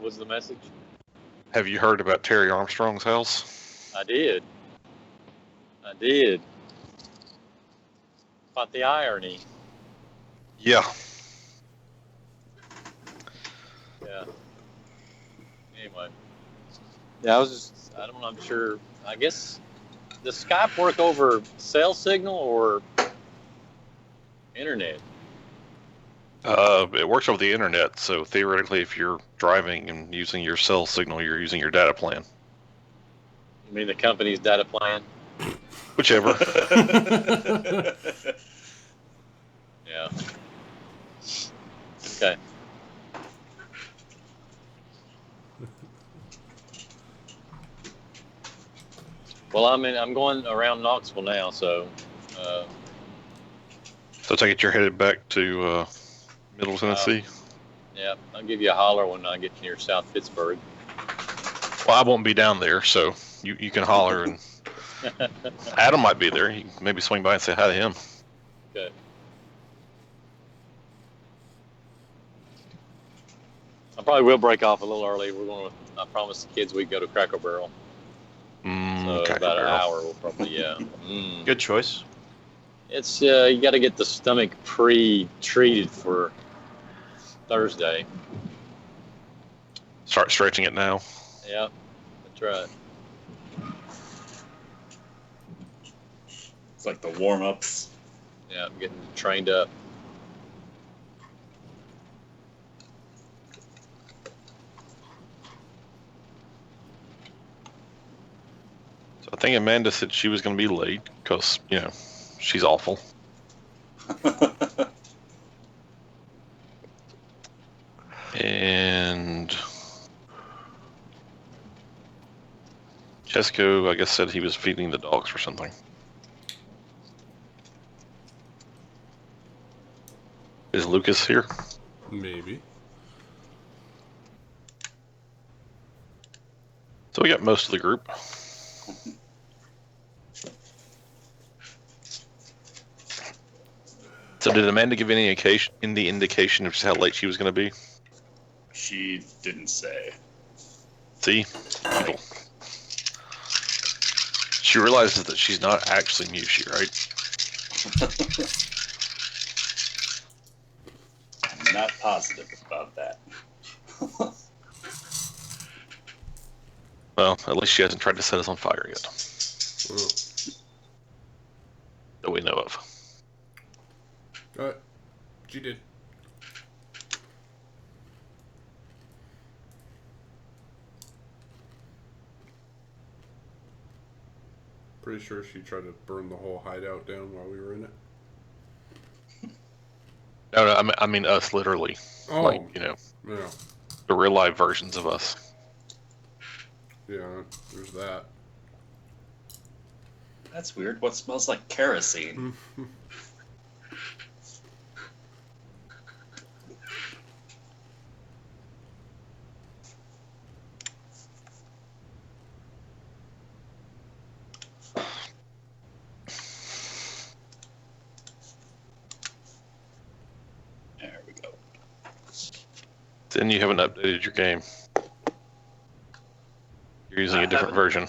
was the message? Have you heard about Terry Armstrong's house? I did. But the irony. Yeah. Yeah. Anyway. Yeah, I don't know, I'm sure. I guess, does Skype work over cell signal or internet? It works over the internet, so theoretically, if you're driving and using your cell signal, you're using your data plan. You mean the company's data plan? Whichever. Yeah. Okay. Well, I'm going around Knoxville now, so. So take it you're headed back to Middle Tennessee? Yeah, I'll give you a holler when I get near South Pittsburgh. Well, I won't be down there, so you can holler, and Adam might be there. You can maybe swing by and say hi to him. Okay. I probably will break off a little early. I promised the kids we'd go to Cracker Barrel. So Cracker about Barrel. an hour we'll probably, yeah. Good choice. It's, you got to get the stomach pre-treated for Thursday. Start stretching it now. Yeah, that's right. It's like the warm-ups. Yeah, I'm getting trained up. So I think Amanda said she was going to be late because, she's awful. And Jessica, I guess, said he was feeding the dogs or something. Is Lucas here? Maybe. So we got most of the group. So did Amanda give any indication of just how late she was going to be? She didn't say. See? Evil. She realizes that she's not actually Mushi, right? I'm not positive about that. Well, at least she hasn't tried to set us on fire yet. That we know of. She did. Pretty sure she tried to burn the whole hideout down while we were in it. No, I mean us, literally. Oh. Like, Yeah. the real life versions of us. Yeah, there's that. That's weird. What smells like kerosene? There we go. Then you haven't updated your game. You're using a different version.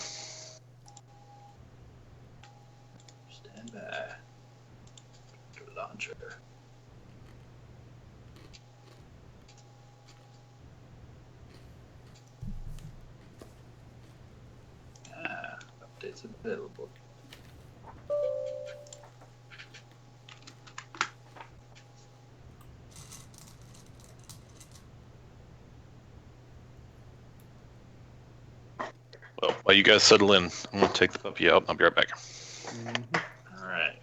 Stand by. Launcher. Updates available. Well, while you guys settle in, I'm going to take the puppy out. I'll be right back. All right.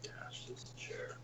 Gosh, this chair.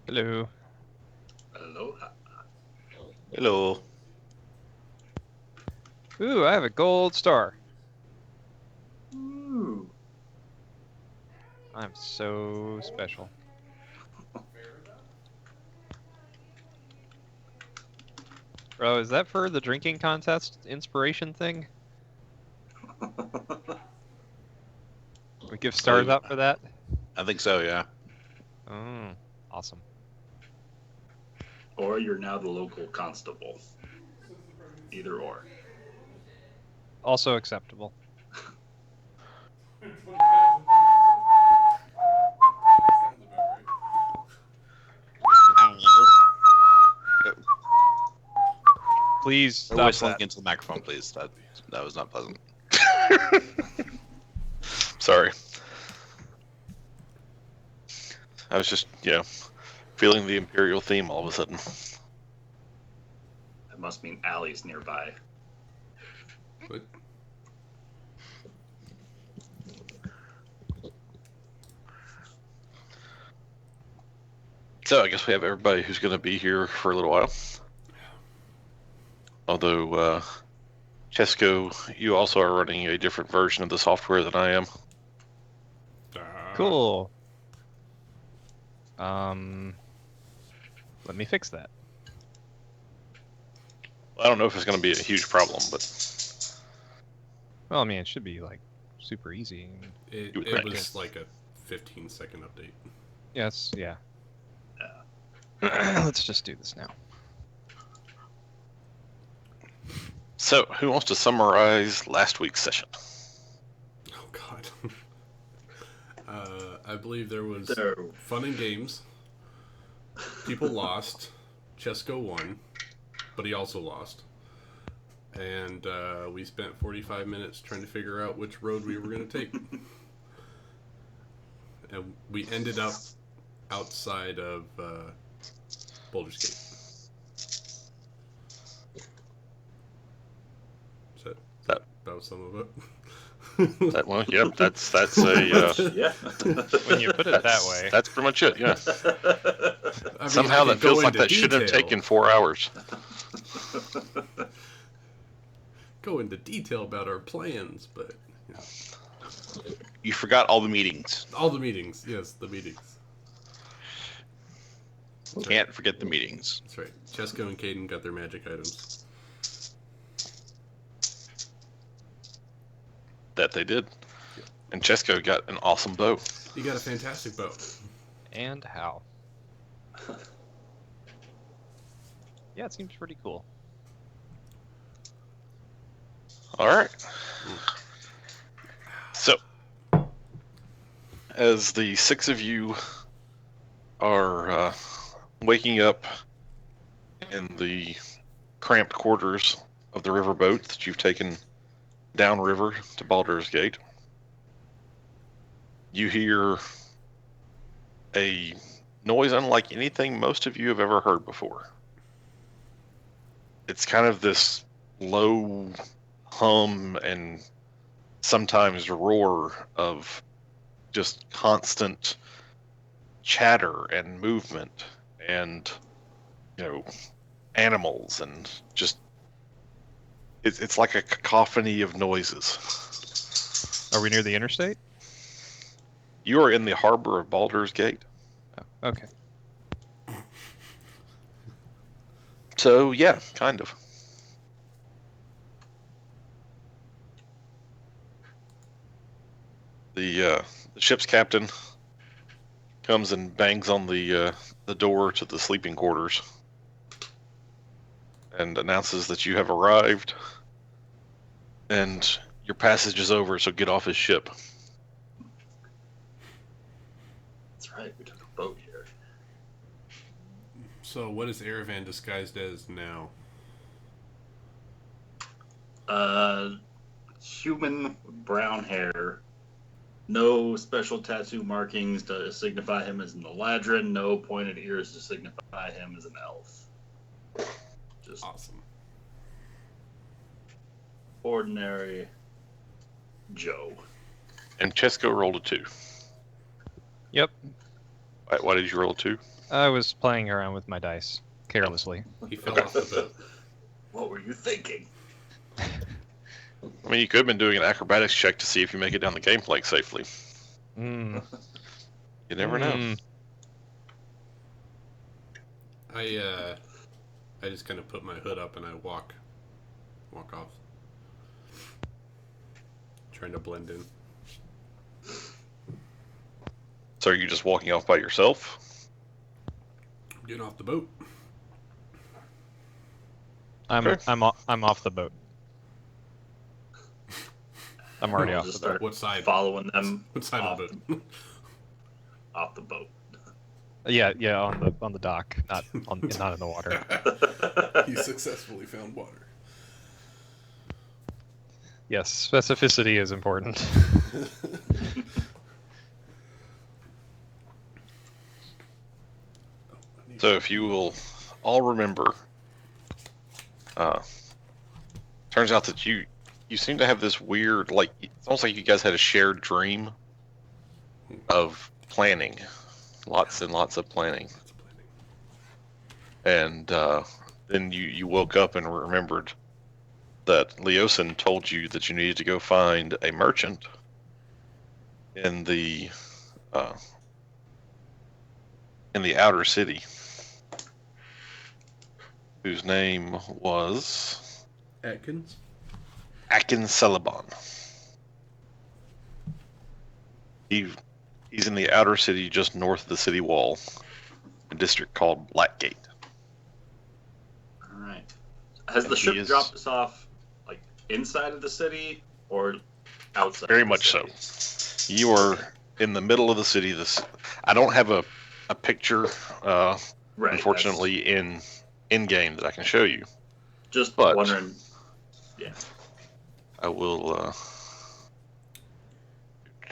Hello. Aloha. Hello. Ooh, I have a gold star. Ooh. I'm so special. Bro, is that for the drinking contest inspiration thing? We give stars out for that? I think so, yeah. Oh, awesome. Or you're now the local constable. Either or. Also acceptable. Sounds about right. Please No stop whistling that. into the microphone, please. That was not pleasant. Sorry. I was just, feeling the Imperial theme all of a sudden. That must mean Allie's nearby. What? So I guess we have everybody who's going to be here for a little while. Although, Chesco, you also are running a different version of the software than I am. Cool. Let me fix that. I don't know if it's going to be a huge problem, but Well, I mean, it should be like super easy. It would it think. was like a 15-second update. Yes, yeah. Yeah. Let's just do this now. So who wants to summarize last week's session? Oh God. I believe there was So, fun and games. People lost. Chesco won, but he also lost. and we spent 45 minutes trying to figure out which road we were going to take. And we ended up outside of Boulder's Gate. That was some of it. That one, yep. That's a. Yeah. When you put it that way. That's pretty much it. Yeah. I mean, Somehow I that could go feels like into that shouldn't have detail. taken 4 hours. Go into detail about our plans, but You forgot all the meetings. all the meetings. Yes, the meetings. Can't forget the meetings. That's right. Chesko and Caden got their magic items. That they did. And Chesko got an awesome bow. You got a fantastic bow. And how? Yeah, it seems pretty cool. All right. So, as the 6 of you are waking up in the cramped quarters of the riverboat that you've taken downriver to Baldur's Gate, you hear a noise unlike anything most of you have ever heard before. It's kind of this low hum and sometimes roar of just constant chatter and movement and, animals and just it's like a cacophony of noises. Are we near the interstate? You are in the harbor of Baldur's Gate. Oh, okay. So, yeah, kind of. The ship's captain comes and bangs on the door to the sleeping quarters and announces that you have arrived and your passage is over, so get off his ship. That's right. We took a boat here. So, what is Erevan disguised as now? Human with brown hair. No special tattoo markings to signify him as an Eladrin. No pointed ears to signify him as an elf. Just Awesome. ordinary Joe. And Chesko rolled a 2. Yep. Why did you roll a 2? I was playing around with my dice carelessly. He fell off the boat. What were you thinking? I mean, you could have been doing an acrobatics check to see if you make it down the game plank safely. Mm. You never know. Mm. I just kind of put my hood up and I walk off, trying to blend in. So are you just walking off by yourself? Getting off the boat. I'm off the boat. I'm already I'll off just the boat. start What side? following them What side of the boat? off the boat. Yeah, on the dock, not in the water. He successfully found water. Yes, specificity is important. So if you will all remember, turns out that you seem to have this weird, like, it's almost like you guys had a shared dream of planning. Lots and lots of planning. And then you woke up and remembered that Leosin told you that you needed to go find a merchant in the outer city, whose name was Atkins? Akin Celeban. He's in the outer city just north of the city wall, a district called Blackgate. All right. Has the ship dropped us off, like, inside of the city or outside? Very of the much city? so. You are in the middle of the city. I don't have a picture, Right. unfortunately, in game that I can show you. Just but- wondering Yeah. I will.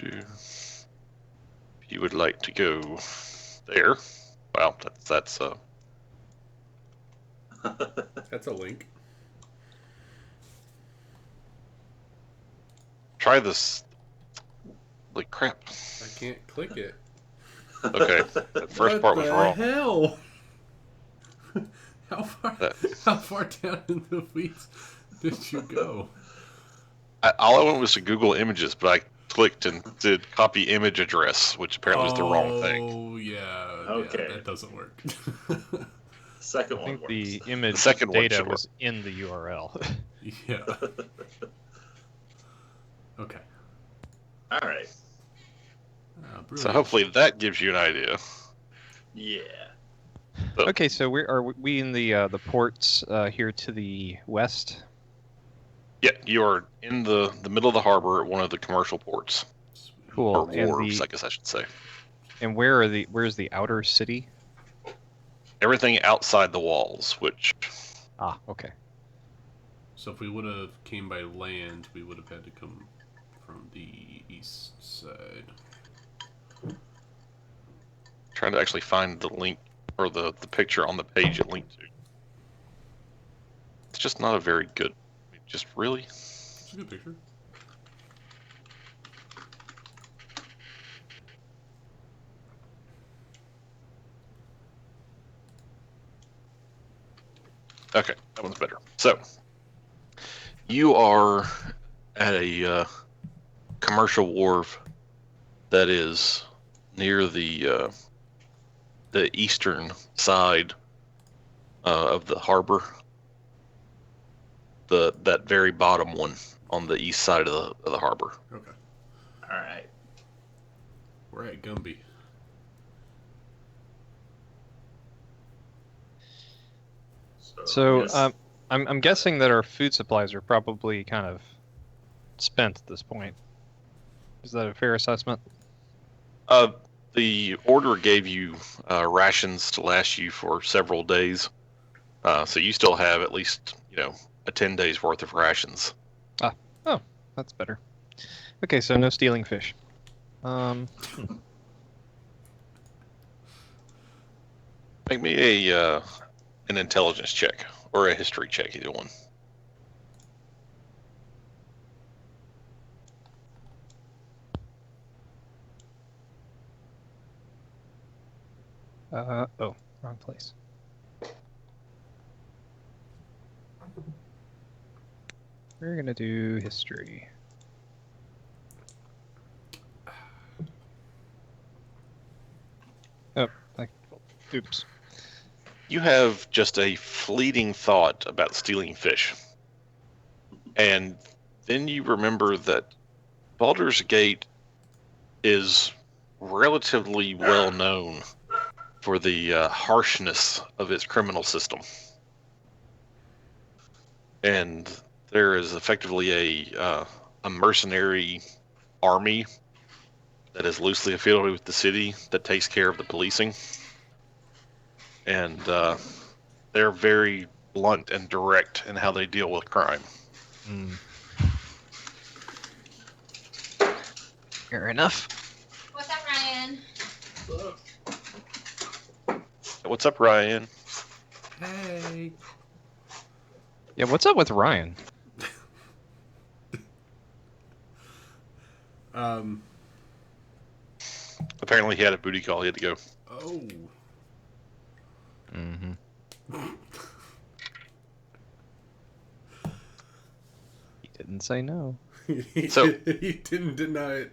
If you would like to go there, well, that's That's a link. try this. Like crap. I can't click it. Okay, that first What part was the wrong. hell? How far? That- How far down in the weeds did you go? All I went was to Google Images, but I clicked and did copy image address, which apparently is the wrong thing. Oh yeah. Okay. Yeah, that doesn't work. Second I one think works. the image second one data should was in the URL. Yeah. Okay. All right. Ah, So brilliant. hopefully that gives you an idea. Yeah. Okay, so are we in the ports here to the west? Yeah, you are in the middle of the harbor at one of the commercial ports, Cool. or And wharves, the I guess I should say. and where's the outer city? Everything outside the walls, which Ah, okay. So if we would have came by land, we would have had to come from the east side. trying to actually find the link or the picture on the page it linked to. It's just not a very good. Just really. It's a good picture. Okay, that one's better. So, you are at a commercial wharf that is near the eastern side of the harbor. That very bottom one on the east side of the harbor. Okay. All right. We're at Gumby. So yes. I'm guessing that our food supplies are probably kind of spent at this point. Is that a fair assessment? The order gave you rations to last you for several days, so you still have at least a 10 days worth of rations. Oh, that's better. Okay, so no stealing fish. Make me a an intelligence check or a history check, either one. Oh, wrong place. We're gonna do history. Oh, oops. You have just a fleeting thought about stealing fish, and then you remember that Baldur's Gate is relatively well known for the harshness of its criminal system. And there is effectively a mercenary army that is loosely affiliated with the city that takes care of the policing. And they're very blunt and direct in how they deal with crime. Fair enough. What's up, Ryan? What's up, Ryan? Hey. Yeah, what's up with Ryan? Apparently he had a booty call. He had to go. Oh. Mm-hmm. He didn't say no. So- He didn't deny it.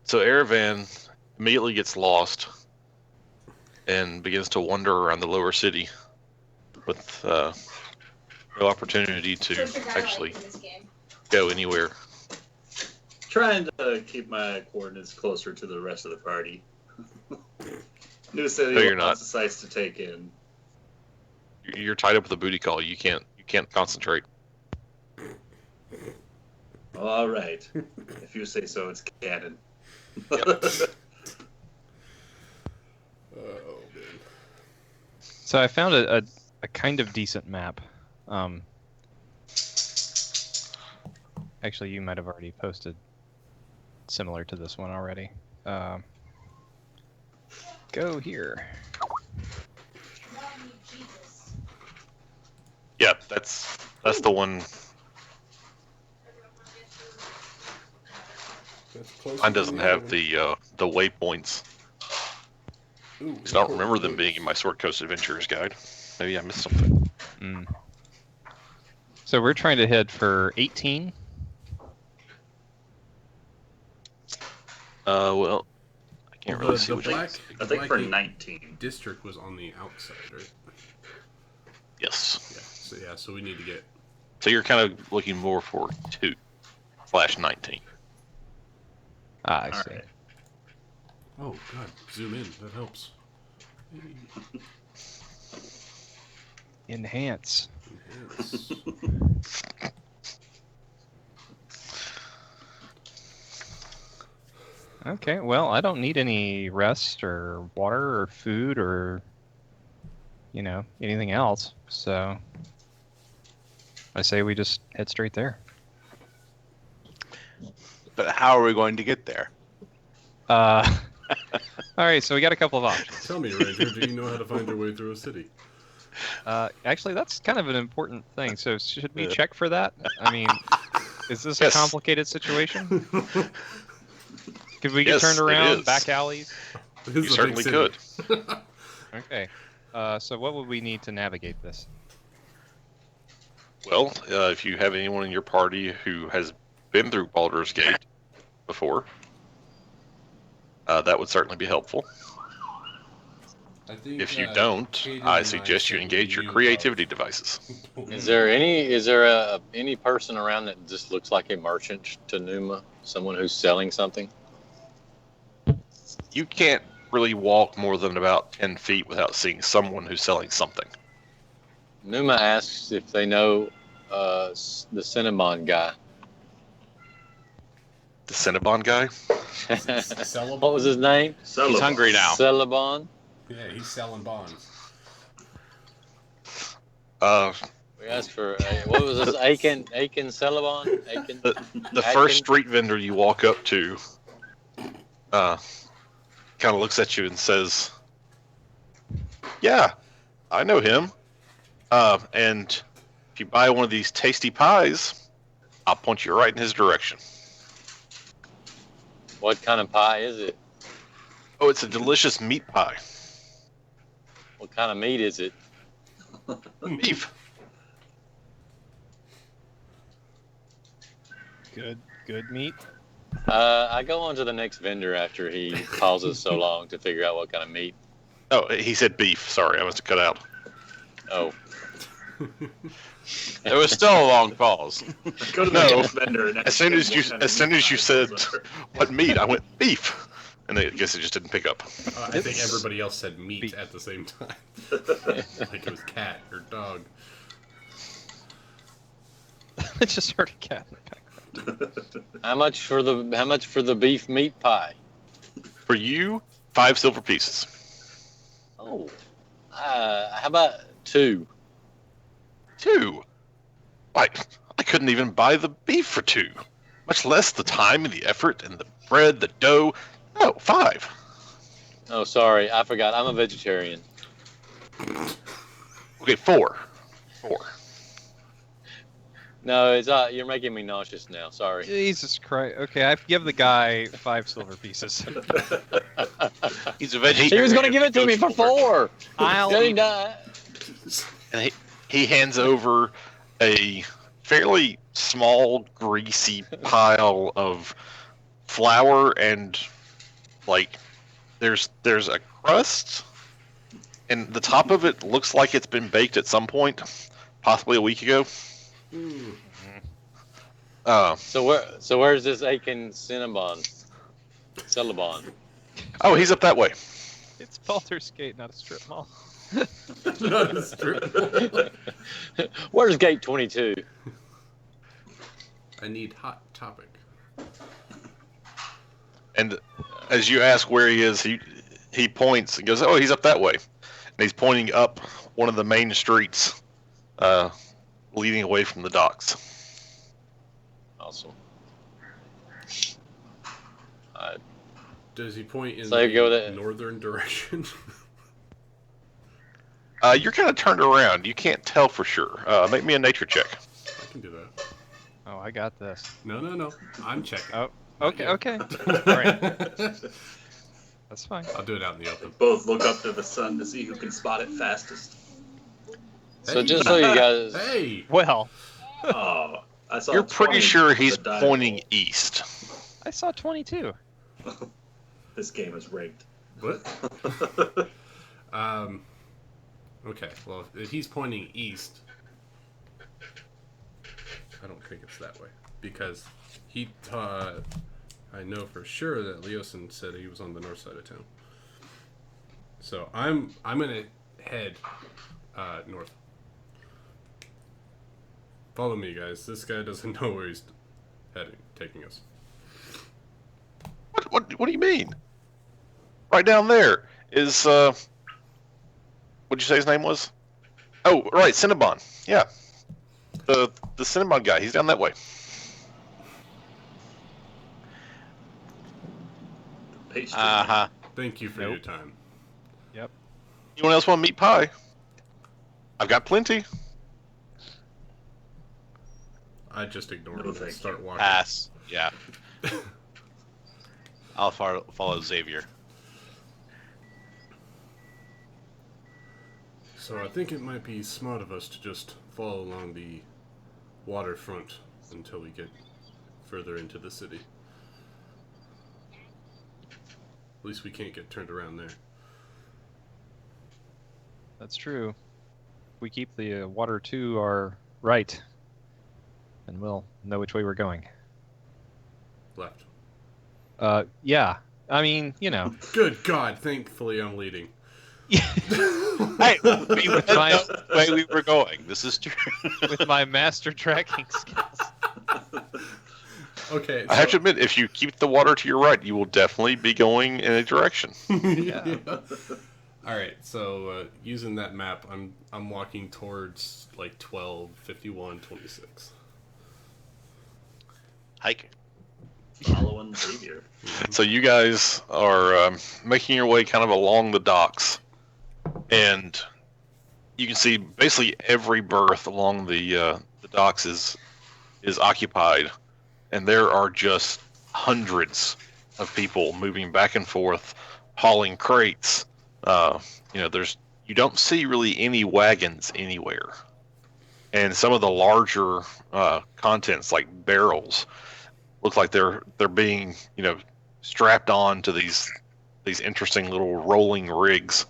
So Erevan immediately gets lost and begins to wander around the lower city with no opportunity to actually go anywhere. Trying to keep my coordinates closer to the rest of the party. New city, No, you're lots not. of sights to take in. You're tied up with a booty call. You can't concentrate. All right. If you say so, it's canon. Oh man. So I found a kind of decent map. Actually, you might have already posted similar to this one already. Go here. Yeah, that's the one. That's closer Mine than doesn't the other have one. the waypoints. Ooh, I don't remember them notes. being in my Sword Coast Adventurers guide. Maybe I missed something. Mm. So we're trying to head for 18. Well, I can't Well, really see the which. black, I the think black for ink 19. district was on the outside, right? Yes. So we need to get. So you're kind of looking more for 2/19. Ah, I All see. right. Oh God, zoom in. That helps. Enhance. Enhance. Okay, well, I don't need any rest or water or food or, anything else. So I say we just head straight there. But how are we going to get there? All right, so we got a couple of options. Tell me, Ranger, do you know how to find your way through a city? Actually, that's kind of an important thing. So should we check for that? I mean, is this a Yes. complicated situation? Could we get Yes, turned it around, is. back alleys? This You is a certainly big could. city. Okay. So what would we need to navigate this? Well, if you have anyone in your party who has been through Baldur's Gate before, that would certainly be helpful. I think, If you don't, Kaden I and suggest you said engage your knew creativity of- devices. Is there any person around that just looks like a merchant to Numa? Someone who's selling something? You can't really walk more than about 10 feet without seeing someone who's selling something. Numa asks if they know the Cinnabon guy. The Cinnabon guy? Celebon? What was his name? He's hungry now. Celebon. Yeah, he's selling bonds. We asked for what was this? Aiken Celebon. Aiken. The first street vendor you walk up to kind of looks at you and says, "Yeah, I know him. And if you buy one of these tasty pies, I'll point you right in his direction." What kind of pie is it? Oh, it's a delicious meat pie. What kind of meat is it? Beef. Good meat. I go on to the next vendor after he pauses so long to figure out what kind of meat. Oh, he said beef. Sorry, I must have cut out. Oh, There was still a long pause. Go to the No. next vendor. And As soon as you said said, what meat, I went beef, and I guess it just didn't pick up. I think everybody else said meat at the same time. Like it was cat or dog. I just heard a cat in the background. how much for the beef meat pie? For you, 5 silver pieces. Oh, how about 2? 2. I couldn't even buy the beef for 2, much less the time and the effort and the bread, the dough. No, 5. Oh, sorry, I forgot. I'm a vegetarian. Okay, 4. 4. No, it's you're making me nauseous now. Sorry. Jesus Christ. Okay, I give the guy 5 silver pieces. He's a He vegetarian. was going to give it to me for 4. I'll Let him eat- die. And he hands over a fairly small, greasy pile of flour and, like, there's a crust, and the top of it looks like it's been baked at some point, possibly a week ago. So where's this Aiken Cinnabon? Oh, he's up that way. It's Baldur's Gate, not a strip mall. Not a strip. Where's Gate 22? I need hot topic. And as you ask where he is, he points and goes, "Oh, he's up that way." And he's pointing up one of the main streets, leading away from the docks. awesome. Does he point in So I go the to- northern direction? You're kind of turned around. You can't tell for sure. Make me a nature check. I can do that. Oh, I got this. No. I'm checking. Oh, Not okay, you. okay. Right. That's fine. I'll do it out in the open. Both look up to the sun to see who can spot it fastest. So Hey. just so you guys, Hey! Well, Oh, I saw. You're pretty 20 sure with he's the die pointing roll. east. I saw 22. This game is rigged. What? Okay, well, if he's pointing east, I don't think it's that way. Because I know for sure that Leosin said he was on the north side of town. So I'm gonna head north. Follow me, guys. This guy doesn't know where he's taking us. What do you mean? Right down there is what'd you say his name was? Oh, right, Cinnabon. Yeah. The Cinnabon guy, he's down that way. Pastry. Uh-huh. Thank you for Nope. your time. Anyone else want meat pie? I've got plenty. I just ignore No, him and thank start you. walking. Pass. Yeah. I'll follow Xavier. So I think it might be smart of us to just follow along the waterfront until we get further into the city. At least we can't get turned around there. That's true. We keep the water to our right, and we'll know which way we're going. Left. Yeah. I mean, you know. Good God! Thankfully, I'm leading. Hey, we went the way we were going. This is true. With my master tracking skills. Okay. I have to admit, if you keep the water to your right, you will definitely be going in a direction. Yeah. All right. So using that map, I'm walking towards like 12, 51, 26. Hike. Following Xavier. So you guys are making your way kind of along the docks, and you can see basically every berth along the docks is occupied, and there are just hundreds of people moving back and forth, hauling crates. You don't see really any wagons anywhere, and some of the larger contents like barrels look like they're being strapped on to these interesting little rolling rigs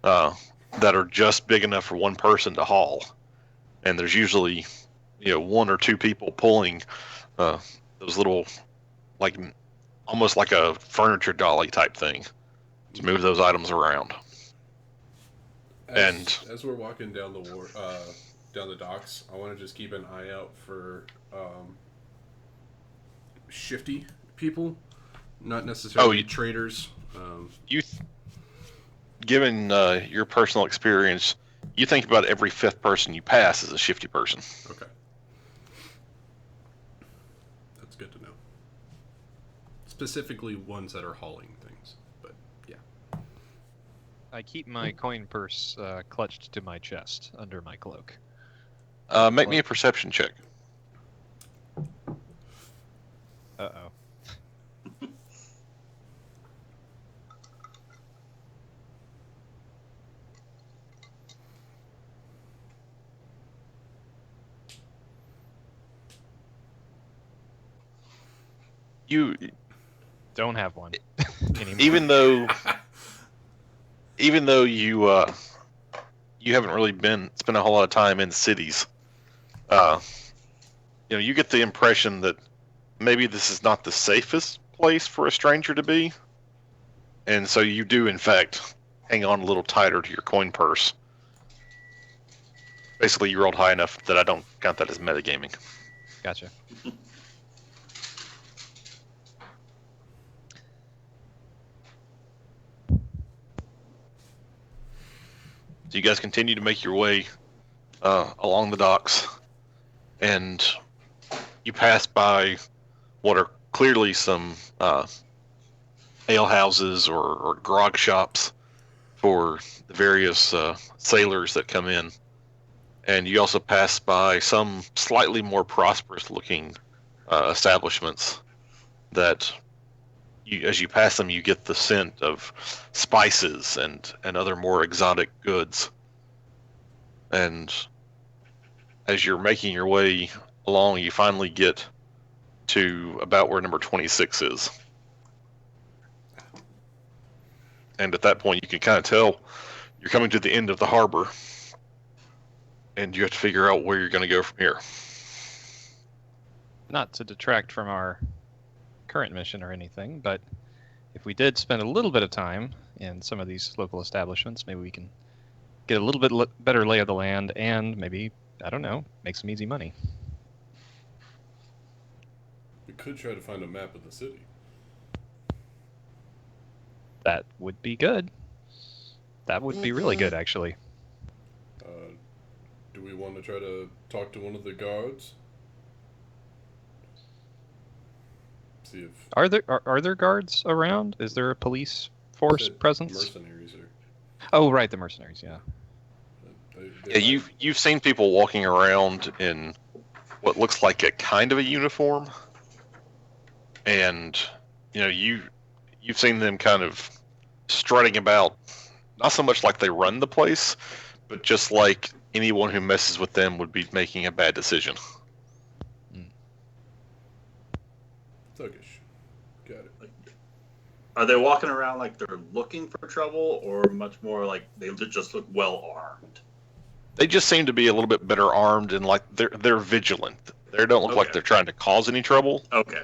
that are just big enough for one person to haul, and there's usually one or two people pulling those little, like, almost like a furniture dolly type thing to move those items around. As we're walking down down the docks, I want to just keep an eye out for shifty people, not necessarily traders. Given your personal experience, you think about every fifth person you pass as a shifty person. Okay. That's good to know. Specifically ones that are hauling things, but yeah. I keep my coin purse clutched to my chest under my cloak. Make me a perception check. Uh-oh. You Don't have one anymore. even though you haven't really spent a whole lot of time in cities, you get the impression that maybe this is not the safest place for a stranger to be, and so you do in fact hang on a little tighter to your coin purse. Basically, you rolled high enough that I don't count that as metagaming. Gotcha. So you guys continue to make your way along the docks, and you pass by what are clearly some ale houses or grog shops for the various sailors that come in. And you also pass by some slightly more prosperous looking establishments that as you pass them, you get the scent of spices and other more exotic goods. And as you're making your way along, you finally get to about where number 26 is. And at that point, you can kind of tell you're coming to the end of the harbor, and you have to figure out where you're going to go from here. Not to detract from our current mission or anything, but if we did spend a little bit of time in some of these local establishments, maybe we can get a little bit better lay of the land and maybe, I don't know, make some easy money. We could try to find a map of the city. That would be good. That would be really good, actually. Do we want to try to talk to one of the guards? See if Are there guards around? Is there a police force presence? mercenaries are. Oh, right, the mercenaries. Yeah. Yeah, you've seen people walking around in what looks like a kind of a uniform, and you've seen them kind of strutting about, not so much like they run the place, but just like anyone who messes with them would be making a bad decision. Thuggish. Got it. Are they walking around like they're looking for trouble, or much more like they just look well armed? They just seem to be a little bit better armed, and like they're vigilant. They don't look like they're trying to cause any trouble. Okay.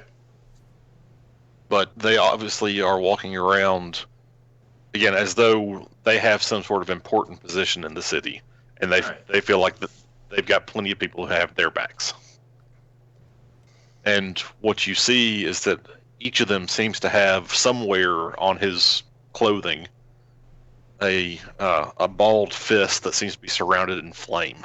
But they obviously are walking around, again, as though they have some sort of important position in the city, and they feel like they've got plenty of people who have their backs. And what you see is that each of them seems to have somewhere on his clothing a balled fist that seems to be surrounded in flame.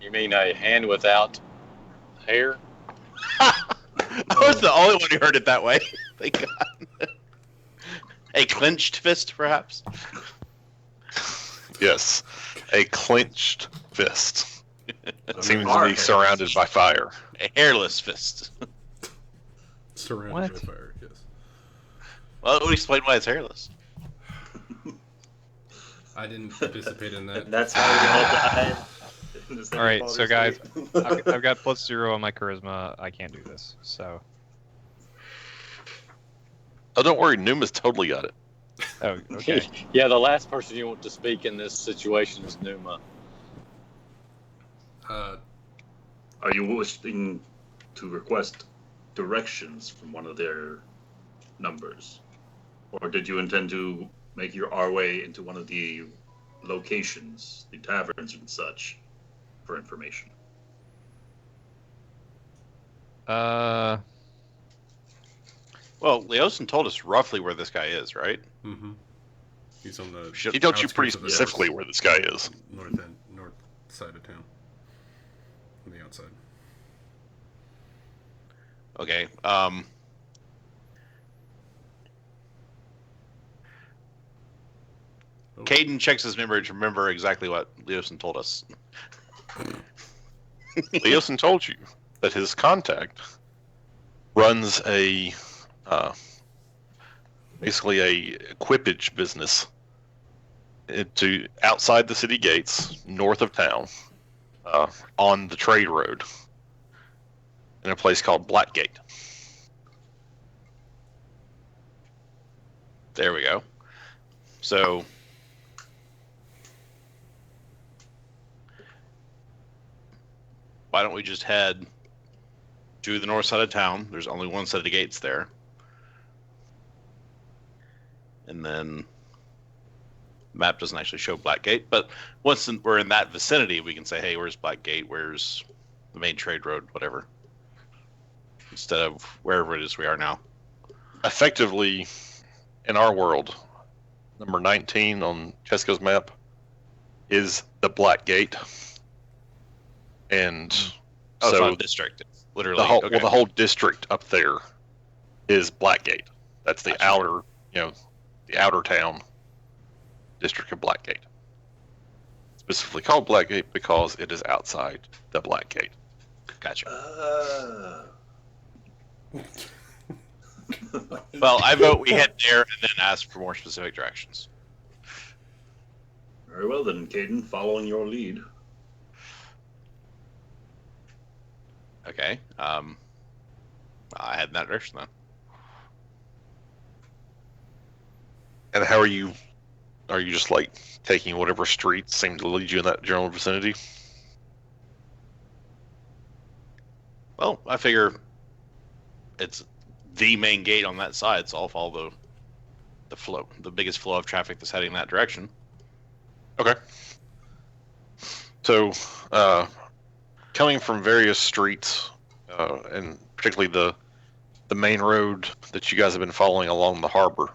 You mean a hand without hair? I was the only one who heard it that way. Thank God. A clenched fist, perhaps? Yes, a clenched fist. It seems to Our be surrounded by fire. A hairless fist. Surrounded What? by fire, yes. Well, it would explain why it's hairless. I didn't participate in that. That's how we all died. in the All right, Quality so guys, State. I've got +0 on my charisma. I can't do this. So, Oh, don't worry, Numa's totally got it. oh, okay. Yeah, the last person you want to speak in this situation is Numa. Are you wishing to request directions from one of their numbers? Or did you intend to make our way into one of the locations, the taverns and such, for information? Well, Leosin told us roughly where this guy is, right? Mm-hmm. He's on the He tells you pretty outskirts of the specifically where this guy is. north side of town. On the outside. Okay. Caden checks his memory to remember exactly what Leosin told us. Leosin told you that his contact runs basically a equipage business to outside the city gates, north of town, on the trade road, in a place called Blackgate. There we go. So, why don't we just head to the north side of town? There's only one set of gates there. And then map doesn't actually show Blackgate, but once we're in that vicinity, we can say, hey, where's Blackgate? Where's the main trade road? Whatever. Instead of wherever it is we are now. Effectively, in our world, number 19 on Chesko's map, is the Black Gate. And Oh, it's so not a district. It's literally the whole district up there is Blackgate. That's the Gotcha. outer, the outer town district of Blackgate. Specifically called Blackgate because it is outside the Blackgate. Gotcha. Well, I vote we head there and then ask for more specific directions. Very well then, Caden, following your lead. Okay. I head in that direction then. And how are you? Are you just like taking whatever streets seem to lead you in that general vicinity? Well, I figure it's the main gate on that side, so I'll follow the biggest flow of traffic that's heading in that direction. Okay. So, coming from various streets, and particularly the main road that you guys have been following along the harbor,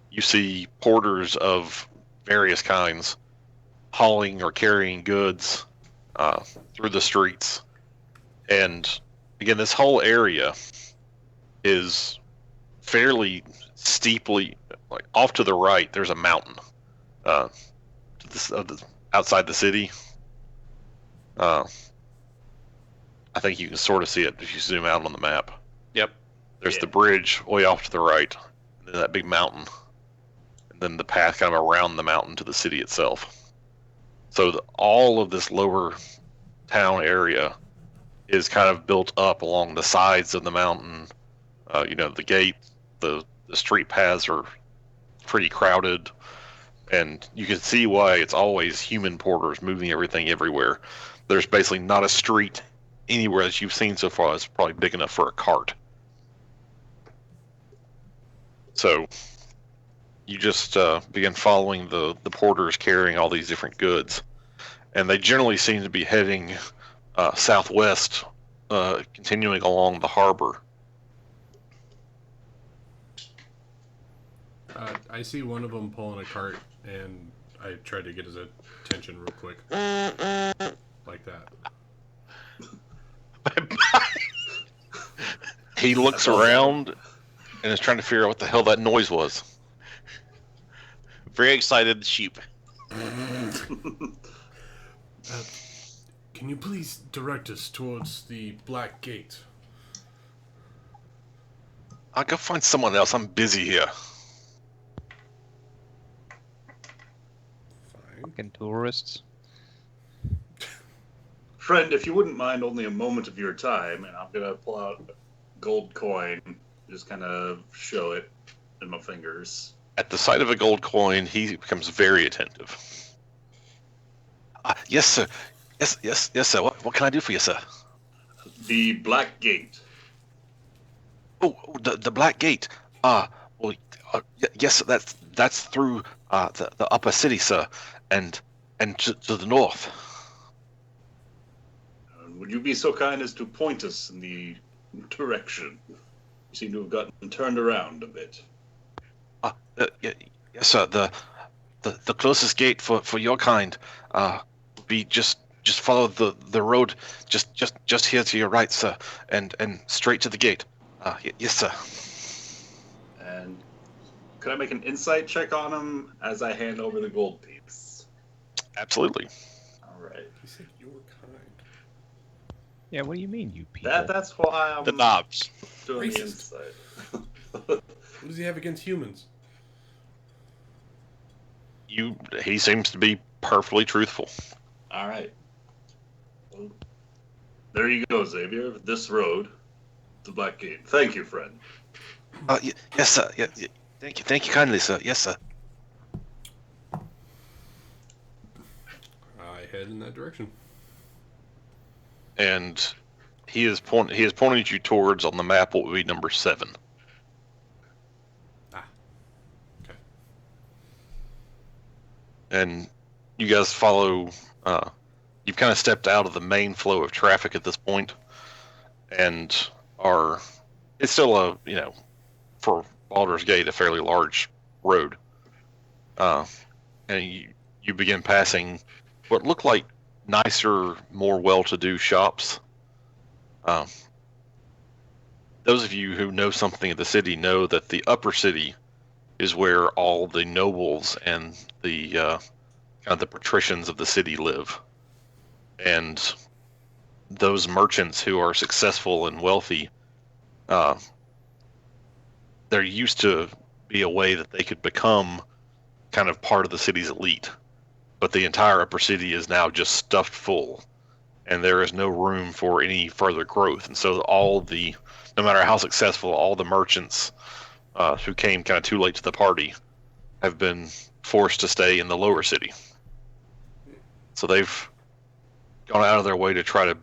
you see porters of various kinds hauling or carrying goods through the streets. And again, this whole area is fairly steeply, like off to the right, there's a mountain outside the city. I think you can sort of see it if you zoom out on the map. Yep. There's the bridge way off to the right, and then that big mountain, and then the path kind of around the mountain to the city itself. So all of this lower town area is kind of built up along the sides of the mountain. The gate, the street paths are pretty crowded, and you can see why it's always human porters moving everything everywhere. There's basically not a street anywhere that you've seen so far that's probably big enough for a cart. So you just begin following the porters carrying all these different goods, and they generally seem to be heading southwest, continuing along the harbor. I see one of them pulling a cart, and I tried to get his attention real quick. Like that. He looks around and is trying to figure out what the hell that noise was. Very excited sheep. Can you please direct us towards the Black Gate? I'll go find someone else. I'm busy here. Fine. Fucking tourists. Friend, if you wouldn't mind only a moment of your time, and I'm going to pull out a gold coin, just kind of show it in my fingers. At the sight of a gold coin, he becomes very attentive. Yes, sir. Yes, sir. What can I do for you, sir? The Black Gate. Oh, the Black Gate. Yes, that's through the upper city, sir, and to the north. Would you be so kind as to point us in the direction? You seem to have gotten turned around a bit. Yes, sir. The closest gate for your kind would be just follow the road just here to your right, sir, and straight to the gate. Yes, sir. And could I make an insight check on him as I hand over the gold piece? Absolutely. All right. He said your kind. Yeah, what do you mean, you people? That's why I'm The knobs. doing the Racist. insight. What does he have against humans? He seems to be perfectly truthful. All right. Well, there you go, Xavier. This road, the Black Gate. Thank you, friend. Yes, sir. Yeah, thank you kindly, sir. Yes, sir. I head in that direction. And he is pointing you towards, on the map, what would be number 7. Okay. And you guys follow. You've kind of stepped out of the main flow of traffic at this point, and it's still for Baldur's Gate, a fairly large road. and you begin passing what look like nicer, more well-to-do shops. Those of you who know something of the city know that the upper city is where all the nobles and the kind of the patricians of the city live, and those merchants who are successful and wealthy, there used to be a way that they could become kind of part of the city's elite, but the entire upper city is now just stuffed full, and there is no room for any further growth. And so no matter how successful, all the merchants who came kind of too late to the party have been forced to stay in the lower city. So they've gone out of their way to try to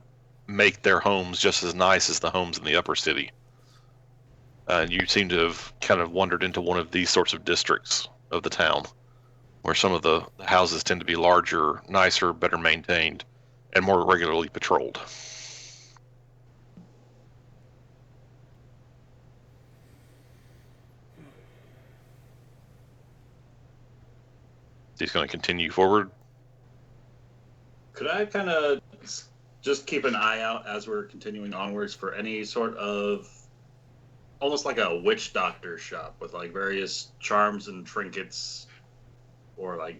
make their homes just as nice as the homes in the upper city. And you seem to have kind of wandered into one of these sorts of districts of the town, where some of the houses tend to be larger, nicer, better maintained, and more regularly patrolled. He's going to continue forward. Could I kind of just keep an eye out as we're continuing onwards for any sort of almost like a witch doctor shop with like various charms and trinkets, or like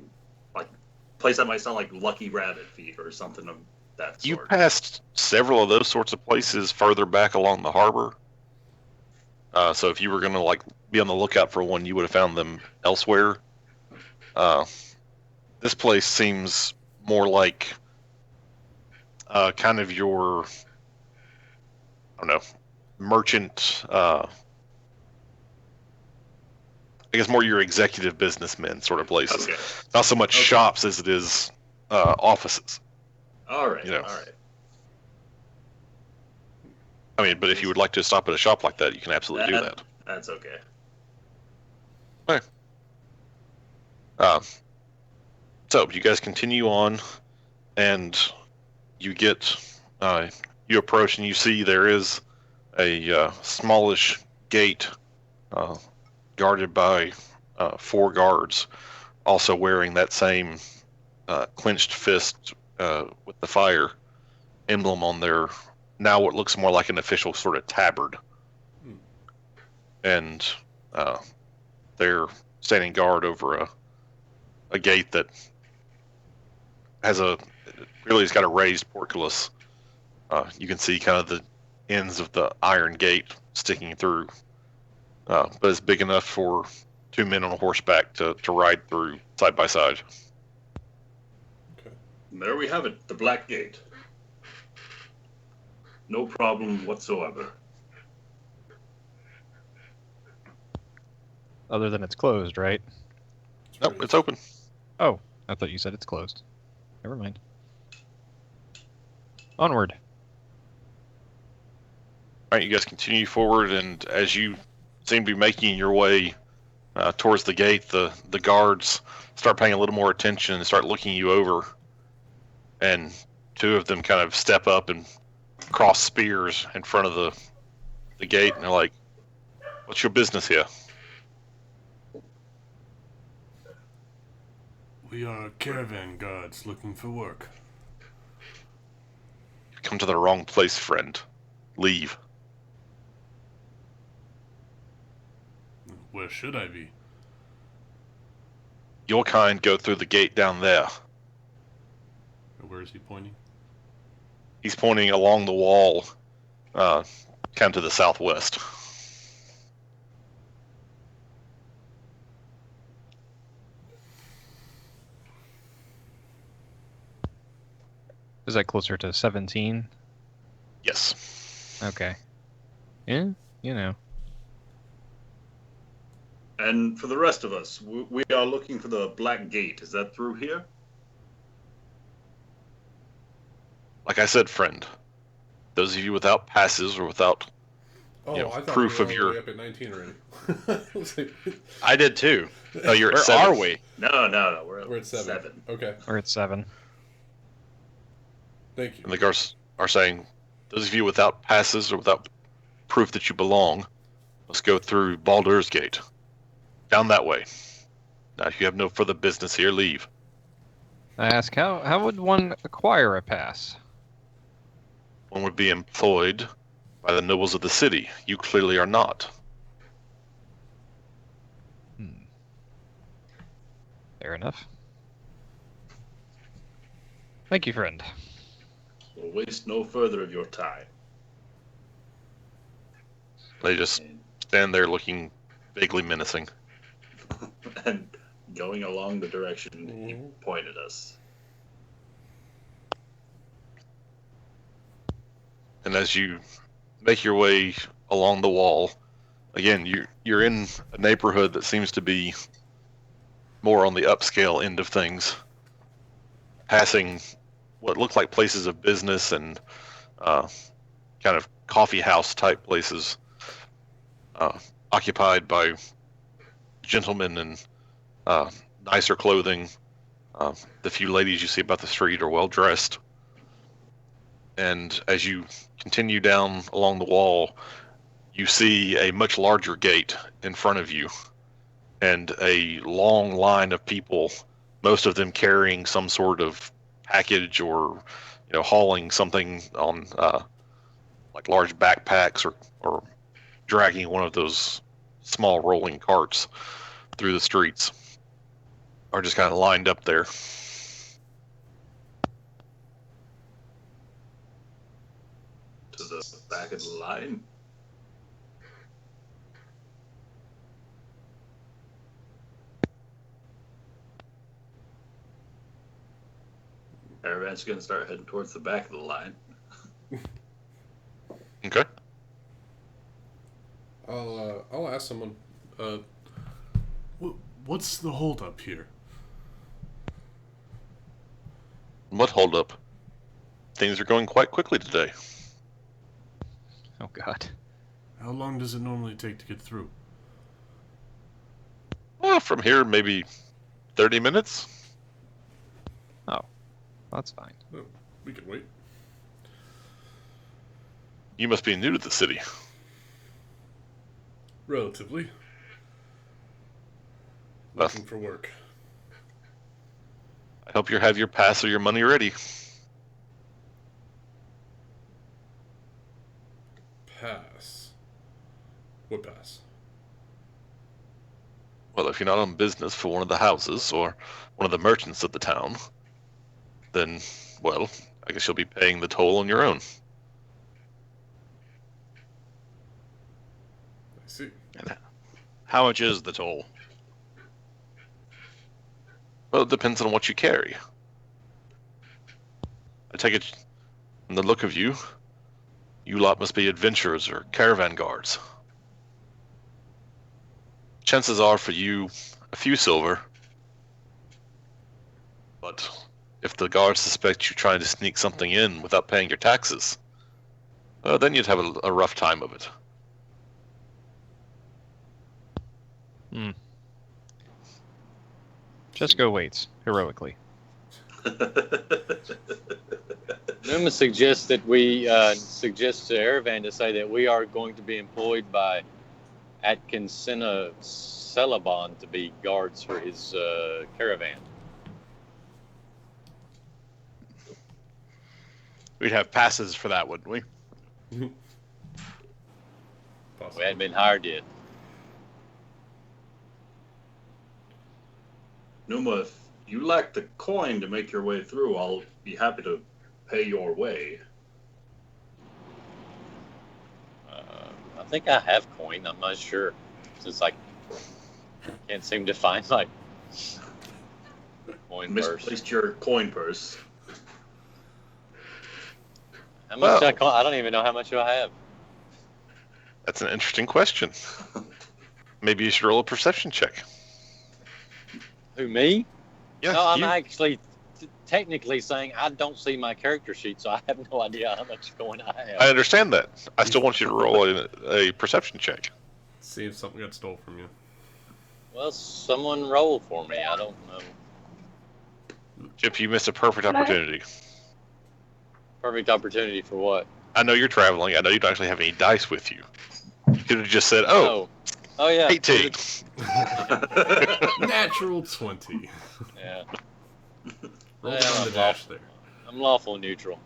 place that might sell like lucky rabbit feet or something of that sort? You passed several of those sorts of places further back along the harbor. So if you were going to like be on the lookout for one, you would have found them elsewhere. This place seems more like kind of your, I don't know, merchant, I guess more your executive businessmen sort of places. Okay. Not so much shops as it is offices. All right. You know. All right. I mean, but if you would like to stop at a shop like that, you can absolutely do that. That's okay. So you guys continue on, and you you approach and you see there is a smallish gate guarded by 4 guards, also wearing that same clenched fist with the fire emblem on their, now what looks more like an official sort of tabard. And they're standing guard over a gate that has it's got a raised portcullis. You can see kind of the ends of the iron gate sticking through, but it's big enough for 2 men on a horseback to ride through side by side. Okay. There we have it, the Black Gate. No problem whatsoever. Other than it's closed, right? Nope, it's open. Oh, I thought you said it's closed. Never mind. Onward. All right, you guys continue forward, and as you seem to be making your way towards the gate, the guards start paying a little more attention and start looking you over. And 2 of them kind of step up and cross spears in front of the gate, and they're like, "What's your business here?" We are caravan guards looking for work. You've come to the wrong place, friend. Leave. Where should I be? Your kind go through the gate down there. Where is he pointing? He's pointing along the wall, kind of to the southwest. Is that closer to 17? Yes. Okay. Yeah, you know. And for the rest of us, we are looking for the Black Gate. Is that through here? Like I said, friend, those of you without passes or without I thought proof we of were your... all the way up at 19 already. I did too. Oh, you're Where at 7. are we? No. We're We're at 7. Okay. We're at 7. Thank you. And the guards are saying, those of you without passes or without proof that you belong, let's go through Baldur's Gate. Down that way. Now, if you have no further business here, leave. I ask, how would one acquire a pass? One would be employed by the nobles of the city. You clearly are not. Fair enough. Thank you, friend. We'll waste no further of your time. They just stand there looking vaguely menacing. And going along the direction he pointed us. And as you make your way along the wall, again, you're in a neighborhood that seems to be more on the upscale end of things, passing what look like places of business and kind of coffee house type places, occupied by gentlemen in nicer clothing. The few ladies you see about the street are well dressed. And as you continue down along the wall, you see a much larger gate in front of you and a long line of people, most of them carrying some sort of package or hauling something on like large backpacks or dragging one of those small rolling carts through the streets, are just kind of lined up there. To the back of the line. Caravan's gonna start heading towards the back of the line. Okay. I'll ask someone. What's the holdup here? What holdup? Things are going quite quickly today. Oh, God. How long does it normally take to get through? Well, from here, maybe 30 minutes. Oh, that's fine. Oh, we can wait. You must be new to the city. Relatively. Well, Looking for work. I hope you have your pass or your money ready. Pass. What pass? Well, if you're not on business for one of the houses or one of the merchants of the town, then, well, I guess you'll be paying the toll on your own. I see. How much is the toll? Well, it depends on what you carry. I take it, from the look of you, you lot must be adventurers or caravan guards. Chances are for you, a few silver. But if the guards suspect you trying to sneak something in without paying your taxes, then you'd have a rough time of it. Jesco waits heroically. Numa suggests that we suggest to Erevan to say that we are going to be employed by Atkinsena Celebon to be guards for his caravan. We'd have passes for that, wouldn't we? We hadn't been hired yet. Numa, if you lack the coin to make your way through, I'll be happy to pay your way. I think I have coin. I'm not sure, since I can't seem to find my coin purse. Misplaced your coin purse. How much Well, I don't even know how much I have. That's an interesting question. Maybe you should roll a perception check. Who, me? Yeah, No, I'm you. actually technically saying I don't see my character sheet, so I have no idea how much coin I have. I understand that. I still want you to roll a perception check. See if something got stole from you. Well, someone roll for me. I don't know. Chip, you missed a perfect opportunity. Perfect opportunity for what? I know you're traveling. I know you don't actually have any dice with you. You could have just said, "Oh, Oh yeah. 18. Natural 20. Yeah. Roll Yeah, it on the I'm dash lawful. there. I'm lawful neutral.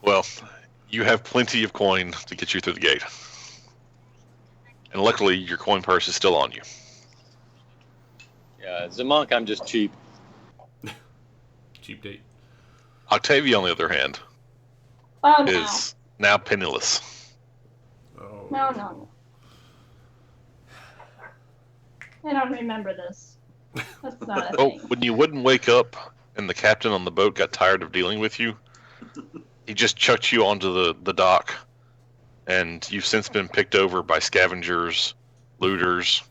Well, you have plenty of coin to get you through the gate. And luckily, your coin purse is still on you. Yeah, as a monk, I'm just cheap. Cheap date. Octavia, on the other hand, Oh, no. is now penniless. Oh. No. I don't remember this. That's not a Oh, thing. when you wouldn't wake up and the captain on the boat got tired of dealing with you, he just chucked you onto the dock, and you've since been picked over by scavengers, looters.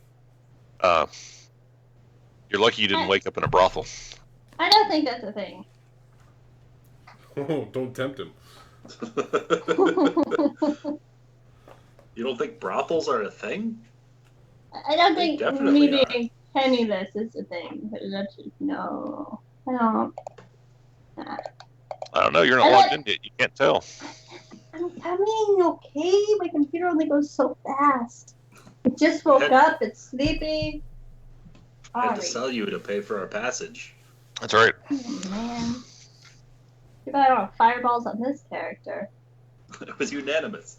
You're lucky you didn't wake up in a brothel. I don't think that's a thing. Oh, don't tempt him. You don't think brothels are a thing? I don't They think definitely me being penniless is a thing. That's just, no. I don't. I don't know. You're not I logged like- in yet. You can't tell. I'm coming, okay? My computer only goes so fast. It just woke up. It's sleepy. I had to Sorry. sell you to pay for our passage. That's right. Oh, man. Too bad I don't have fireballs on this character. It was unanimous.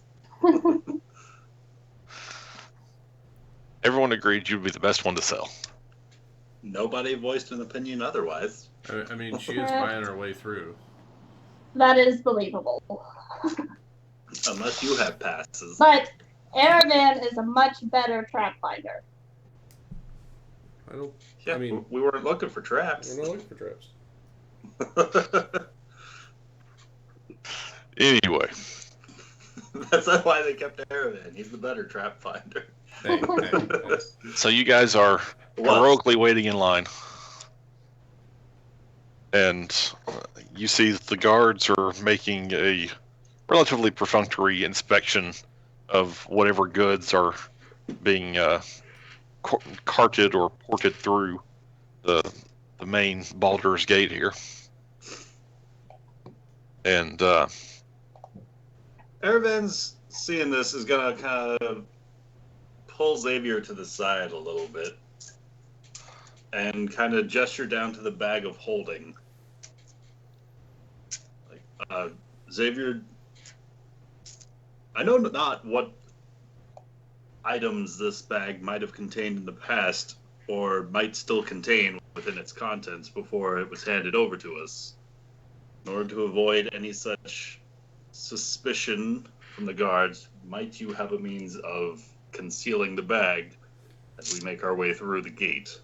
Everyone agreed you'd be the best one to sell. Nobody voiced an opinion otherwise. I mean, she is buying her way through. That is believable. Unless you have passes. But Aravan is a much better trap finder. I don't. Yeah, I mean- we weren't looking for traps. We're not looking for traps. Anyway, That's not why they kept Aravan. He's the better trap finder. Hey. so you guys are What? heroically waiting in line. And you see that the guards are making a relatively perfunctory inspection of whatever goods are being carted or ported through the main Baldur's Gate here. And Aravan's seeing this is gonna kind of pull Xavier to the side a little bit and kind of gesture down to the bag of holding. Like, Xavier, I know not what items this bag might have contained in the past or might still contain within its contents before it was handed over to us. In order to avoid any such suspicion from the guards, might you have a means of concealing the bag as we make our way through the gate?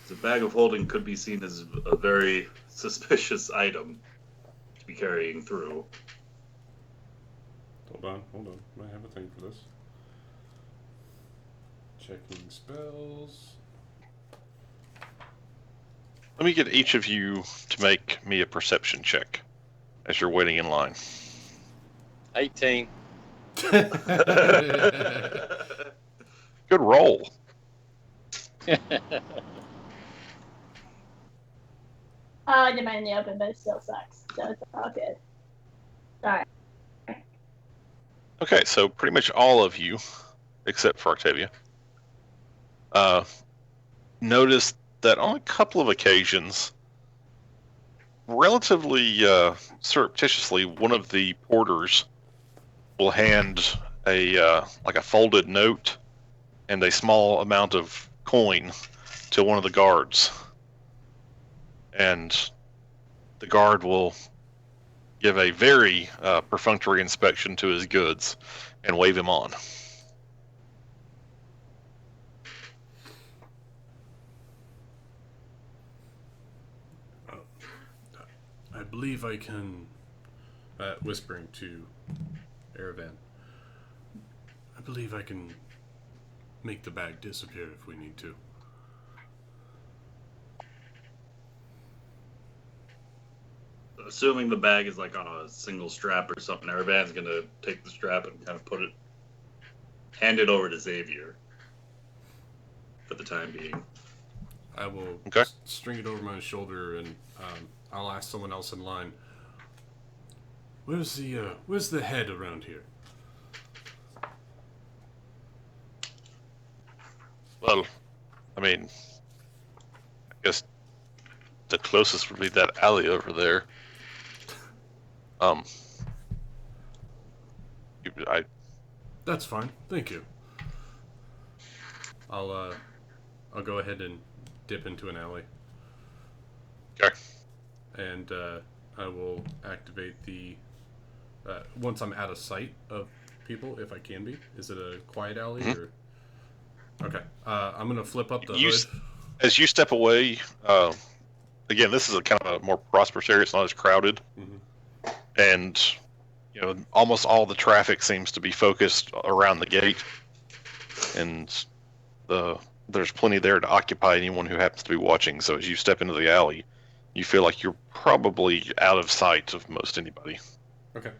The bag of holding could be seen as a very suspicious item to be carrying through. Hold on. I have a thing for this. Checking spells. let me get each of you to make me a perception check as you're waiting in line. 18. Good roll. I did mine in the open, but it still sucks. So it's all good. Sorry. Okay, so pretty much all of you, except for Octavia, noticed that on a couple of occasions, relatively surreptitiously, one of the porters will hand a folded note and a small amount of coin to one of the guards, and the guard will give a very perfunctory inspection to his goods and wave him on. I believe I can. Whispering to Aravan. I believe I can make the bag disappear if we need to. Assuming the bag is like on a single strap or something, Aravan's gonna take the strap and kind of hand it over to Xavier for the time being. I will Okay. string it over my shoulder, and I'll ask someone else in line. Where's the head around here? Well, I mean, I guess the closest would be that alley over there. I That's fine. Thank you. I'll go ahead and dip into an alley. Okay. And I will activate the once I'm out of sight of people, if I can be. Is it a quiet alley or? Okay. I'm gonna flip up the hood. As you step away, again, this is a kind of a more prosperous area. It's not as crowded, and almost all the traffic seems to be focused around the gate, and there's plenty there to occupy anyone who happens to be watching. So as you step into the alley, you feel like you're probably out of sight of most anybody. Okay.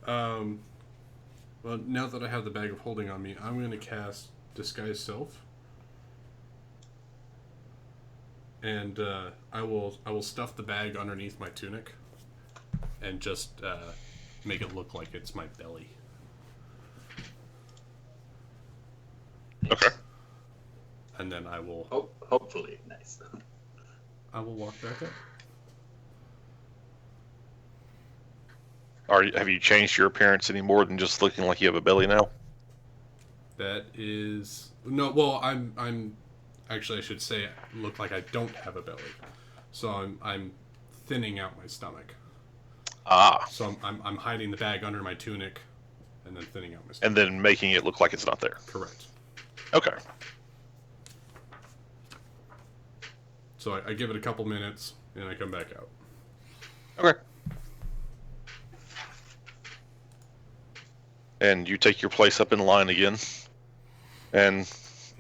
Well, now that I have the bag of holding on me, I'm going to cast Disguise Self. And I will stuff the bag underneath my tunic and just make it look like it's my belly. Okay. And then I will... hopefully. Nice. I will walk back up. Have you changed your appearance any more than just looking like you have a belly now? That is... No, well, I'm actually, I should say, look like I don't have a belly. So I'm thinning out my stomach. Ah. So I'm hiding the bag under my tunic and then thinning out my stomach. And then making it look like it's not there. Correct. Okay. So I give it a couple minutes and I come back out. Okay. And you take your place up in line again. And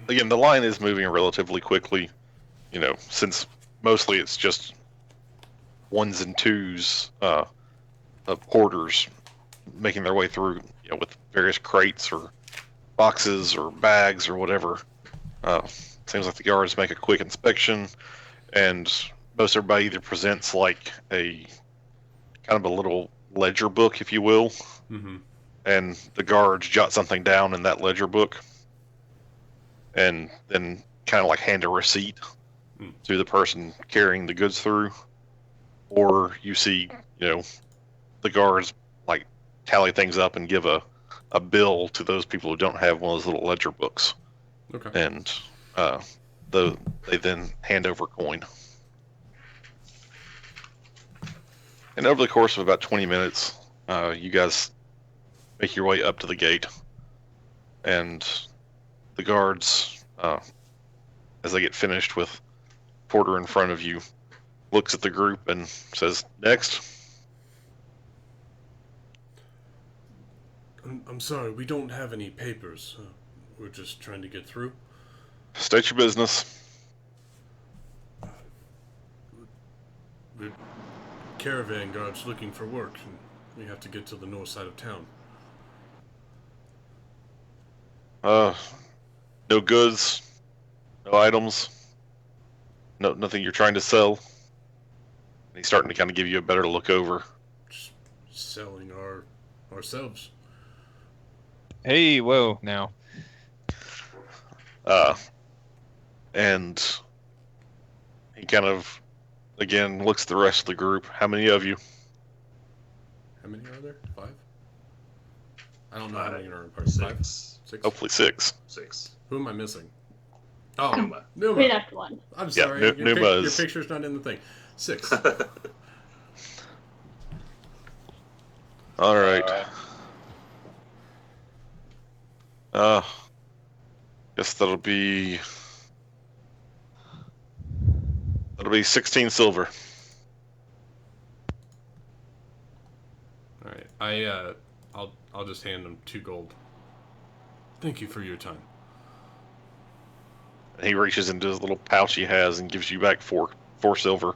again, the line is moving relatively quickly, since mostly it's just ones and twos of porters making their way through, with various crates or boxes or bags or whatever. Seems like the guards make a quick inspection, and most everybody either presents like a kind of a little ledger book, if you will, and the guards jot something down in that ledger book, and then kind of like hand a receipt to the person carrying the goods through, or you see, the guards like tally things up and give a bill to those people who don't have one of those little ledger books. Okay. And they then hand over coin. And over the course of about 20 minutes, you guys make your way up to the gate, and the guards, as they get finished with Porter in front of you, looks at the group and says, "Next." I'm sorry, we don't have any papers. We're just trying to get through. State your business. We're caravan guards looking for work, and we have to get to the north side of town. No goods, no items, nothing you're trying to sell. And he's starting to kind of give you a better look over. Just selling ourselves. Hey, whoa, now. And he kind of, again, looks at the rest of the group. How many of you? How many are there? 5? I don't know how many are in party. 6. 6? Hopefully 6. 6. Who am I missing? Oh, Numa. Numa. We left one. I'm sorry. Yeah, your Numa your is... picture's not in the thing. 6. All right. Guess that'll be 16 silver. All right. I'll just hand them 2 gold. Thank you for your time. And he reaches into his little pouch he has and gives you back 4 silver.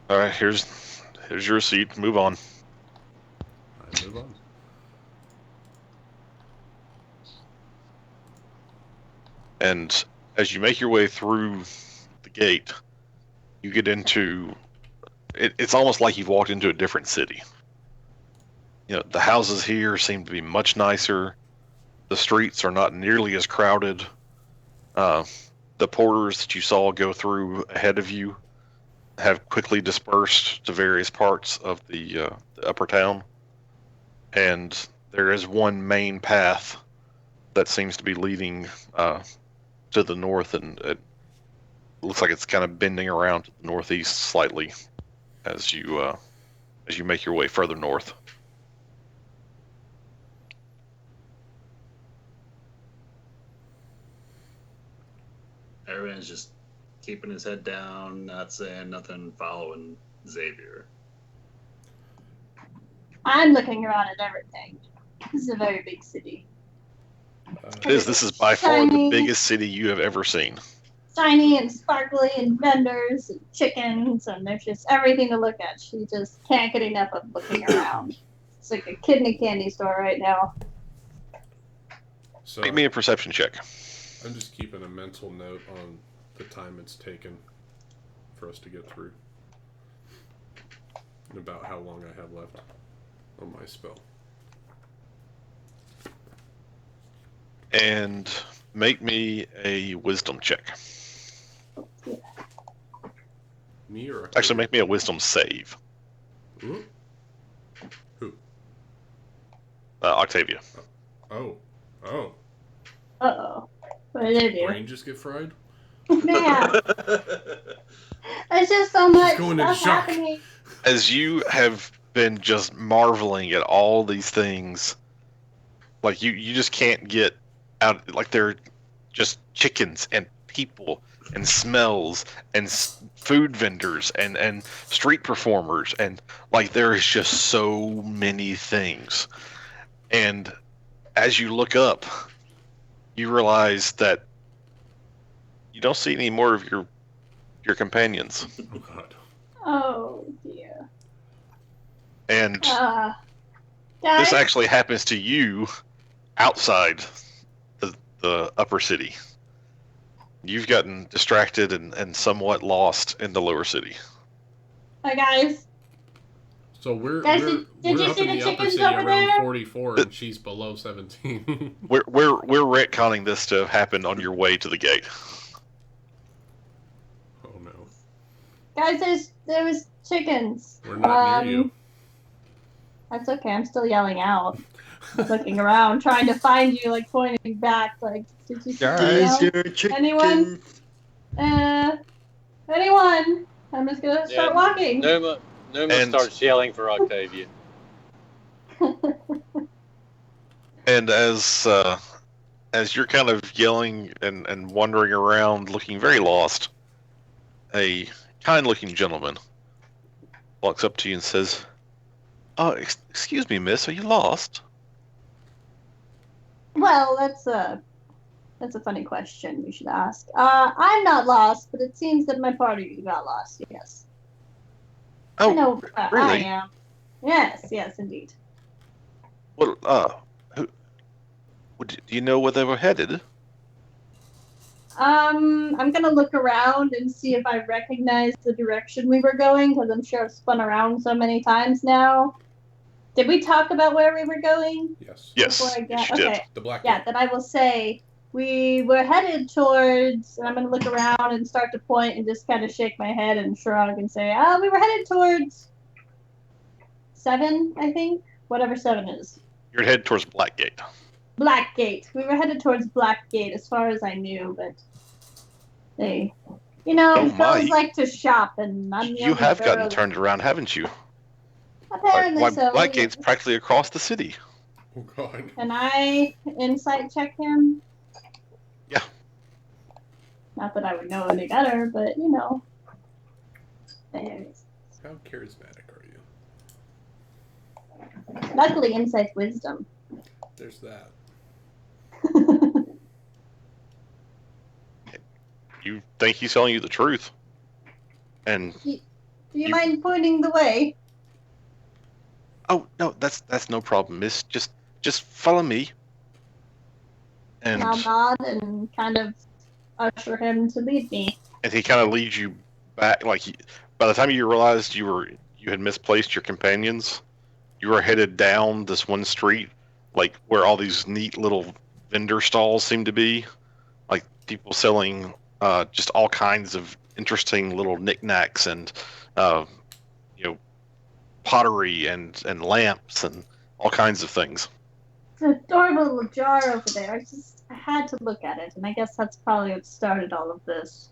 All right, here's your receipt. Move on. I move on. And as you make your way through the gate, you get into... It's almost like you've walked into a different city. The houses here seem to be much nicer. The streets are not nearly as crowded. The porters that you saw go through ahead of you have quickly dispersed to various parts of the upper town, and there is one main path that seems to be leading to the north, and it looks like it's kind of bending around to the northeast slightly as you make your way further north. Everyone's just keeping his head down, not saying nothing, following Xavier. I'm looking around at everything. This is a very big city. This is by far the Shiny. biggest city you have ever seen. Shiny and sparkly and vendors and chickens, and there's just everything to look at. She just can't get enough of looking around. It's like a kid in a candy store right now. So Make me a perception check. I'm just keeping a mental note on the time it's taken for us to get through. And about how long I have left on my spell. And make me a wisdom check. Me or Actually, make me a wisdom save. Ooh. Who? Octavia. Oh. Uh-oh. What did I do? Brain just get fried? Man, there's just so much going into stuff shock. happening. As you have been just marveling at all these things, like you just can't get out, like they're just chickens and people and smells and food vendors and street performers, and like there is just so many things. And as you look up, you realize that you don't see any more of your companions. Oh god. Oh dear. And Guys, this actually happens to you outside the upper city. You've gotten distracted and somewhat lost in the lower city. hi guys. So we're Guys, we're, did we're you up see in the the upper chickens city over around there? 44 and she's below 17. We're retconning this to have happened on your way to the gate. Oh no. Guys, there was chickens. We're not near you. That's okay. I'm still yelling out, looking around, trying to find you, like pointing back. Like, did you see anyone? Anyone? Anyone? I'm just gonna start walking. Numa And- starts yelling for Octavia. And as you're kind of yelling and wandering around, looking very lost, a kind-looking gentleman walks up to you and says, "Oh, excuse me, miss, are you lost?" Well, that's a funny question you should ask. I'm not lost, but it seems that my party got lost. Yes. Oh, I know. I really? am. Yes, indeed. Well, do you know where they were headed? I'm gonna look around and see if I recognize the direction we were going, because I'm sure I've spun around so many times now. Did we talk about where we were going? Yes. Yes, Before I yes, get, you okay. did. The black. Yeah, then I will say we were headed towards, and I'm going to look around and start to point and just kind of shake my head and shrug and say, we were headed towards 7, I think. Whatever 7 is. You're headed towards Blackgate. Blackgate. We were headed towards Blackgate as far as I knew, but they, girls my. like to shop, and I'm the You only have girl gotten that- turned around, haven't you? Apparently so. Blackgate's practically across the city. Oh god. Can I insight check him? Yeah. Not that I would know any better, but There it is. How charismatic are you? Luckily, insight's wisdom. There's that. You think he's telling you the truth. And Do you mind pointing the way? oh no, that's no problem, miss. Just follow me. And I'll nod and kind of usher him to lead me. and he kind of leads you back. Like by the time you realized you had misplaced your companions, you were headed down this one street, like where all these neat little vendor stalls seem to be, like people selling just all kinds of interesting little knickknacks and pottery and lamps and all kinds of things. It's an adorable little jar over there. I had to look at it, and I guess that's probably what started all of this.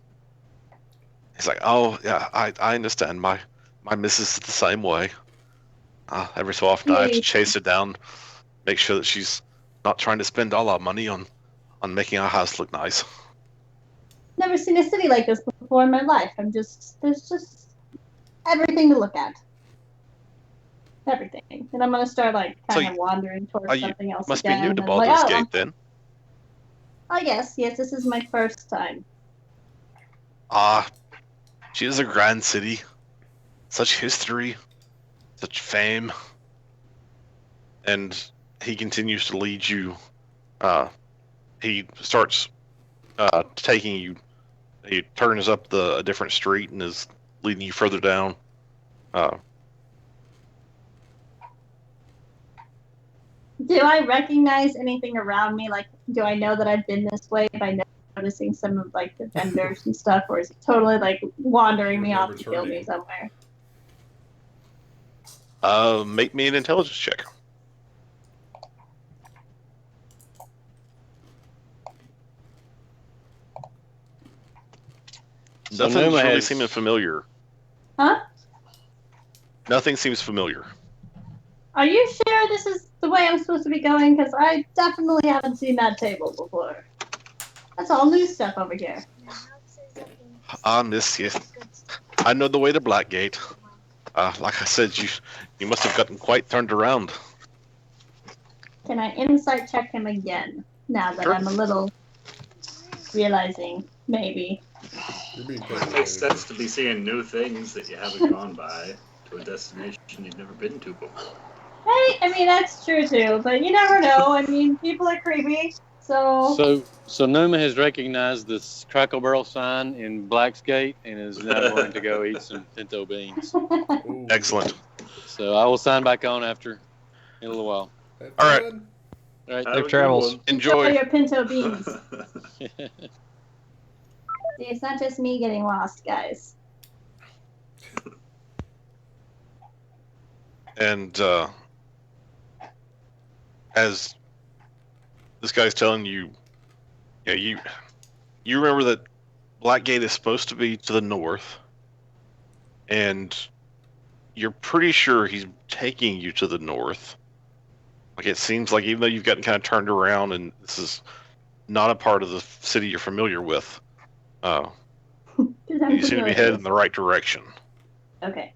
He's like, oh yeah, I understand. My missus is the same way. Every so often I have to chase her down, make sure that she's not trying to spend all our money on making our house look nice. Never seen a city like this before in my life. There's just everything to look at. Everything. And I'm going to start, kind of wandering towards something else must again. Be new to Baldur's Gate, then. Oh, yes, this is my first time. She is a grand city. Such history. Such fame. And he continues to lead you. He starts taking you. He turns up a different street and is leading you further down. Do I recognize anything around me? Do I know that I've been this way by noticing some of the vendors and stuff, or is it totally wandering me off to kill me somewhere? Make me an intelligence check. So Nothing's Numa really has... seeming familiar. Huh? Nothing seems familiar. Are you sure this is the way I'm supposed to be going? Because I definitely haven't seen that table before. That's all new stuff over here. Miss, yes. I know the way to Blackgate. Like I said, you must have gotten quite turned around. Can I insight check him again? Now that Sure. I'm a little realizing, maybe. It makes sense to be seeing new things that you haven't gone by to a destination you've never been to before. Hey, I mean, that's true too, but you never know. I mean, people are creepy, so... So Numa has recognized this Crackle Barrel sign in Black's Gate and is now going to go eat some pinto beans. Ooh. Excellent. So I will sign back on after in a little while. All right. All right. Have a Safe good travels. one. Enjoy. your pinto beans. See, it's not just me getting lost, guys. And as this guy's telling you, you remember that Blackgate is supposed to be to the north, and you're pretty sure he's taking you to the north. It seems like even though you've gotten kind of turned around and this is not a part of the city you're familiar with, you seem to be headed in the right direction. Okay.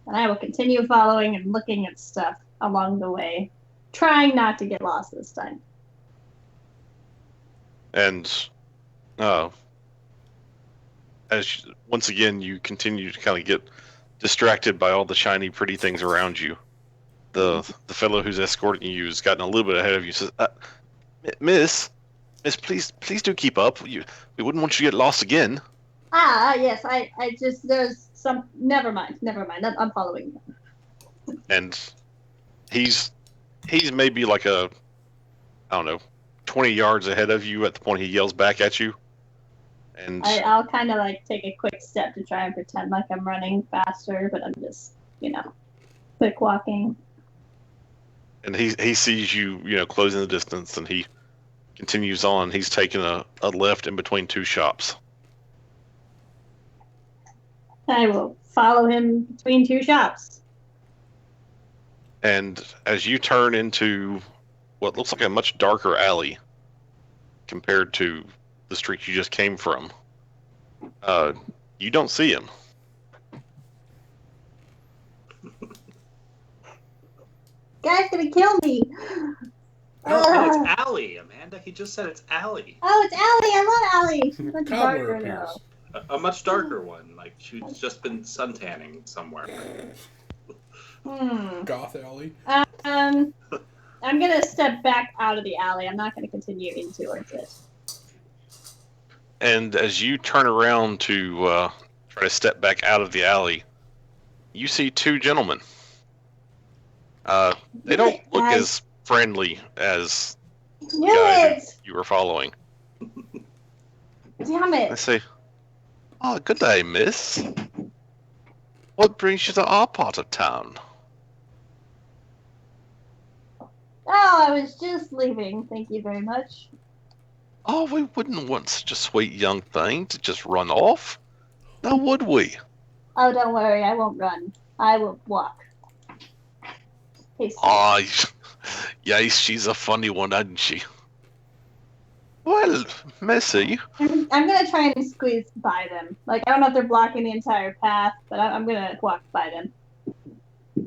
And I will continue following and looking at stuff along the way, trying not to get lost this time. And once again, you continue to kind of get distracted by all the shiny, pretty things around you. The fellow who's escorting you has gotten a little bit ahead of you. Says, Miss, please do keep up. We wouldn't want you to get lost again. Yes. I just, there's some, never mind. I'm following you. And he's maybe like 20 yards ahead of you at the point he yells back at you. And I'll kind of take a quick step to try and pretend like I'm running faster, but I'm just, quick walking. And he sees you, closing the distance, and he continues on. He's taking a left in between two shops. I will follow him between two shops. And as you turn into what looks like a much darker alley compared to the street you just came from, you don't see him. Guy's gonna kill me. No, it's Allie, Amanda. He just said it's Allie. Oh, it's Allie. I love Allie. Much Cobbler darker appears. though. A much darker one. She's just been suntanning somewhere. Goth Alley. I'm gonna step back out of the alley. I'm not gonna continue in towards it. And as you turn around to try to step back out of the alley, you see two gentlemen. They don't look as friendly as the guy who you were following. Damn I it. say, "Oh, good day, miss. What brings you to our part of town?" Oh, I was just leaving. Thank you very much. "Oh, we wouldn't want such a sweet young thing to just run off. Now, would we?" Oh, don't worry. I won't run. I will walk. Hey, "Ah, yes, she's a funny one, isn't she?" "Well, missy, I'm gonna try and squeeze by them. Like, I don't know if they're blocking the entire path, but I'm gonna walk by them.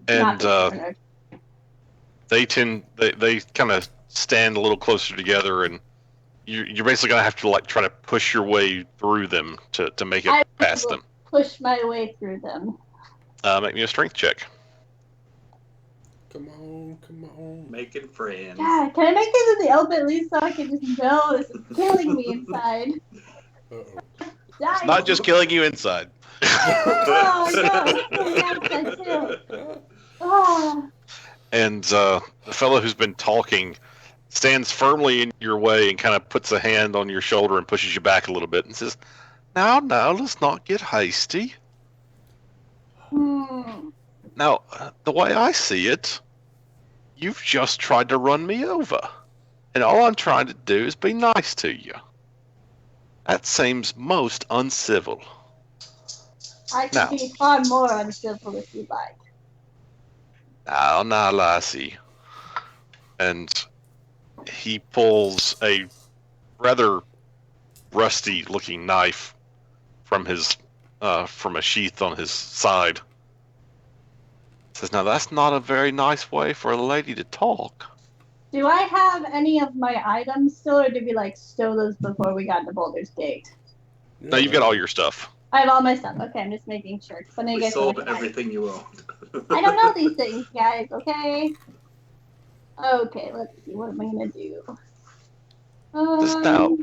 and Not be cornered. they kind of stand a little closer together, and you're basically gonna have to like try to push your way through them to make it I past will them. push my way through them. Make me a strength check. Come on. Making friends. God, can I make this in the elf at least so I can just know this is killing me inside? Uh-oh. Die. Not just killing you inside. Oh no, it's killing outside too. Oh. And the fellow who's been talking stands firmly in your way and kind of puts a hand on your shoulder and pushes you back a little bit and says, Now, let's not get hasty. Now, the way I see it, you've just tried to run me over, and all I'm trying to do is be nice to you. That seems most uncivil. I can be far more uncivil if you like. Now, lassie. And he pulls a rather rusty-looking knife from a sheath on his side. Says, "Now that's not a very nice way for a lady to talk." Do I have any of my items still, or did we like stow those before we got to Boulder's Gate? No, you've got all your stuff. I have all my stuff. Okay, I'm just making sure. We sold everything you owned. I don't know these things, guys. Okay. Okay, let's see. What am I gonna do? Now,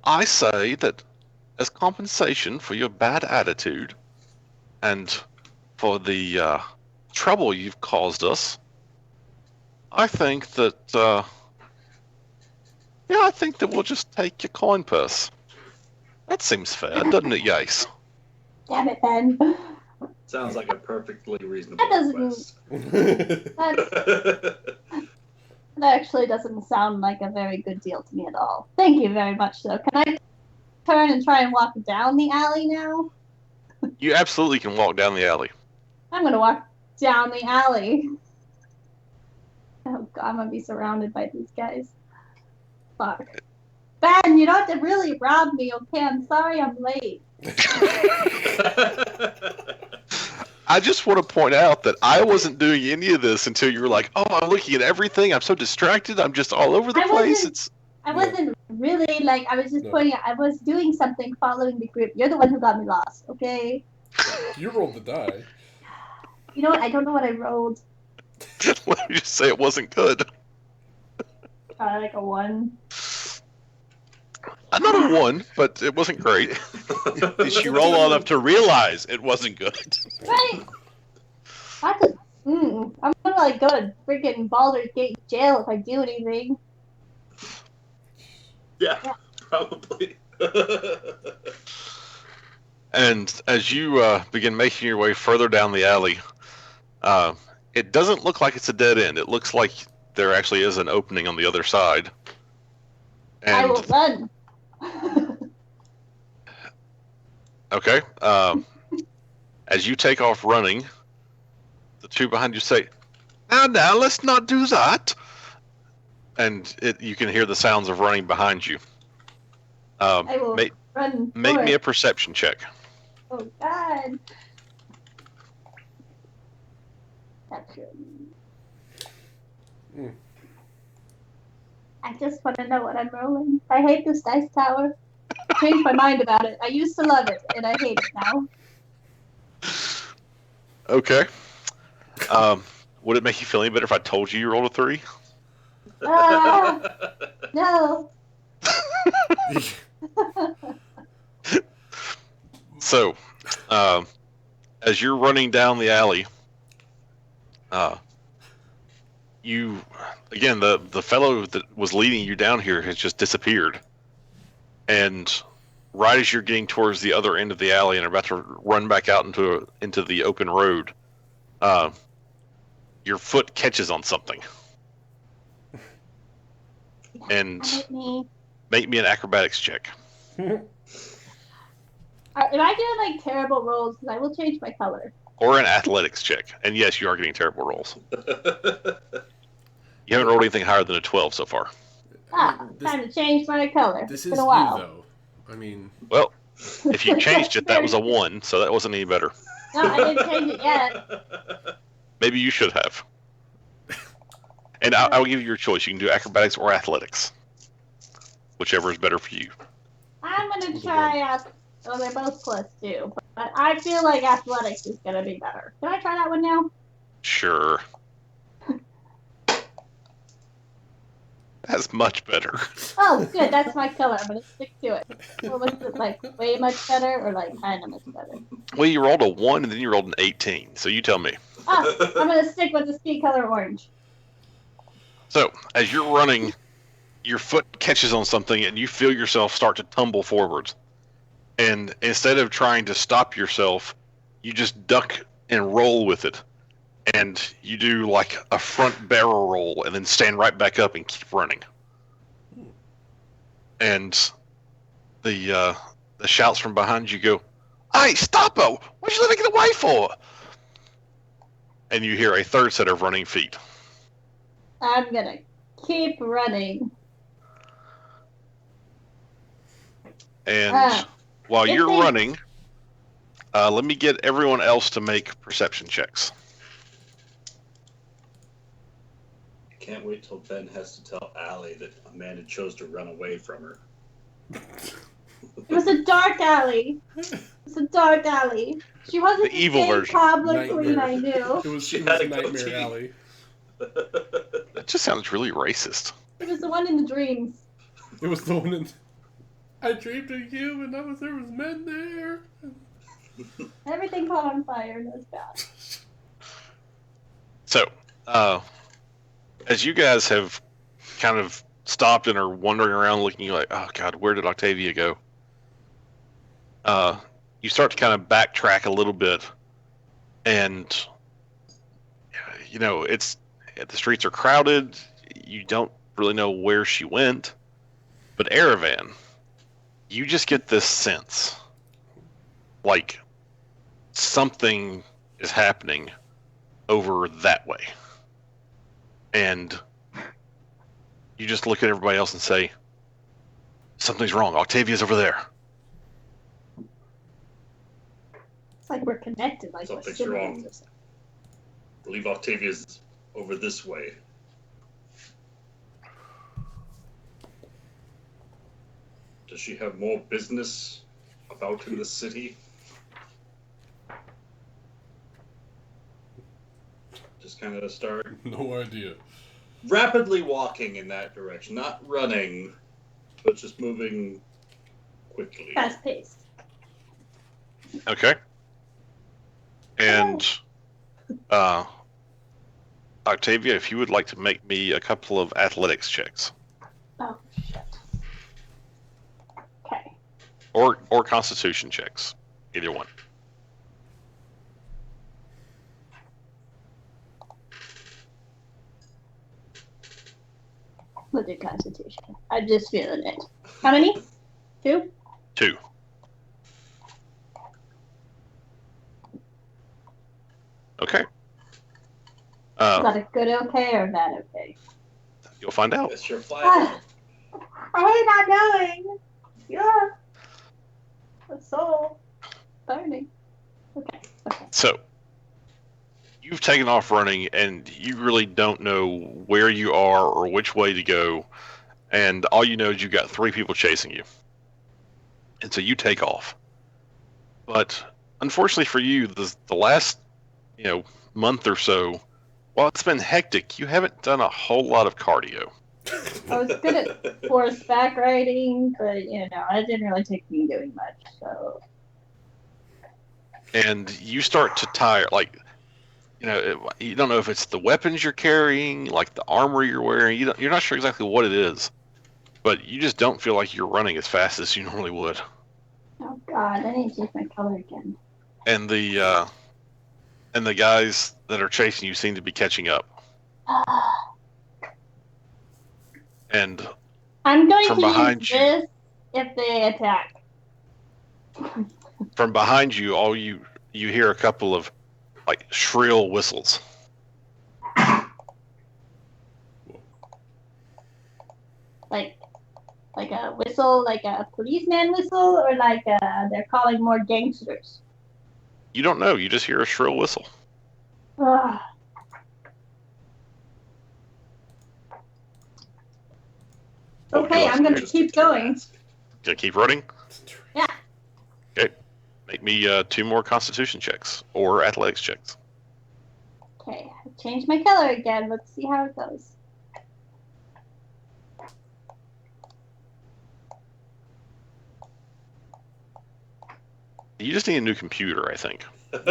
I say that as compensation for your bad attitude and for the trouble you've caused us, I think that we'll just take your coin purse. That seems fair, doesn't it, Yace? Damn it, Ben. Sounds like a perfectly reasonable That doesn't. request. That actually doesn't sound like a very good deal to me at all. Thank you very much, though. Can I turn and try and walk down the alley now? You absolutely can walk down the alley. I'm gonna walk down the alley. Oh God, I'm gonna be surrounded by these guys. Fuck. Ben, you don't have to really rob me, okay? I'm sorry I'm late. I just want to point out that I wasn't doing any of this until you were like, "Oh, I'm looking at everything. I'm so distracted. I'm just all over the place." I wasn't really like. I was just pointing out. I was doing something, following the group. You're the one who got me lost, okay? You rolled the die. You know what? I don't know what I rolled. Let me just say it wasn't good. Like a 1. Not a 1, but it wasn't great. Did she roll on up to realize it wasn't good? Right. I'm gonna like go to freaking Baldur's Gate jail if I do anything. Yeah, probably. And as you begin making your way further down the alley, it doesn't look like it's a dead end. It looks like there actually is an opening on the other side. And I will run. Okay. As you take off running, the two behind you say, Now, let's not do that." And you can hear the sounds of running behind you. I will run. Make me a perception check. Oh God. That's good. I just want to know what I'm rolling. I hate this dice tower. I changed my mind about it. I used to love it, and I hate it now. Okay. Would it make you feel any better if I told you rolled a 3? No. So, as you're running down the alley, the fellow that was leading you down here has just disappeared, and right as you're getting towards the other end of the alley and are about to run back out into the open road, your foot catches on something. And make me an acrobatics check. Am I getting like terrible rolls? Because I will change my color. Or an athletics check. And yes, you are getting terrible rolls. You haven't rolled anything higher than a 12 so far. Time to change my color. This it's is been a while. you, though. I mean... Well, if you changed it, that was a 1, so that wasn't any better. No, I didn't change it yet. Maybe you should have. And I'll give you your choice. You can do acrobatics or athletics. Whichever is better for you. I'm going to try... they're both +2. But I feel like athletics is going to be better. Can I try that one now? Sure. That's much better. Oh, good. That's my color. I'm going to stick to it. Well, was it like way much better or like kind of much better? Well, you rolled a 1 and then you rolled an 18. So you tell me. Oh, I'm going to stick with the speed color orange. So, as you're running, your foot catches on something and you feel yourself start to tumble forwards. And instead of trying to stop yourself, you just duck and roll with it. And you do like a front barrel roll and then stand right back up and keep running. And the shouts from behind you go, "Hey, stop-o! What you letting get away for?" And you hear a third set of running feet. I'm going to keep running. And while you're running, let me get everyone else to make perception checks. Can't wait till Ben has to tell Allie that Amanda chose to run away from her. It was a dark alley. It's a dark alley. She wasn't The evil same version. cobbler queen I knew. It was She had a Nightmare goatee. Alley. That just sounds really racist. It was the one in the dreams. It was the one in... I dreamed of you and there was men there. Everything caught on fire and it was bad. So, as you guys have kind of stopped and are wandering around looking like, oh God, where did Octavia go? You start to kind of backtrack a little bit, and you know the streets are crowded. You don't really know where she went, but Aravan, you just get this sense like something is happening over that way. And you just look at everybody else and say, something's wrong. Octavia's over there. It's like we're connected, like we're Something's wrong. siblings or something. I believe Octavia's over this way. Does she have more business about in the city? Just kind of start No idea. rapidly walking in that direction, not running, but just moving quickly. Fast paced. Okay. And Octavia, if you would like to make me a couple of athletics checks. Oh, shit. Okay. Or constitution checks. Either one. We'll do Constitution. I'm just feeling it. How many? 2? 2. Okay. Is that a good okay or a bad okay? You'll find out. That's your flag. I hate not knowing. Yeah. The soul. Burning. Okay. So, you've taken off running, and you really don't know where you are or which way to go, and all you know is you've got 3 people chasing you. And so you take off. But unfortunately for you, the last month or so, while it's been hectic, you haven't done a whole lot of cardio. I was good at horseback riding, but it didn't really take me doing much. So. And you start to tire, you don't know if it's the weapons you're carrying, like the armor you're wearing. You're not sure exactly what it is, but you just don't feel like you're running as fast as you normally would. God, I need to change my color again. And the guys that are chasing you seem to be catching up. And I'm going from to behind use you, this if they attack. from behind you, you hear a couple of like shrill whistles. Like a whistle, like a policeman whistle, or like they're calling more gangsters. You don't know. You just hear a shrill whistle. Ugh. Okay, I'm gonna keep going. Gonna keep running? Yeah. Okay. Make me 2 more Constitution checks or athletics checks. Okay, I changed my color again. Let's see how it goes. You just need a new computer, I think. Didn't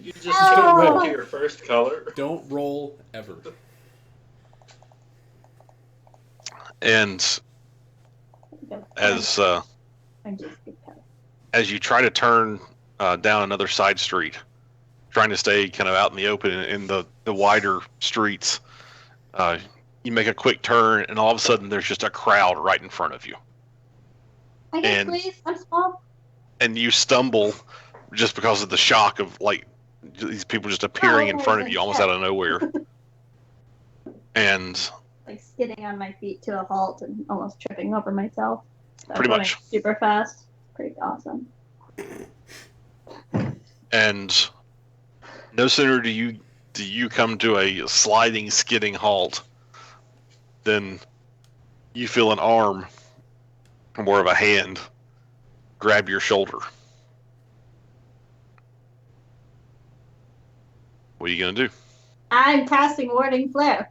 you just go back to your first color? Don't roll ever. And as I'm just good color. as you try to turn down another side street, trying to stay kind of out in the open in the wider streets, you make a quick turn, and all of a sudden there's just a crowd right in front of you. I guess, please. I'm small. And you stumble just because of the shock of like these people just appearing in front of you almost out of nowhere. And like skidding on my feet to a halt and almost tripping over myself. So pretty much super fast. Pretty awesome. And no sooner do you come to a sliding, skidding halt than you feel an arm, or more of a hand, grab your shoulder. What are you gonna do? I'm casting Warning Flare.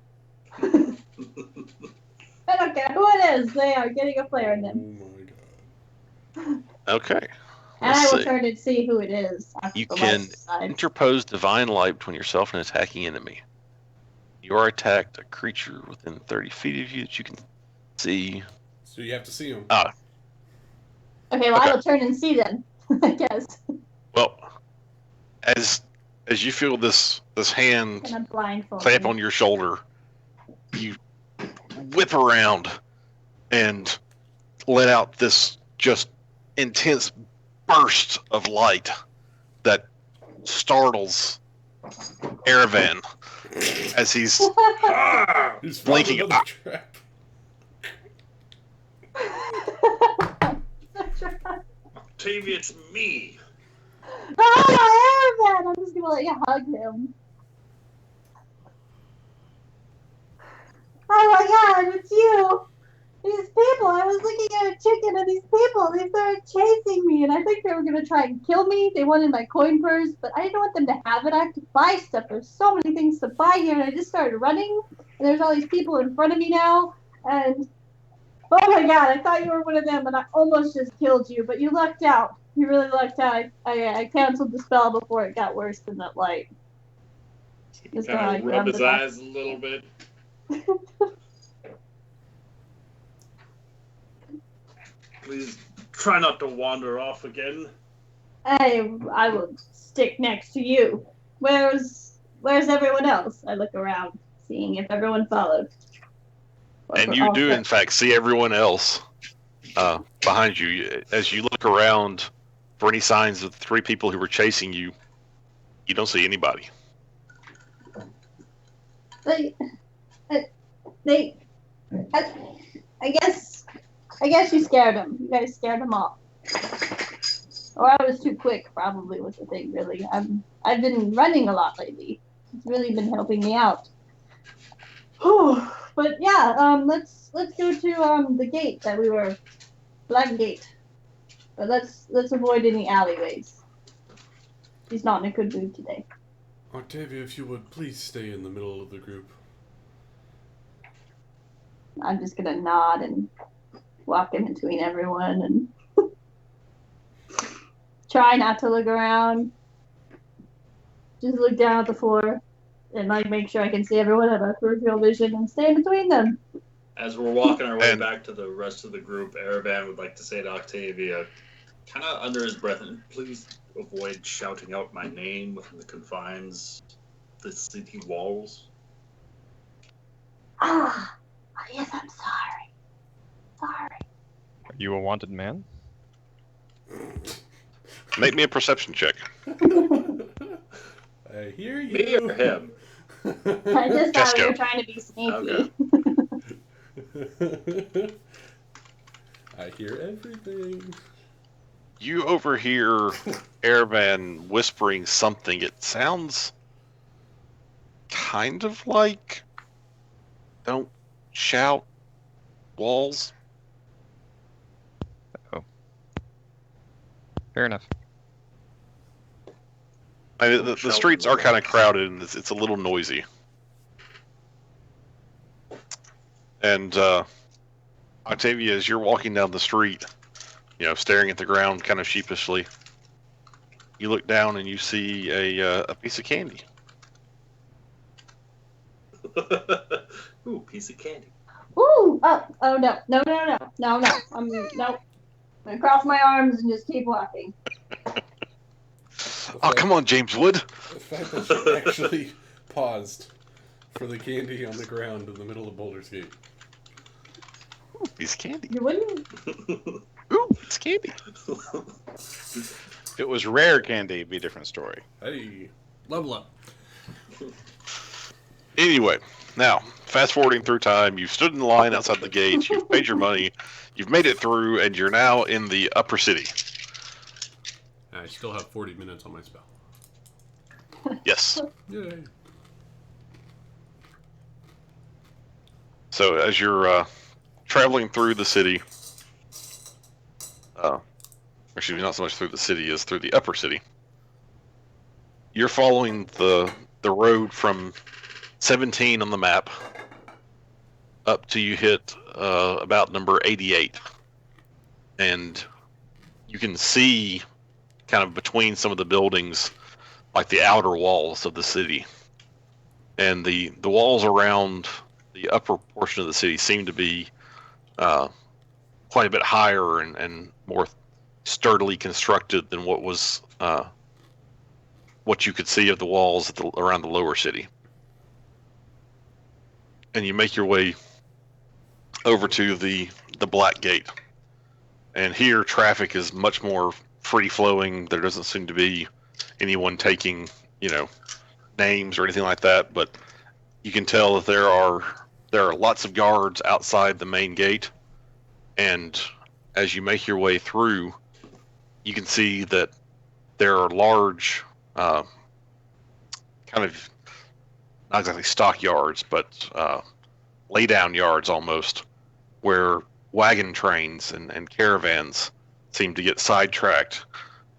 I don't care who it is. They are getting a flare in them. Oh my god. Okay. And I will turn and see who it is. You can interpose divine light between yourself and an attacking enemy. You are attacked a creature within 30 feet of you that you can see. So you have to see him. Okay, well, I will turn and see them, I guess. Well, as you feel this hand clamp on your shoulder, you whip around and let out this just intense burst of light that startles Aravan as he's blinking. Octavia, it's me. Oh, Aravan! I'm just gonna let you hug him. Oh my god, it's you! These people, I was looking at a chicken and these people, they started chasing me and I think they were going to try and kill me. They wanted my coin purse, but I didn't want them to have it. I have to buy stuff. There's so many things to buy here and I just started running and there's all these people in front of me now and oh my god, I thought you were one of them and I almost just killed you, but you lucked out. You really lucked out. I canceled the spell before it got worse than that light. Just kind of rub his eyes a little bit. Please try not to wander off again. I will stick next to you. Where's everyone else? I look around, seeing if everyone followed. And you do, in fact, see everyone else behind you. As you look around for any signs of the 3 people who were chasing you, you don't see anybody. I guess you scared them. You guys scared them off. Or I was too quick, probably was the thing, really. I've been running a lot lately. It's really been helping me out. Whew. But yeah, let's go to the gate that we were Black Gate. But let's avoid any alleyways. He's not in a good mood today. Octavia, if you would please stay in the middle of the group. I'm just gonna nod and walk in between everyone and try not to look around. Just look down at the floor and like make sure I can see everyone at a peripheral vision and stay in between them. As we're walking our way And- back to the rest of the group, Aravan would like to say to Octavia, kind of under his breath, and please avoid shouting out my name within the confines of the city walls. Ah, yes, I'm sorry. Sorry. Are you a wanted man? Make me a perception check. I hear you. Me or him? I just thought we Jesco. were trying to be sneaky. Okay. I hear everything. You overhear Airvan whispering something. It sounds kind of like "Don't shout, walls." Fair enough. I mean, the streets are kind of crowded and it's a little noisy. And Octavia, as you're walking down the street, staring at the ground kind of sheepishly, you look down and you see a piece of candy. Ooh, piece of candy. Ooh, oh no. I'm gonna cross my arms and just keep walking. Oh, come on, James Wood. The fact that you actually paused for the candy on the ground in the middle of Boulder's Gate. Ooh, piece of candy. You wouldn't? Ooh, it's candy. If it was rare candy, it'd be a different story. Hey, level up. Anyway, now, fast forwarding through time, you've stood in the line outside the gates, you've paid your money, you've made it through, and you're now in the upper city. I still have 40 minutes on my spell. Yes. Yay. So as you're traveling through the city, actually not so much through the city as through the upper city, you're following the road from 17 on the map up to you hit about number 88, and you can see kind of between some of the buildings like the outer walls of the city, and the walls around the upper portion of the city seem to be quite a bit higher and more sturdily constructed than what was what you could see of the walls around the lower city. And you make your way over to the Black Gate, and here traffic is much more free flowing. There doesn't seem to be anyone taking names or anything like that, but you can tell that there are lots of guards outside the main gate, and as you make your way through, you can see that there are large kind of not exactly stockyards, but lay down yards almost, where wagon trains and caravans seem to get sidetracked,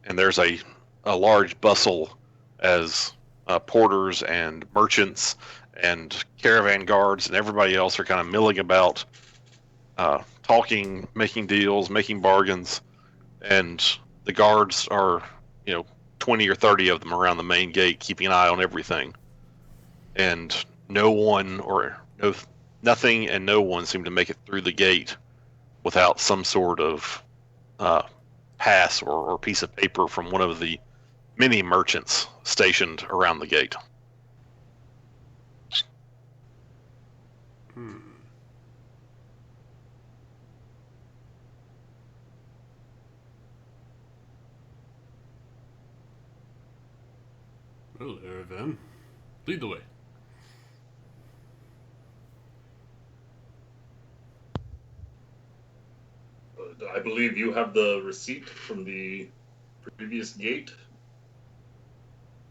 and there's a large bustle as porters and merchants and caravan guards and everybody else are kind of milling about, talking, making deals, making bargains, and the guards are 20 or 30 of them around the main gate keeping an eye on everything, and nothing and no one seem to make it through the gate without some sort of pass or piece of paper from one of the many merchants stationed around the gate. Well, Aravan, lead the way. I believe you have the receipt from the previous gate.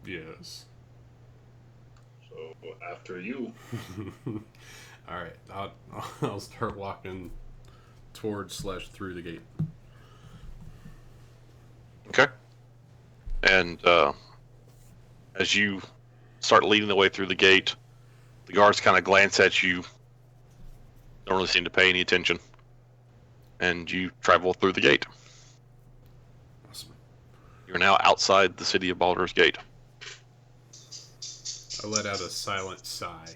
Yes. So after you. All right, I'll start walking towards / through the gate. Okay. And as you start leading the way through the gate, the guards kind of glance at you, don't really seem to pay any attention, and you travel through the gate. Awesome. You're now outside the city of Baldur's Gate. I let out a silent sigh.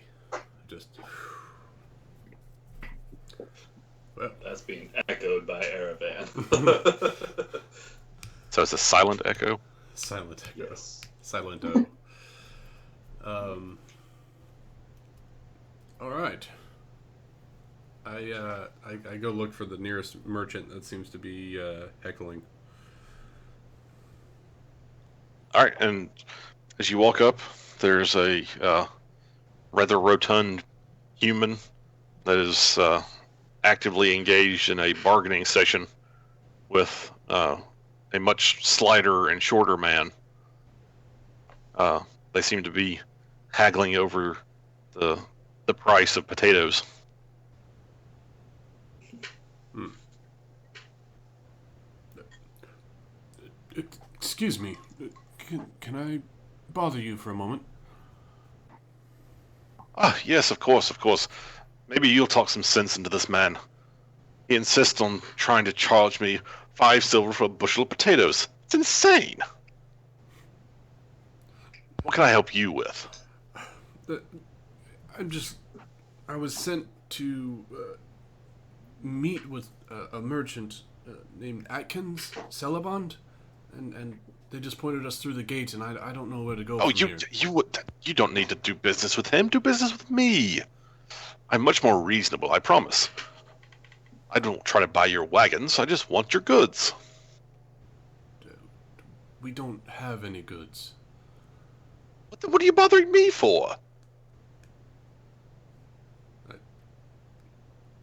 Just. That's being echoed by Aravan. So it's a silent echo. Silent echo. Yes. Silent O. All right. I go look for the nearest merchant that seems to be heckling. All right, and as you walk up, there's a rather rotund human that is actively engaged in a bargaining session with a much slighter and shorter man. They seem to be haggling over the price of potatoes. Excuse me. Can I bother you for a moment? Ah, yes, of course, of course. Maybe you'll talk some sense into this man. He insists on trying to charge me 5 silver for a bushel of potatoes. It's insane. What can I help you with? I was sent to meet with a merchant named Atkins Celebond, and they just pointed us through the gate, and I don't know where to go. Oh, from here. you don't need to do business with him. Do business with me. I'm much more reasonable, I promise. I don't try to buy your wagons. I just want your goods. We don't have any goods. What are you bothering me for?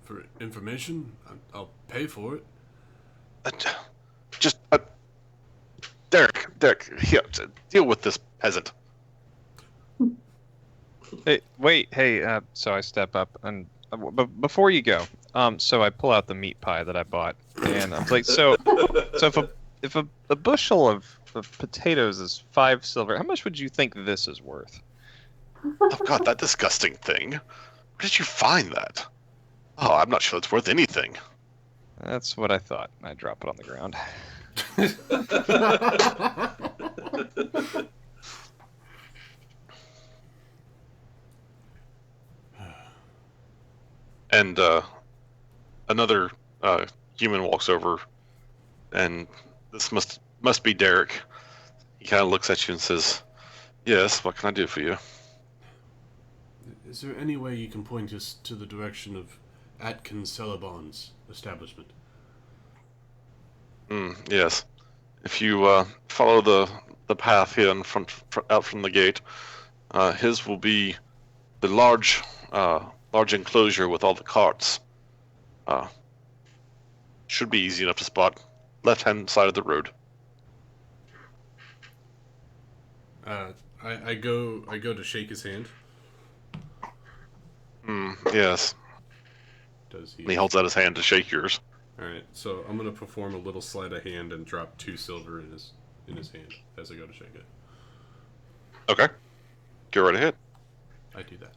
For information, I'll pay for it. Derek, here, deal with this peasant. Hey, wait, hey, so I step up, and before you go, so I pull out the meat pie that I bought, and I'm like, so if a bushel of potatoes is 5 silver, how much would you think this is worth? Oh God, that disgusting thing. Where did you find that? Oh, I'm not sure it's worth anything. That's what I thought. I drop it on the ground. And another human walks over, and this must be Derek. He kind of looks at you and says, "Yes, what can I do for you?" Is there any way you can point us to the direction of Atkins Celebon's establishment? Yes. If you follow the path here in front out from the gate, his will be the large enclosure with all the carts. Should be easy enough to spot. Left-hand side of the road. I go to shake his hand. Yes. Does he? And he holds out his hand to shake yours. All right, so I'm gonna perform a little sleight of hand and drop 2 silver in his hand as I go to shake it. Okay. Go right ahead. I do that.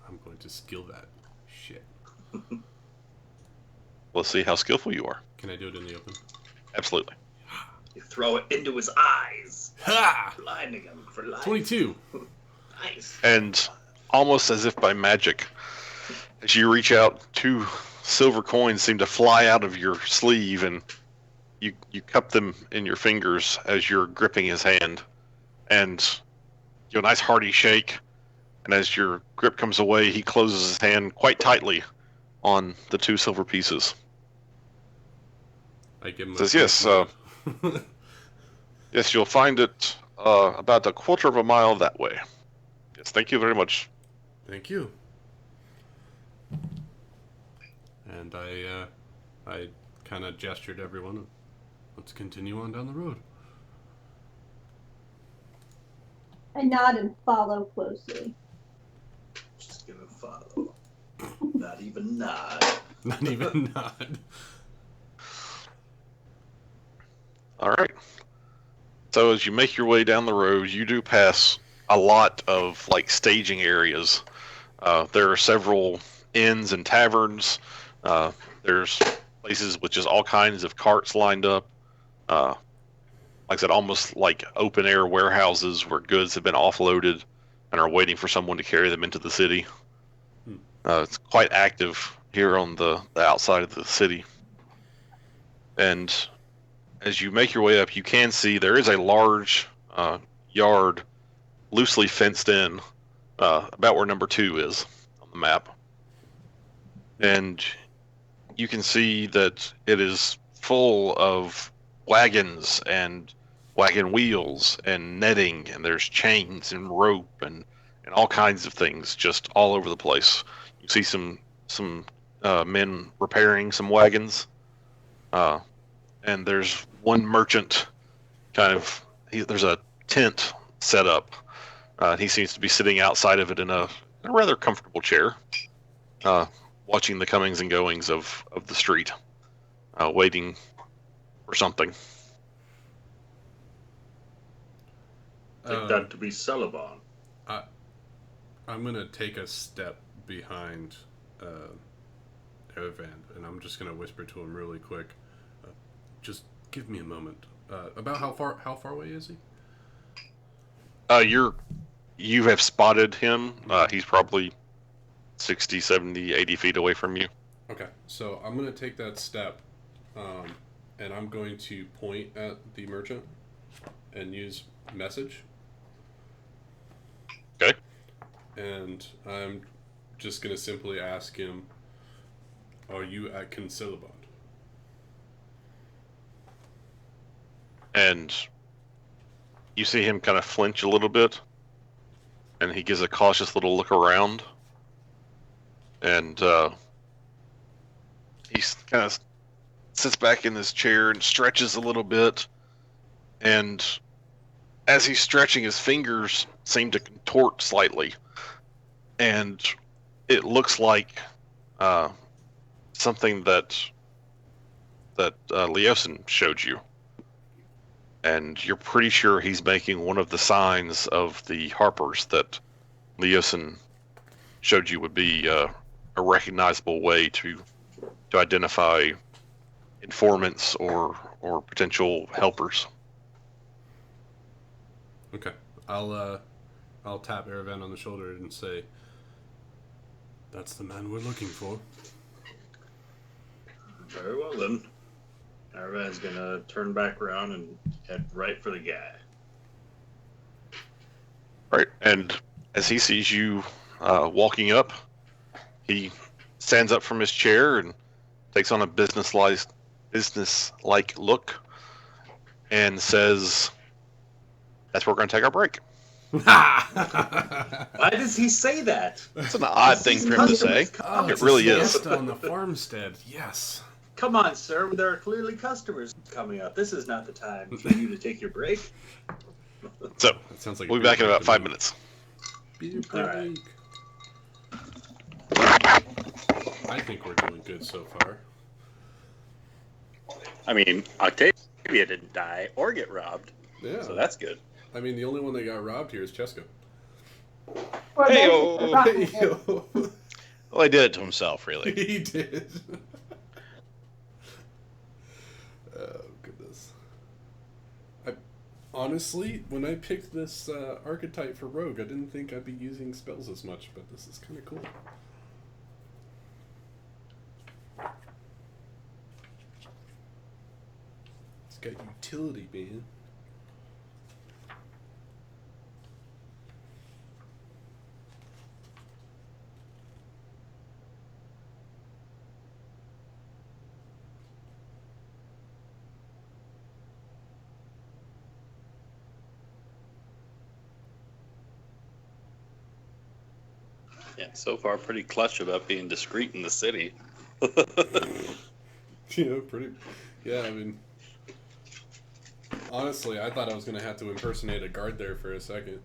I'm going to skill that. Shit. Let's see how skillful you are. Can I do it in the open? Absolutely. You throw it into his eyes, Ha! blinding him for life. 22. Nice. And almost as if by magic, as you reach out, 2 silver coins seem to fly out of your sleeve, and you cup them in your fingers as you're gripping his hand, and you a nice hearty shake, and as your grip comes away, he closes his hand quite tightly on the 2 silver pieces. I give him Says, yes, yes, you'll find it about a quarter of a mile that way. Yes, thank you very much. Thank you. And I kind of gesture to everyone. Let's continue on down the road. I nod and follow closely. Just gonna follow. Not even nod. Not even nod. All right. So as you make your way down the road, you do pass a lot of like staging areas. There are several inns and taverns. There's places with just all kinds of carts lined up. Like I said, almost like open air warehouses where goods have been offloaded and are waiting for someone to carry them into the city. It's quite active here on the outside of the city. And as you make your way up, you can see there is a large yard, loosely fenced in, about where number 2 is on the map. And you can see that it is full of wagons and wagon wheels and netting, and there's chains and rope and all kinds of things just all over the place. You see some men repairing some wagons, and there's one merchant there's a tent set up. He seems to be sitting outside of it in a rather comfortable chair, watching the comings and goings of the street, waiting for something. Take that to be Celebon. I'm going to take a step behind Evan, and I'm just going to whisper to him really quick. Just give me a moment. About how far away is he? You have spotted him. He's probably 60, 70, 80 feet away from you. Okay, so I'm going to take that step, and I'm going to point at the merchant and use message. Okay. And I'm just going to simply ask him, are you at Concilabond? And you see him kind of flinch a little bit, and he gives a cautious little look around, and he kind of sits back in his chair and stretches a little bit, and as he's stretching, his fingers seem to contort slightly, and it looks like something that Leosin showed you. And you're pretty sure he's making one of the signs of the Harpers that Leosin showed you would be a recognizable way to identify informants or potential helpers. Okay, I'll tap Erevan on the shoulder and say, "That's the man we're looking for." Very well then. Erevan's gonna turn back around and head right for the guy. Right, and as he sees you walking up, he stands up from his chair and takes on a business-like look and says, "That's where we're going to take our break." Why does he say that? It's an odd thing for him to say. Oh, It really is. Siesta on the farmstead. Yes. Come on, sir. There are clearly customers coming up. This is not the time for you to take your break. So, That sounds like we'll be back in about 5 minutes. Beer All right. break. I think we're doing good so far. I mean, Octavia didn't die or get robbed, Yeah. so that's good. I mean, the only one that got robbed here is Cheska. Or Hey-o. maybe Rocket. Well, he did it to himself, really. He did. Oh, goodness. Honestly, when I picked this archetype for Rogue, I didn't think I'd be using spells as much, but this is kind of cool. It's got utility, man. Yeah, so far pretty clutch about being discreet in the city. Yeah, pretty. Yeah, I mean, honestly, I thought I was gonna have to impersonate a guard there for a second.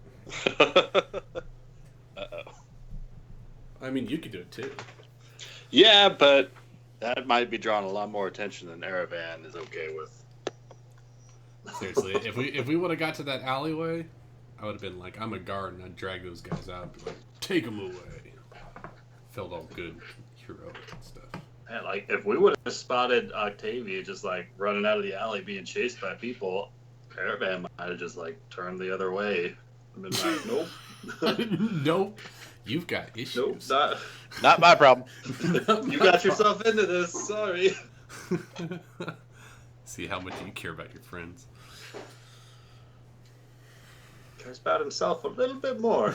Uh-oh. I mean, you could do it too. Yeah, but that might be drawing a lot more attention than Erevan is okay with. Seriously, if we would have got to that alleyway, I would have been like, I'm a guard, and I'd drag those guys out, and be like, take them away. Felt all good, hero and stuff. Man, like, if we would have spotted Octavia just, like, running out of the alley being chased by people, Erevan might have just, like, turned the other way. I've been like, nope. Nope. You've got Nope, issues. Not my problem. You got yourself into this. Sorry. See how much you care about your friends. Cares about himself a little bit more.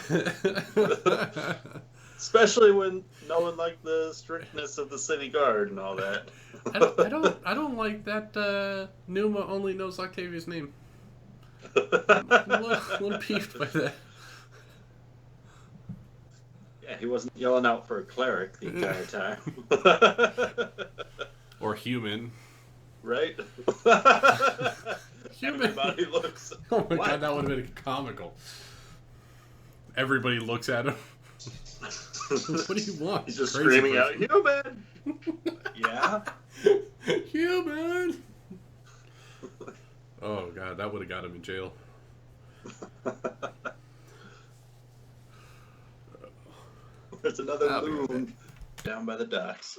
Especially when knowing like the strictness of the city guard and all that. I don't like that Numa only knows Octavia's name. I'm a little peeved by that. Yeah, he wasn't yelling out for a cleric the entire time. Or human. Right? Human. Everybody looks. Oh my What? god, that would have been comical. Everybody looks at him. What do you want? He's just Crazy screaming out, person. human! Yeah? Human! Oh god, that would have got him in jail. There's another I'll be right loon down by the docks.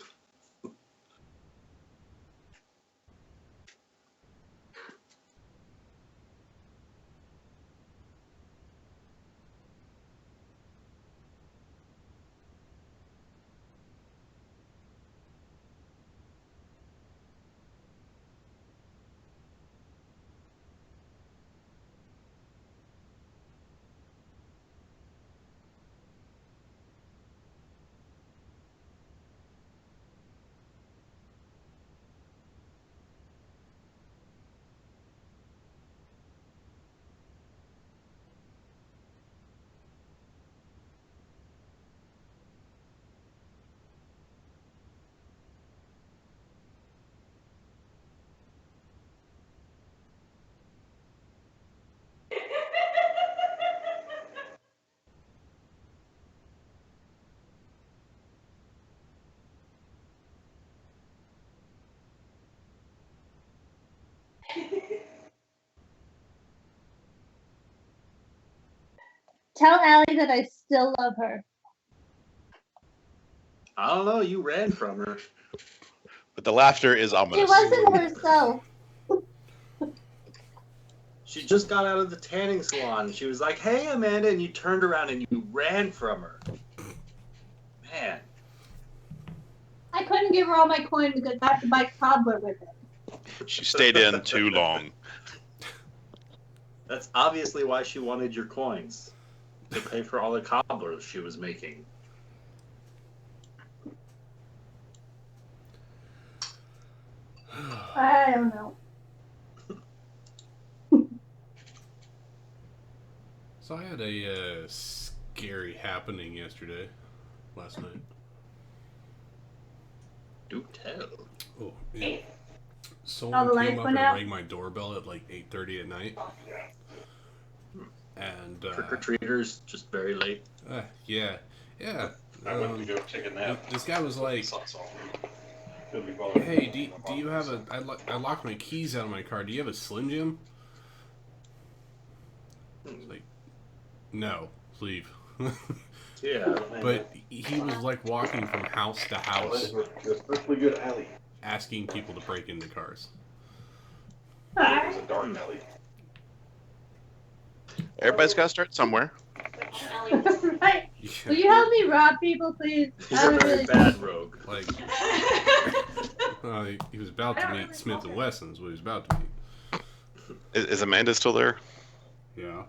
Tell Allie that I still love her. I don't know, you ran from her. But the laughter is ominous. She wasn't herself. She just got out of the tanning salon. She was like, hey, Amanda, and you turned around and you ran from her. Man. I couldn't give her all my coin because I have to buy cobbler with it. She stayed in too long. That's obviously why she wanted your coins. To pay for all the cobblers she was making. I don't know. So I had a scary happening last night. Do tell. Oh, yeah. Oh, Someone the came lights up went and out? rang my doorbell at like 8:30 at night. And Trick-or-treaters, just very late. yeah. I went to go take a nap. This guy was like, He'll be bothered. "Hey, do you have a? I locked my keys out of my car. Do you have a Slim Jim?" I was like, "No, leave." Yeah. But he was like walking from house to house, It's a perfectly good alley. asking people to break into cars. It's a dark alley. Everybody's got to start somewhere. Right. Will you help me rob people, please? He's I a don't very really- bad rogue. Like, he was about to meet Smith and Wesson's. What he was about to meet. Is Amanda still there? Yeah.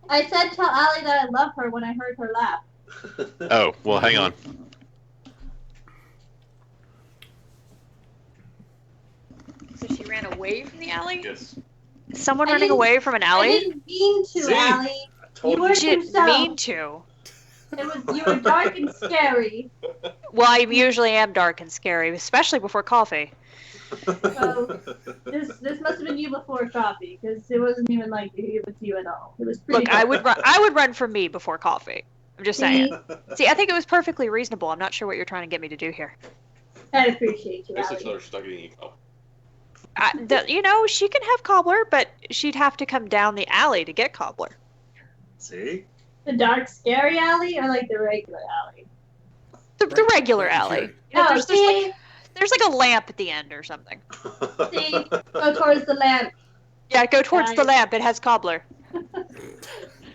I said tell Allie that I love her when I heard her laugh. Oh, well, hang on. So she ran away from the alley? Yes. Someone I running didn't- away from an I alley? didn't mean to, See? Allie. I told You were you. She didn't yourself. mean to. It was you were dark and scary. Well, I usually am dark and scary, especially before coffee. So this must have been you before coffee, because it wasn't even like it was you at all. It was pretty. Look, I dark. would run from me before coffee. I'm just saying. See, I think it was perfectly reasonable. I'm not sure what you're trying to get me to do here. I appreciate you, Basically, Allie. they're stuck in the oh. She can have cobbler, but she'd have to come down the alley to get cobbler. See? The dark, scary alley, or like the regular alley? The regular alley. You know, Oh, there's like a lamp at the end or something. see, go towards the lamp. Yeah, go towards the Nice. lamp. It has cobbler.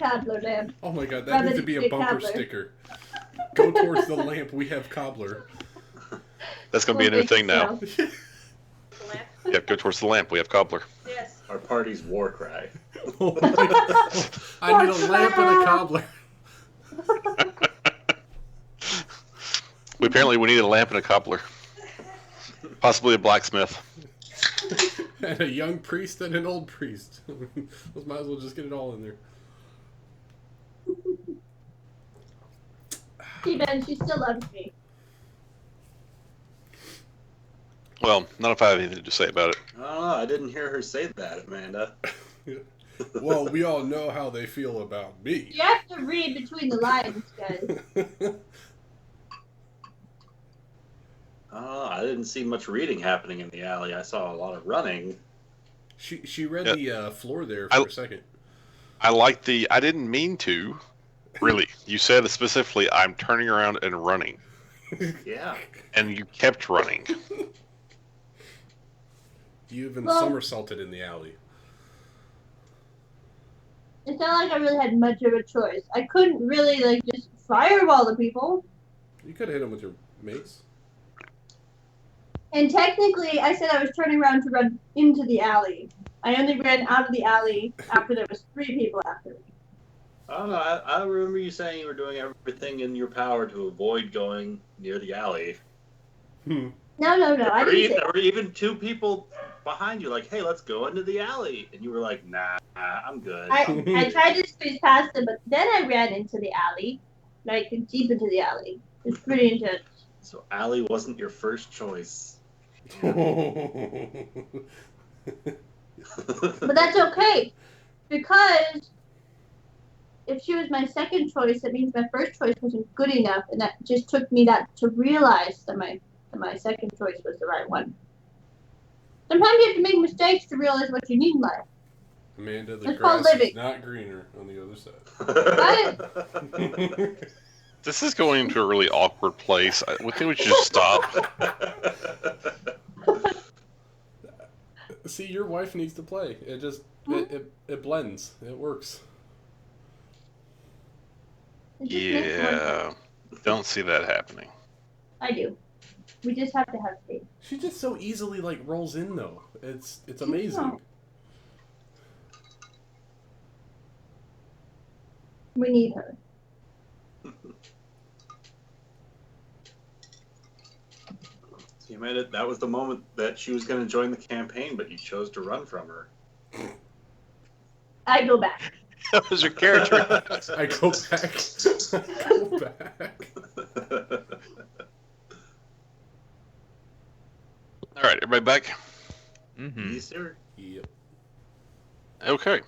cobbler lamp. Oh my god, that Rather needs to than be a big bumper cobbler. sticker. Go towards the lamp, we have cobbler. That's going to be a new We'll thing make it now. so. Yep, go towards the lamp. We have cobbler. Yes. Our party's war cry. Oh my god. I need a lamp and a cobbler. We need a lamp and a cobbler. Possibly a blacksmith. And a young priest and an old priest. Let's might as well just get it all in there. See, Ben, she still loves me. Well, not if I have anything to say about it. I don't know. I didn't hear her say that, Amanda. Well, we all know how they feel about me. You have to read between the lines, guys. I didn't see much reading happening in the alley. I saw a lot of running. She read the floor there I for a second. I didn't mean to. Really. You said specifically, I'm turning around and running. Yeah. And you kept running. You even Well- somersaulted in the alley. It's not like I really had much of a choice. I couldn't really, just fireball the people. You could have hit him with your mace. And technically, I said I was turning around to run into the alley. I only ran out of the alley after there was 3 people after me. I don't know. I remember you saying you were doing everything in your power to avoid going near the alley. No, I Or didn't say there were even 2 people behind you, like, hey, let's go into the alley. And you were like, nah, I'm good. I tried to squeeze past them, but then I ran into the alley, deep into the alley. It's pretty intense. So alley wasn't your first choice. But that's okay, because if she was my second choice, that means my first choice wasn't good enough, and that just took me to realize that my second choice was the right one. Sometimes you have to make mistakes to realize what you need in life. Amanda, the It's called grass is living. not greener on the other side. This is going into a really awkward place. I think we should just stop. See, your wife needs to play. It just it blends. It works. It just makes more sense. Yeah. Don't see that happening. I do. We just have to have faith. She just so easily rolls in though. It's amazing. We need her. So you made it. That was the moment that she was going to join the campaign, but you chose to run from her. I go back. That was your character. I go back. I go back. All right, everybody back? Mm-hmm. Yes, sir. Yep. Okay.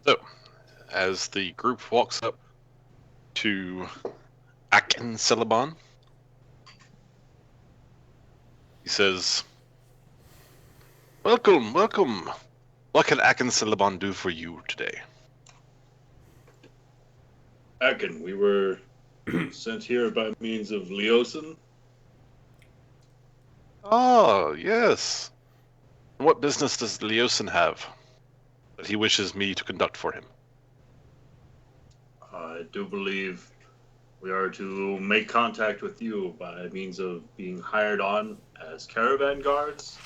So, as the group walks up to Akin Celeban, he says, Welcome. What can Akin Celeban do for you today? Akin, we were sent here by means of Leosin. Oh, yes. What business does Leosin have that he wishes me to conduct for him? I do believe we are to make contact with you by means of being hired on as caravan guards.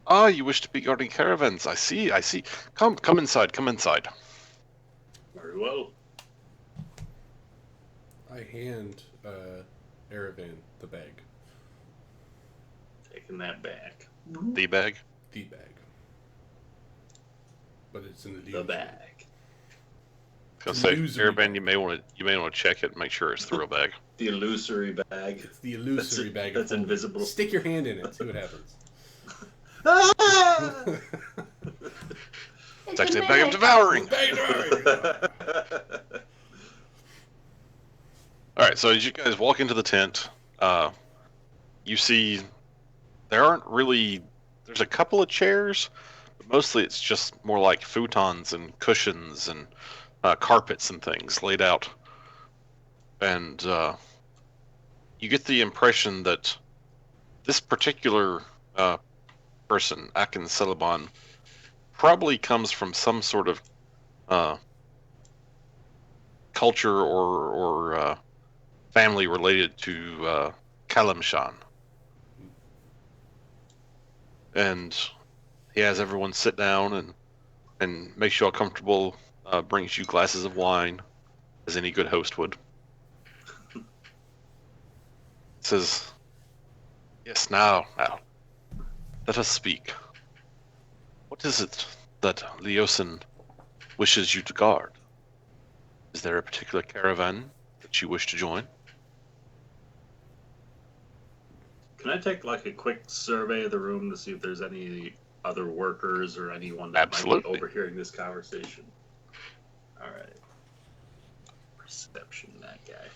Ah, you wish to be guarding caravans. I see. Come inside. Very well. I hand Aravan the bag. Taking that back. The bag? The bag. But it's in The bag. I was gonna say, Illusory Aravan, you may want to check it and make sure it's the real bag. The illusory bag. It's the illusory bag. of That's holding. invisible. Stick your hand in it. See what happens. It's actually a bag of devouring. All right, so as you guys walk into the tent, you see there's a couple of chairs, but mostly it's just more like futons and cushions and carpets and things laid out. And you get the impression that this particular person, Akin Celeban, probably comes from some sort of culture or family related to Kalimshan. And he has everyone sit down and makes you all comfortable, brings you glasses of wine, as any good host would. Says, "Yes, now, let us speak. What is it that Leosin wishes you to guard? Is there a particular caravan that you wish to join?" Can I take like a quick survey of the room to see if there's any other workers or anyone that might Absolutely. be overhearing this conversation? All right. Perception, that guy.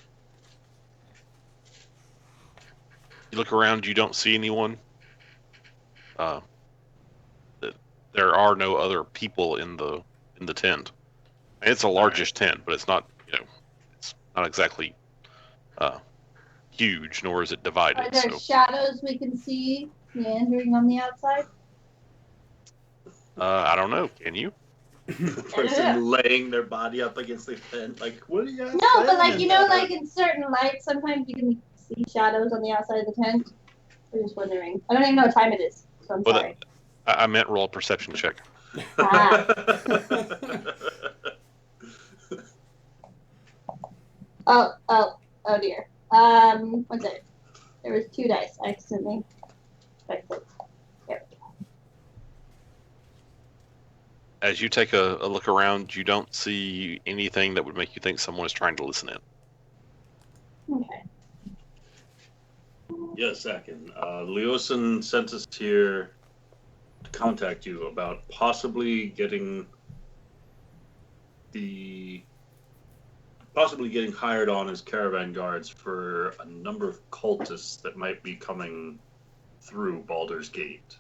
You look around, you don't see anyone. There are no other people in the tent. And it's a largish tent, but it's not, it's not exactly huge, nor is it divided. Are there shadows we can see meandering on the outside? I don't know. Can you? The person laying their body up against the tent, like, what are you guys No, saying? but like, you know, like in certain lights, sometimes you can see shadows on the outside of the tent. I'm just wondering. I don't even know what time it is, so I'm sorry. I meant roll a perception check. Ah. Oh dear. What's it? There was 2 dice. I accidentally checked it. There we go. As you take a look around, you don't see anything that would make you think someone is trying to listen in. Okay. Yes, Akin. Leosin sent us here to contact you about possibly getting hired on as caravan guards for a number of cultists that might be coming through Baldur's Gate.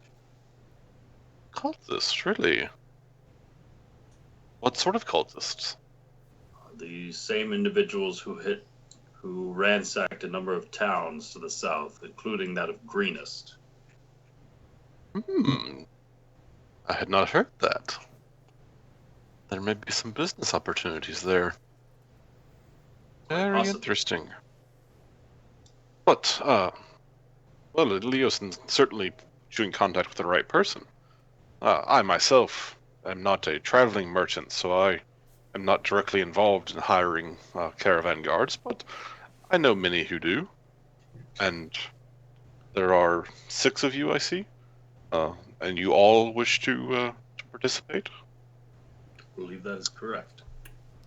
Cultists, really? What sort of cultists? The same individuals who ransacked a number of towns to the south, including that of Greenest. I had not heard that. There may be some business opportunities there. Very Possibly. interesting. But, well, Leosin certainly put you in contact with the right person. I myself am not a traveling merchant, so I am not directly involved in hiring caravan guards, but I know many who do. And there are 6 of you, I see. And you all wish to participate? I believe that is correct.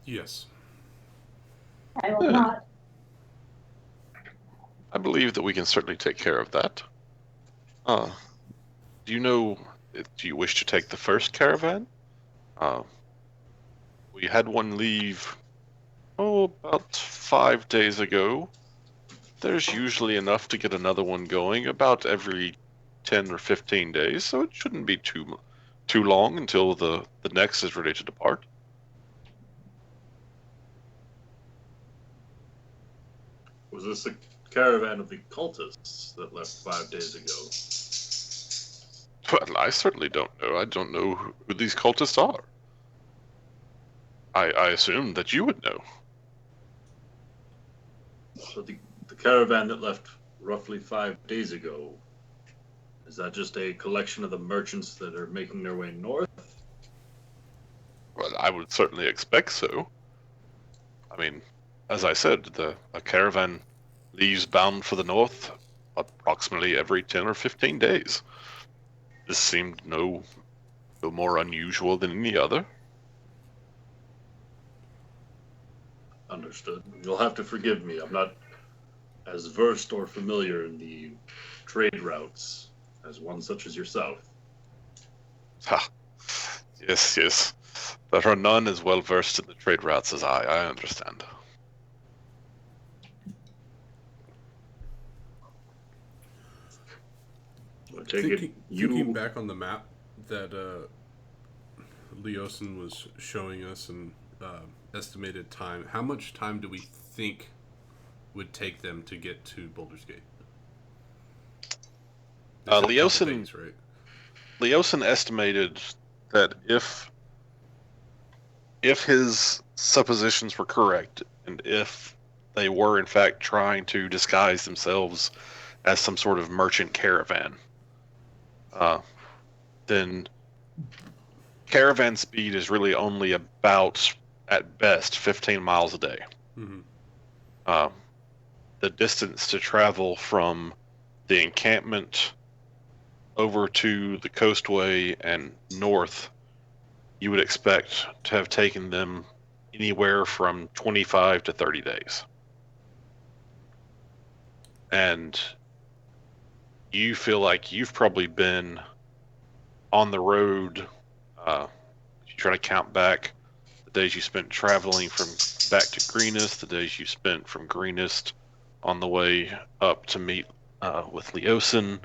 Yes. I will not. I believe that we can certainly take care of that. Do you know, do you wish to take the first caravan? We had one leave, about 5 days ago. There's usually enough to get another one going about every 10 or 15 days, so it shouldn't be too long until the next is ready to depart. Was this a caravan of the cultists that left 5 days ago? Well, I certainly don't know. I don't know who these cultists are. I assumed that you would know. So the caravan that left roughly 5 days ago, is that just a collection of the merchants that are making their way north? Well, I would certainly expect so. I mean, as I said, a caravan leaves bound for the north approximately every 10 or 15 days. This seemed no more unusual than any other. Understood. You'll have to forgive me. I'm not as versed or familiar in the trade routes as one such as yourself. Ha. Yes. There are none as well versed in the trade routes as I understand. Thinking back on the map that Leosin was showing us and estimated time, how much time do we think would take them to get to Baldur's Gate? Leosin estimated that if his suppositions were correct, and if they were in fact trying to disguise themselves as some sort of merchant caravan, then caravan speed is really only about, at best, 15 miles a day. Mm-hmm. The distance to travel from the encampment over to the coastway and north, you would expect to have taken them anywhere from 25 to 30 days. And you feel like you've probably been on the road, you try to count back the days you spent traveling from back to Greenest, the days you spent from Greenest on the way up to meet with Leosin,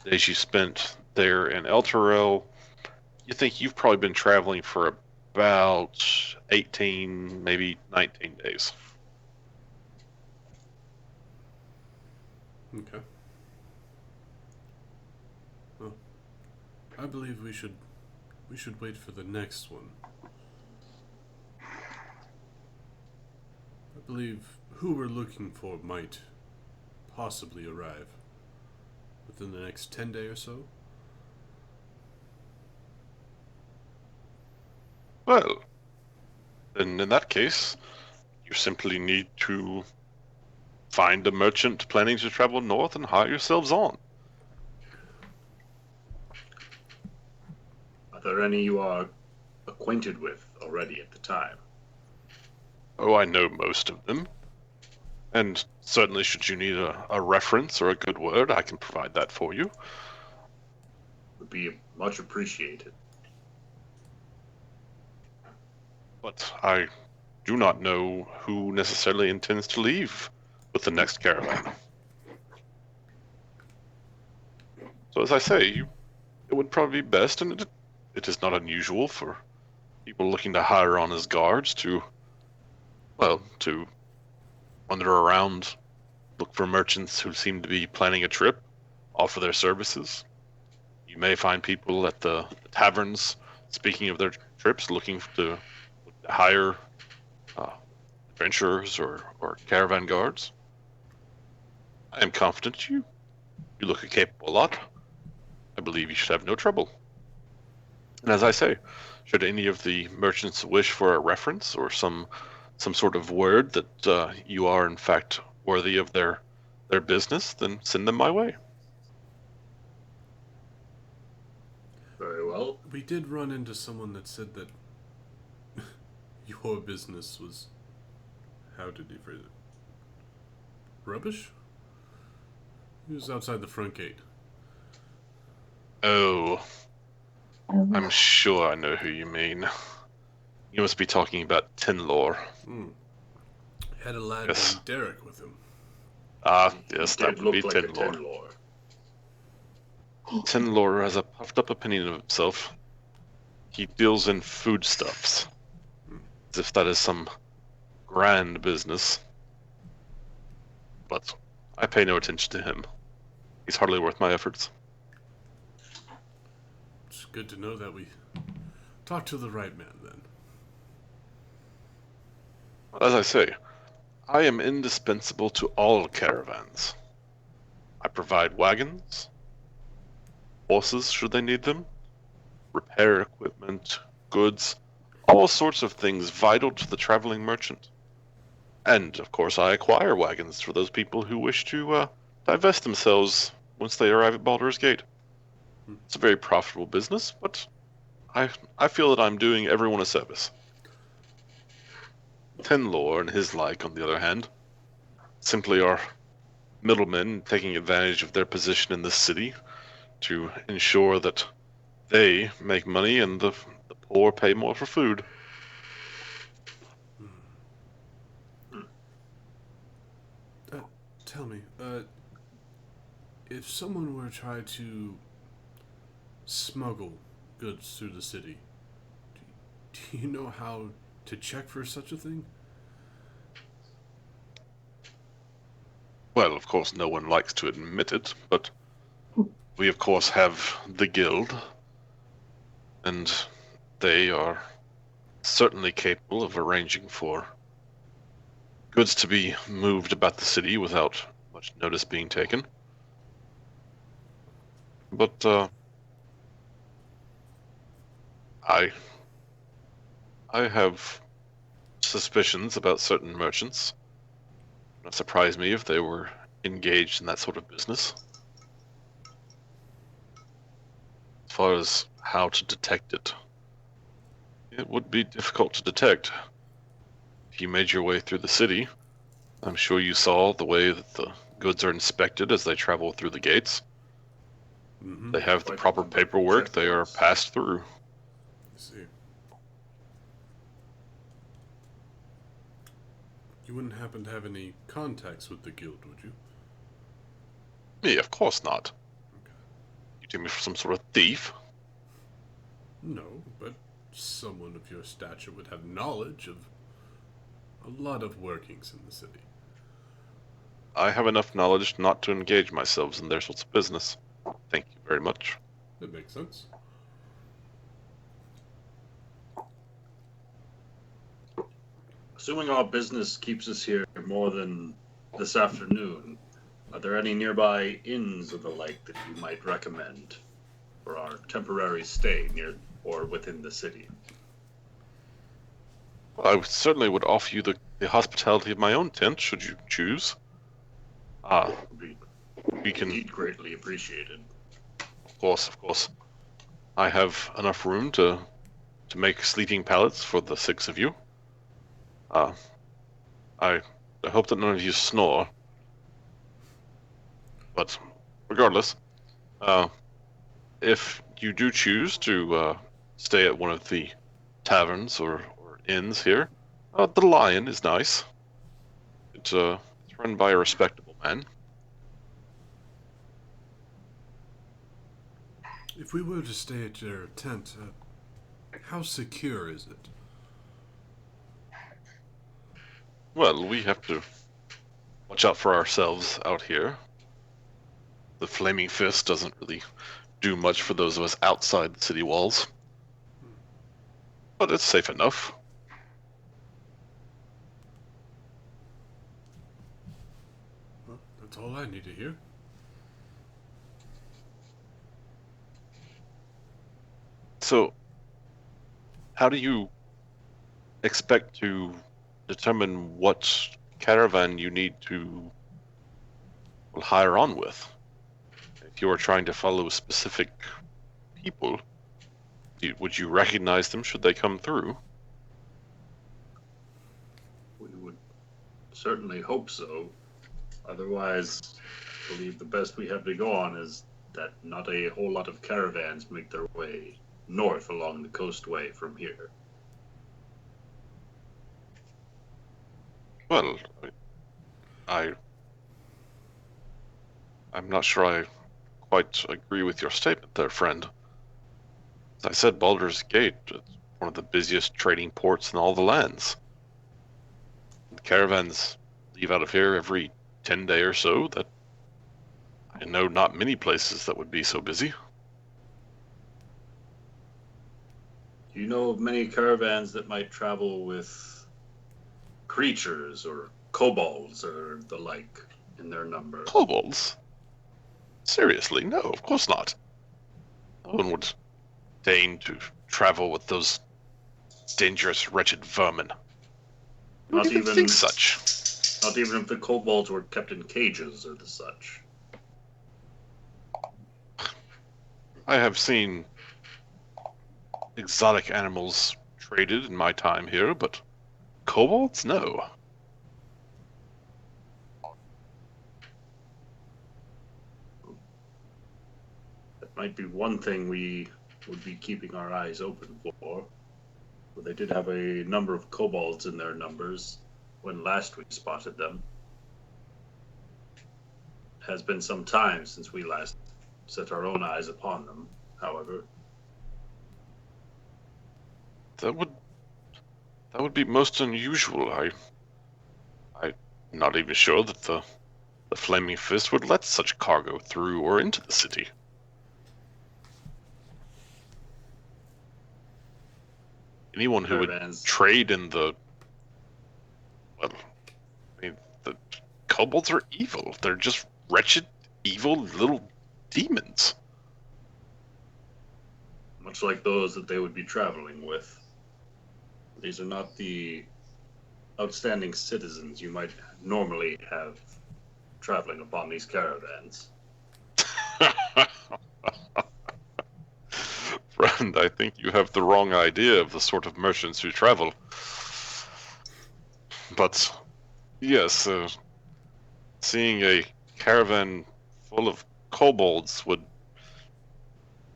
the days you spent there in Elturel. You think you've probably been traveling for about 18, maybe 19 days. Okay. Well, I believe we should wait for the next one. I believe who we're looking for might possibly arrive within the next 10 days or so. Well, then in that case, you simply need to find a merchant planning to travel north and hire yourselves on. Are there any you are acquainted with already at the time? Oh, I know most of them. And certainly should you need a reference or a good word, I can provide that for you. Would be much appreciated. But I do not know who necessarily intends to leave with the next caravan. So as I say, it would probably be best, and it is not unusual for people looking to hire on as guards to wander around, look for merchants who seem to be planning a trip, offer their services. You may find people at the taverns speaking of their trips, looking to hire adventurers or caravan guards. I am confident you look a capable lot. I believe you should have no trouble. And as I say, should any of the merchants wish for a reference or some sort of word that you are in fact worthy of their business, then send them my way. Very well. We did run into someone that said that your business was, how did he phrase it? Rubbish? He was outside the front gate. Oh, I'm sure I know who you mean. You must be talking about Tinlor. Had a lad Yes. named Derek with him. Ah, yes, He that did would be look like a Tinlor. Tinlor. Tinlor has a puffed up opinion of himself. He deals in foodstuffs, as if that is some grand business. But I pay no attention to him. He's hardly worth my efforts. It's good to know that we talked to the right man then. As I say, I am indispensable to all caravans. I provide wagons, horses should they need them, repair equipment, goods, all sorts of things vital to the traveling merchant. And, of course, I acquire wagons for those people who wish to divest themselves once they arrive at Baldur's Gate. It's a very profitable business, but I feel that I'm doing everyone a service. Tenlor and his like, on the other hand, simply are middlemen taking advantage of their position in the city to ensure that they make money and the poor pay more for food. Tell me, if someone were to try to smuggle goods through the city, do you know how to check for such a thing? Well, of course, no one likes to admit it, but we, of course, have the guild, and they are certainly capable of arranging for goods to be moved about the city without much notice being taken. But I have suspicions about certain merchants. It would not surprise me if they were engaged in that sort of business. As far as how to detect it, it would be difficult to detect. If you made your way through the city, I'm sure you saw the way that the goods are inspected as they travel through the gates. Mm-hmm. They have the Quite a proper number of paperwork, they are checkpoints. passed through. See. You wouldn't happen to have any contacts with the guild, would you? Me, of course not. Okay. You take me for some sort of thief? No, but someone of your stature would have knowledge of a lot of workings in the city. I have enough knowledge not to engage myself in their sorts of business. Thank you very much. That makes sense. Assuming our business keeps us here more than this afternoon, are there any nearby inns or the like that you might recommend for our temporary stay near or within the city? I certainly would offer you the hospitality of my own tent, should you choose. Would be We can, indeed greatly appreciated. of course. I have enough room to make sleeping pallets for the 6 of you. I hope that none of you snore. But regardless, if you do choose to stay at one of the taverns or inns here, the Lion is nice. It's run by a respectable man. If we were to stay at your tent, how secure is it? Well, we have to watch out for ourselves out here. The Flaming Fist doesn't really do much for those of us outside the city walls. But it's safe enough. Well, that's all I need to hear. So, how do you expect to determine what caravan you need to hire on with? If you are trying to follow specific people, would you recognize them should they come through? We would certainly hope so. Otherwise, I believe the best we have to go on is that not a whole lot of caravans make their way north along the coastway from here. Well, I'm not sure I quite agree with your statement there, friend. As I said, Baldur's Gate is one of the busiest trading ports in all the lands. The caravans leave out of here every 10 day or so. That I know not many places that would be so busy. Do you know of many caravans that might travel with creatures or kobolds or the like in their number? Kobolds? Seriously, no, of course not. No one would deign to travel with those dangerous, wretched vermin. Who would Not even think such? Not even if the kobolds were kept in cages or the such. I have seen exotic animals traded in my time here, but kobolds? No. That might be one thing we would be keeping our eyes open for. But they did have a number of kobolds in their numbers when last we spotted them. It has been some time since we last set our own eyes upon them, however. That would be most unusual. I'm not even sure that the Flaming Fist would let such cargo through or into the city. anyone who would caravans. trade in the... Well, I mean, the kobolds are evil. They're just wretched, evil little demons. Much like those that they would be traveling with. These are not the outstanding citizens you might normally have traveling upon these caravans. Friend, I think you have the wrong idea of the sort of merchants who travel. But, yes, seeing a caravan full of kobolds would,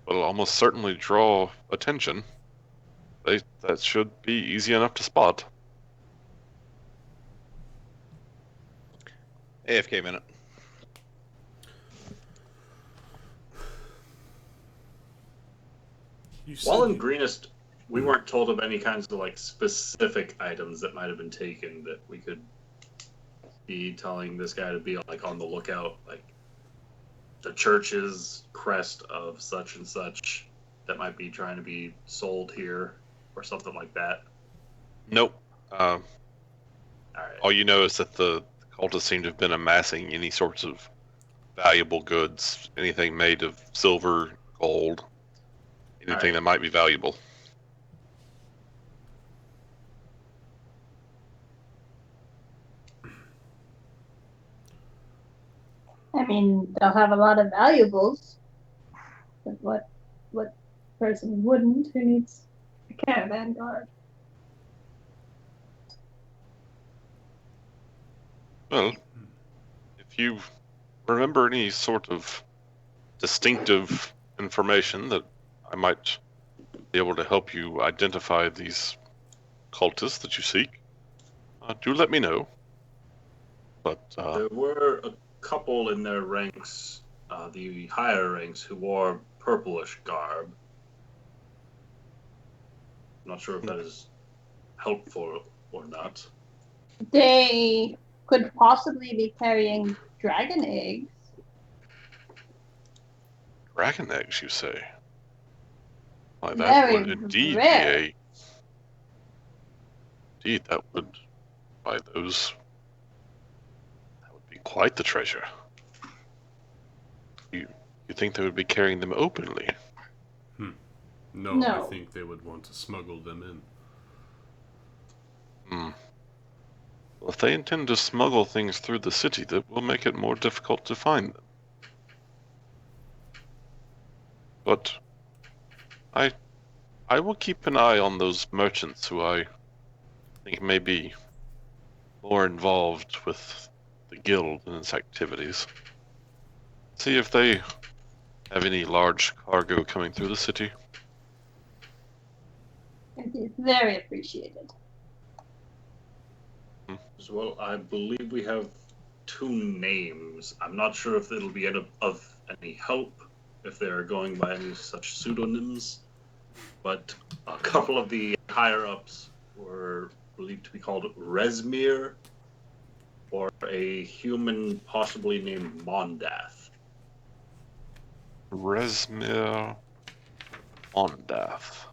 well, almost certainly draw attention. That should be easy enough to spot. AFK minute. While in Greenest, we weren't told of any kinds of like specific items that might have been taken that we could be telling this guy to be like on the lookout, like the church's crest of such and such that might be trying to be sold here or something like that. Nope. All right. All you know is that the cultists seem to have been amassing any sorts of valuable goods, anything made of silver, gold, anything that might be valuable. I mean, they'll have a lot of valuables. But what person wouldn't? Who needs a caravan guard? Well, if you remember any sort of distinctive information that I might be able to help you identify these cultists that you seek, do let me know. But there were a couple in their ranks, the higher ranks, who wore purplish garb. I'm not sure if that is helpful or not. They could possibly be carrying dragon eggs. dragon eggs, you say? Why, that Very would indeed rare. be a... Indeed, that would... By those... That would be quite the treasure. You think they would be carrying them openly? No, I No. think they would want to smuggle them in. Well, if they intend to smuggle things through the city, that will make it more difficult to find them. But I will keep an eye on those merchants who I think may be more involved with the guild and its activities. See if they have any large cargo coming through the city. It is very appreciated. As well, I believe we have 2 names. I'm not sure if it'll be of any help if they're going by any such pseudonyms, but a couple of the higher-ups were believed to be called Resmir, or a human possibly named Mondath. Resmir Ondath.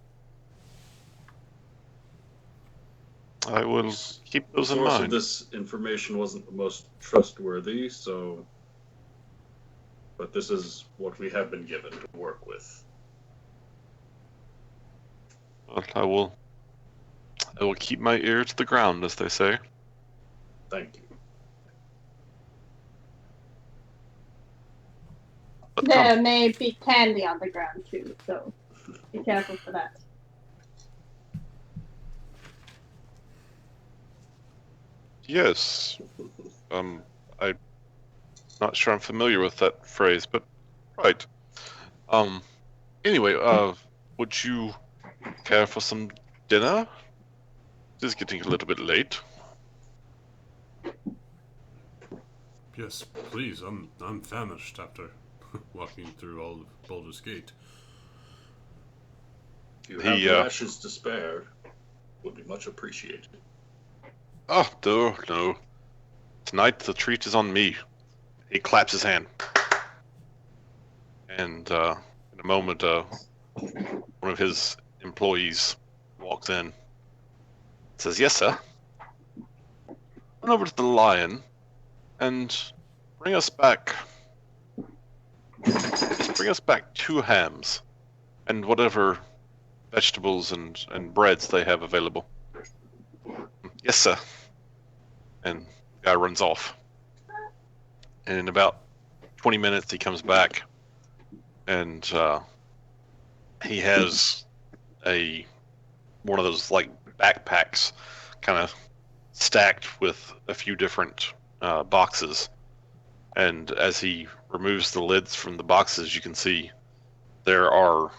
I will keep those in The source mind. of this information wasn't the most trustworthy, but this is what we have been given to work with. But I will keep my ear to the ground, as they say. Thank you. But There come, may be candy on the ground too, so be careful for that. yes. I'm not sure I'm familiar with that phrase, but right. Anyway, would you care for some dinner? It is getting a little bit late. Yes, please. I'm famished after walking through all of Baldur's Gate. If you have the ashes to spare, would be much appreciated. Oh, no. Tonight the treat is on me. He claps his hand. And in a moment, one of his employees walks in. Says, "Yes, sir. Run over to the Lion and bring us back. Just bring us back 2 hams and whatever vegetables and breads they have available." "Yes, sir." And the guy runs off. And in about 20 minutes, he comes back, and he has one of those like backpacks, kind of stacked with a few different boxes. And as he removes the lids from the boxes, you can see there are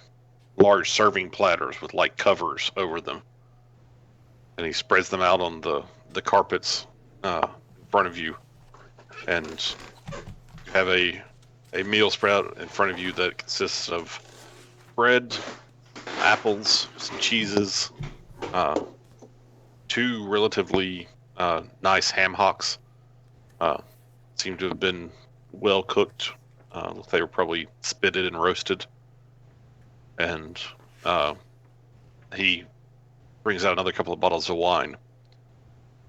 large serving platters with like covers over them. And he spreads them out on the carpets in front of you, and you have a meal spread out in front of you that consists of bread, apples, some cheeses, 2 relatively nice ham hocks. Seem to have been well cooked. They were probably spitted and roasted. And he brings out another couple of bottles of wine.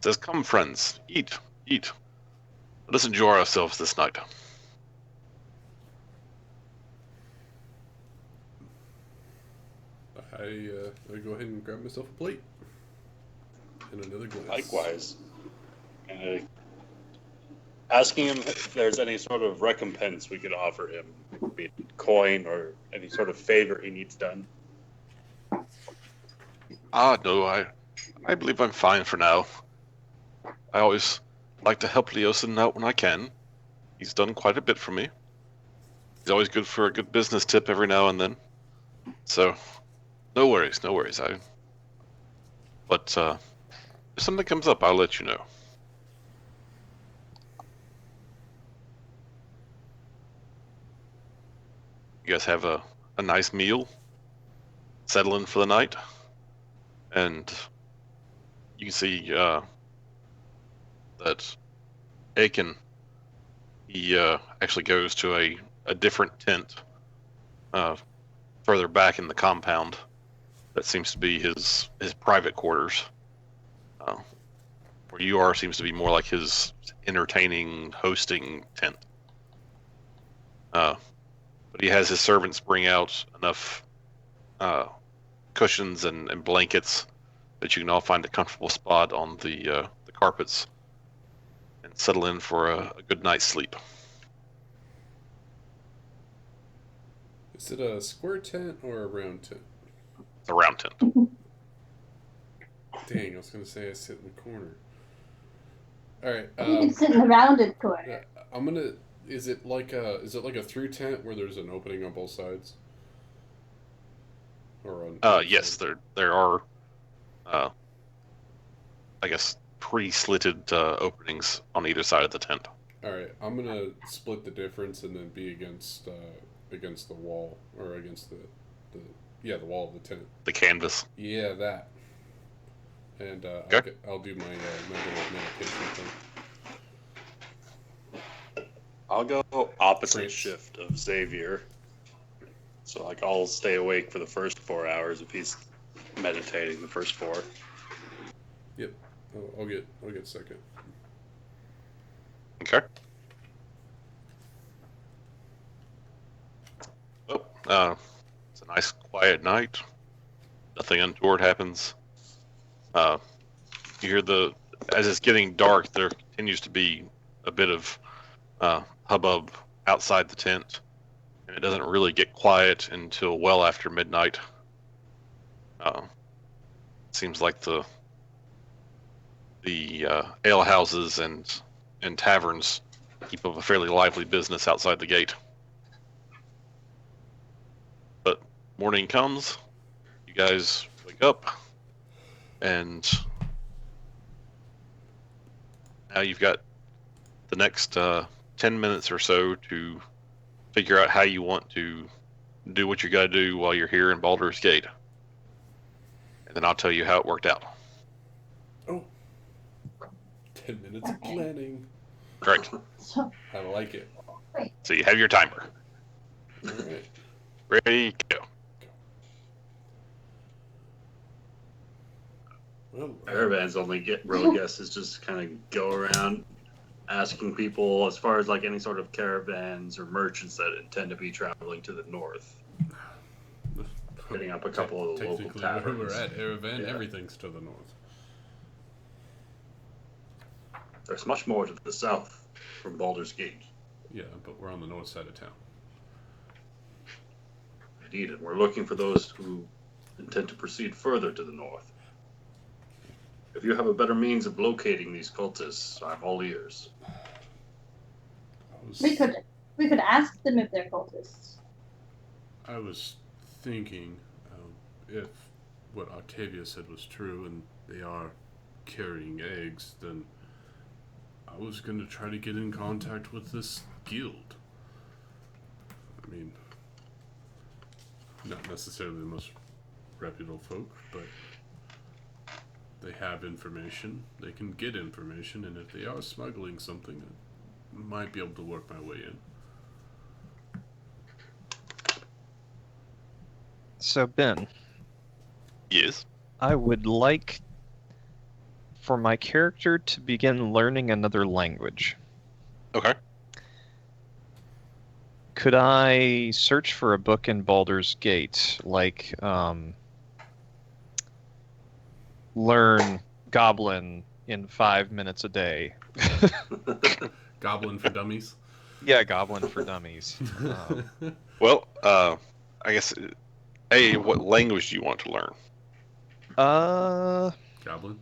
Says, "Come, friends, eat, eat. Let us enjoy ourselves this night." I go ahead and grab myself a plate and another glass. Likewise. Asking him if there's any sort of recompense we could offer him, be it coin or any sort of favor he needs done. No, I believe I'm fine for now. I always like to help Leosin out when I can. He's done quite a bit for me. He's always good for a good business tip every now and then. So, no worries, no worries. But if something comes up, I'll let you know. You guys have a nice meal, settle in for the night, and you can see that Aiken, he actually goes to a different tent further back in the compound. That seems to be his private quarters. Where you are seems to be more like his entertaining, hosting tent. But he has his servants bring out enough cushions and blankets that you can all find a comfortable spot on the carpets and settle in for a good night's sleep. Is it a square tent or a round tent? It's a round tent. Dang, I was gonna say I sit in the corner. All right. You can sit in the rounded corner. Yeah, I'm gonna. Is it like a through tent where there's an opening on both sides? Or on? Yes, there are. I guess pre-slitted openings on either side of the tent. All right, I'm gonna split the difference and then be against the wall or against the wall of the tent. The canvas. Yeah, that. And okay. I'll do my little meditation thing. I'll go opposite shift of Xavier. So like I'll stay awake for the first 4 hours if he's meditating the first 4. Yep. I'll get second. Okay. Well, it's a nice quiet night. Nothing untoward happens. You hear as it's getting dark, there continues to be a bit of hubbub outside the tent, and it doesn't really get quiet until well after midnight. Seems like the ale houses and taverns keep up a fairly lively business outside the gate. But morning comes, you guys wake up, and now you've got the next 10 minutes or so to figure out how you want to do what you got to do while you're here in Baldur's Gate. And then I'll tell you how it worked out. Oh. 10 minutes of planning. Correct. I like it. So you have your timer. All right. Ready, go. Well, Caravan's only real guess is just kind of go around asking people as far as like any sort of caravans or merchants that intend to be traveling to the north. Hitting up a couple of the local technically, where taverns. we're at, Erevan, Yeah. everything's to the north. There's much more to the south from Baldur's Gate. Yeah, but we're on the north side of town. Indeed, and we're looking for those who intend to proceed further to the north. If you have a better means of locating these cultists, I'm all ears. We could ask them if they're cultists. I was thinking if what Octavia said was true and they are carrying eggs, then I was going to try to get in contact with this guild. I mean, not necessarily the most reputable folk, but they have information. They can get information, and if they are smuggling something, I might be able to work my way in. So, Ben, Yes. I would like for my character to begin learning another language. Okay. Could I search for a book in Baldur's Gate, like learn Goblin in 5 minutes a day? Goblin for dummies? Yeah, Goblin for dummies. Well, I guess, what language do you want to learn? Goblin?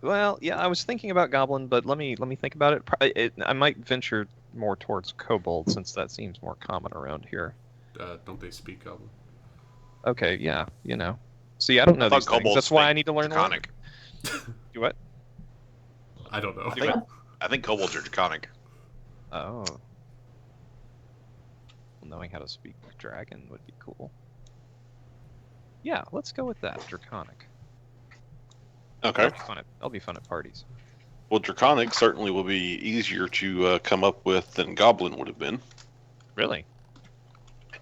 Well, yeah, I was thinking about Goblin, but let me think about it. I might venture more towards Kobold, since that seems more common around here. Don't they speak Goblin? Okay, yeah, you know. See, I don't know I thought these things. kobolds That's why I speak need to learn Draconic. You what? I don't know. I think kobolds are Draconic. Oh. Well, knowing how to speak Dragon would be cool. Yeah, let's go with that. Draconic. Okay. That'll be fun at parties. Well, Draconic certainly will be easier to come up with than Goblin would have been. Really?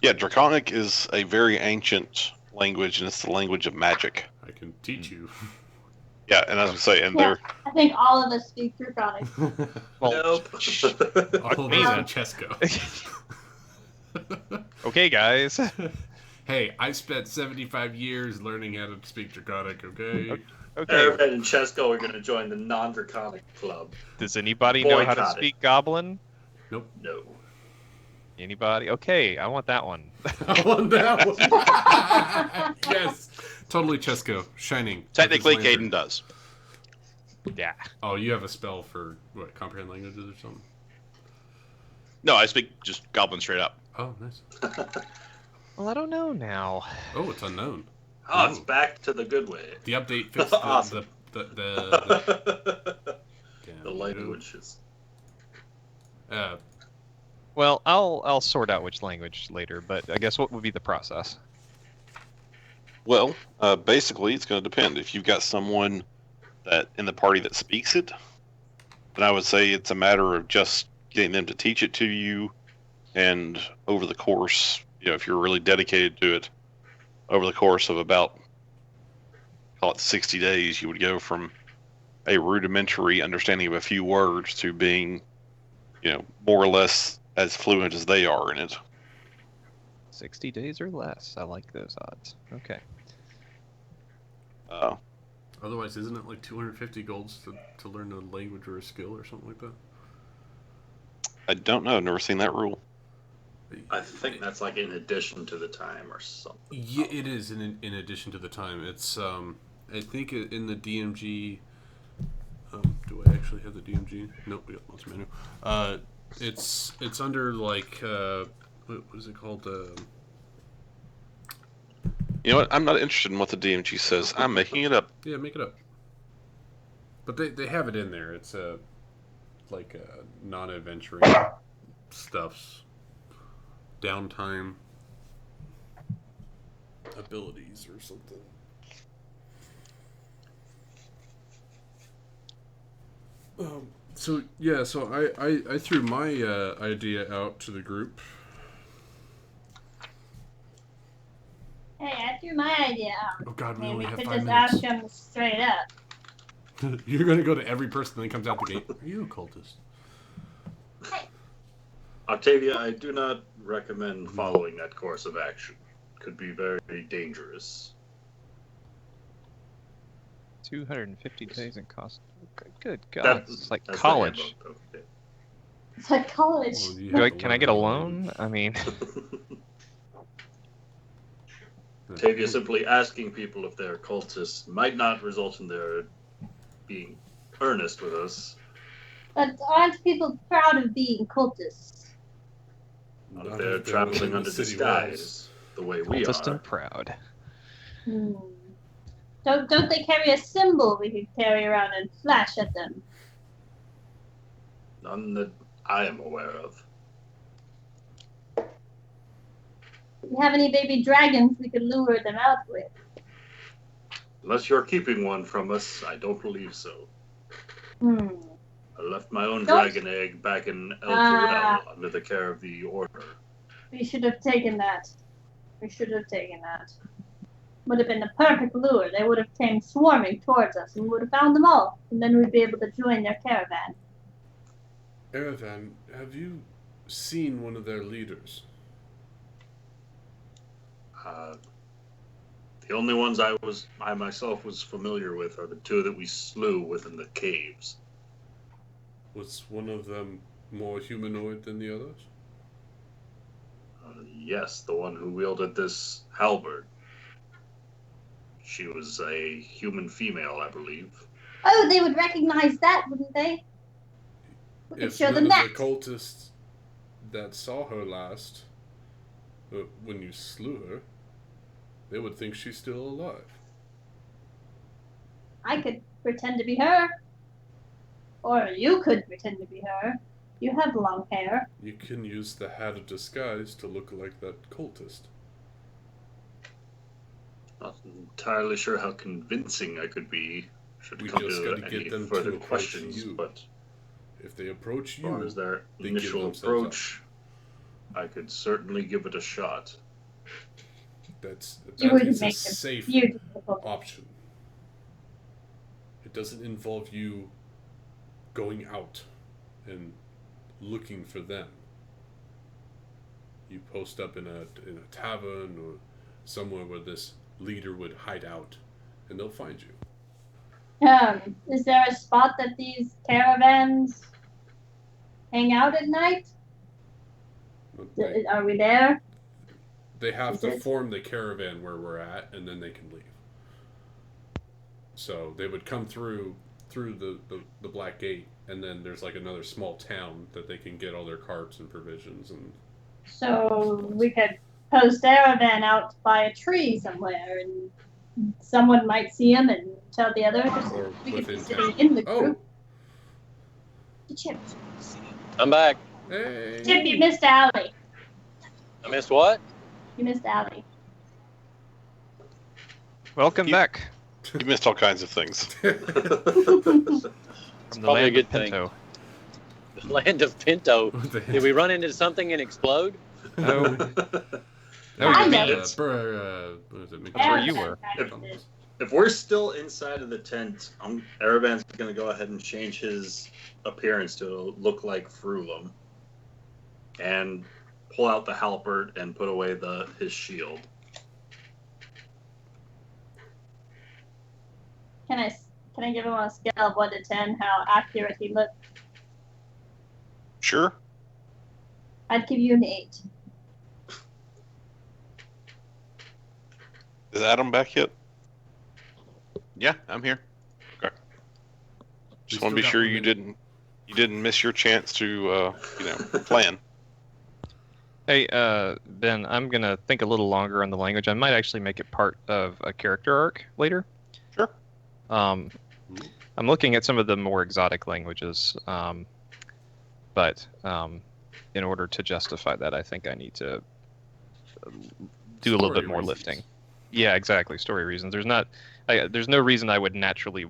Yeah, Draconic is a very ancient language, and it's the language of magic. I can teach you. Yeah, and as I say, and Yeah, I think all of us speak Draconic. Well, Nope. All me those then. in Chesco. Okay, guys. Hey, I spent 75 years learning how to speak Draconic, okay? Okay. Erevan and Chesko are going to join the non-Draconic club. Does anybody know how to Boycott it. speak Goblin? Nope. No. Anybody? Okay, I want that one. I want that one. Yes. Totally Chesco. Shining. technically, with his lantern. Caden does. Yeah. Oh, you have a spell for, what, comprehend languages or something? No, I speak just Goblin straight up. Oh, nice. Well, I don't know now. Oh, it's unknown. Oh, it's back to the good way. The update fixed Awesome. the The languages. Well, I'll sort out which language later, but I guess what would be the process? Well, basically, it's going to depend. If you've got someone that in the party that speaks it, then I would say it's a matter of just getting them to teach it to you, and over the course, if you're really dedicated to it, over the course of about, call it 60 days, you would go from a rudimentary understanding of a few words to being, more or less as fluent as they are in it. 60 days or less. I like those odds. Okay. Otherwise, isn't it like 250 golds to learn a language or a skill or something like that? I don't know. I've never seen that rule. I think that's like in addition to the time or something. Yeah, it is in addition to the time. It's I think in the DMG. Do I actually have the DMG? Nope, we got lots of menu. It's under like what is it called? You know what? I'm not interested in what the DMG says. I'm making it up. Yeah, make it up. But they have it in there. It's like non-adventuring stuffs, downtime abilities or something. So I threw my idea out to the group. Hey, I you my idea. Oh God, I we mean, only we have could 5 just minutes. ask him straight up. You're gonna go to every person that comes out the gate. Are you a cultist? Octavia, I do not recommend following that course of action. Could be very dangerous. 250 days in cost. Good God, That's- it's like that's the college. handbook, okay. It's like college. Well, you Do have I, to can I learn get a how to loan? I mean, Octavia simply asking people if they're cultists might not result in their being earnest with us. But aren't people proud of being cultists? If Not they're if they're traveling within the under city disguise the way we cultist are. and proud. Hmm. Don't they carry a symbol we could carry around and flash at them? None that I am aware of. Do you have any baby dragons we could lure them out with? Unless you're keeping one from us, I don't believe so. Hmm. I left my own Don't- dragon egg back in El Ah. Jordel under the care of the Order. We should have taken that. We should have taken that. Would have been the perfect lure. They would have came swarming towards us, and we would have found them all, and then we'd be able to join their caravan. Erevan, have you seen one of their leaders? The only ones I myself was familiar with are the two that we slew within the caves. Was one of them more humanoid than the others? Yes, the one who wielded this halberd. She was a human female, I believe. Oh, they would recognize that, wouldn't they? We could If show none them of that. the cultists that saw her last, when you slew her, they would think she's still alive. I could pretend to be her. Or you could pretend to be her. You have long hair. You can use the hat of disguise to look like that cultist. Not entirely sure how convincing I could be. Should We come just to gotta any get them to further approach questions, you. but If they approach as far you, as their they give initial themselves approach, I could certainly give it a shot. You that would is a make them safe beautiful. option. It doesn't involve you going out and looking for them. You post up in a tavern or somewhere where this leader would hide out, and they'll find you. Is there a spot that these caravans hang out at night? They, Are we there? they have Is to it- form the caravan where we're at, and then they can leave. So they would come through the Black Gate, and then there's like another small town that they can get all their carts and provisions and. So we could post caravan out by a tree somewhere, and someone might see him and tell the others. Or We could be within sitting town. in the Oh, group. Chip, I'm back. hey! Chip, you missed Allie. I missed what? You missed Allie. Welcome back You missed all kinds of things. from the probably a land good of thing. Pinto. The land of Pinto. What the Did we run into something and explode? No, No, I you know. mean, It's- what is it? That's where you Caravan were. practices. If we're still inside of the tent, Aravan's going to go ahead and change his appearance to look like Frulum, and pull out the halberd and put away his shield. Can I give him on a scale of 1 to 10 how accurate he looked? Sure. I'd give you an 8. Is Adam back yet? Yeah, I'm here. Okay. Just want to be sure you didn't miss your chance to plan. Hey, Ben, I'm gonna think a little longer on the language. I might actually make it part of a character arc later. Sure. I'm looking at some of the more exotic languages, but in order to justify that, I think I need to do a little bit more lifting. Yeah, exactly. Story reasons. There's no reason I would naturally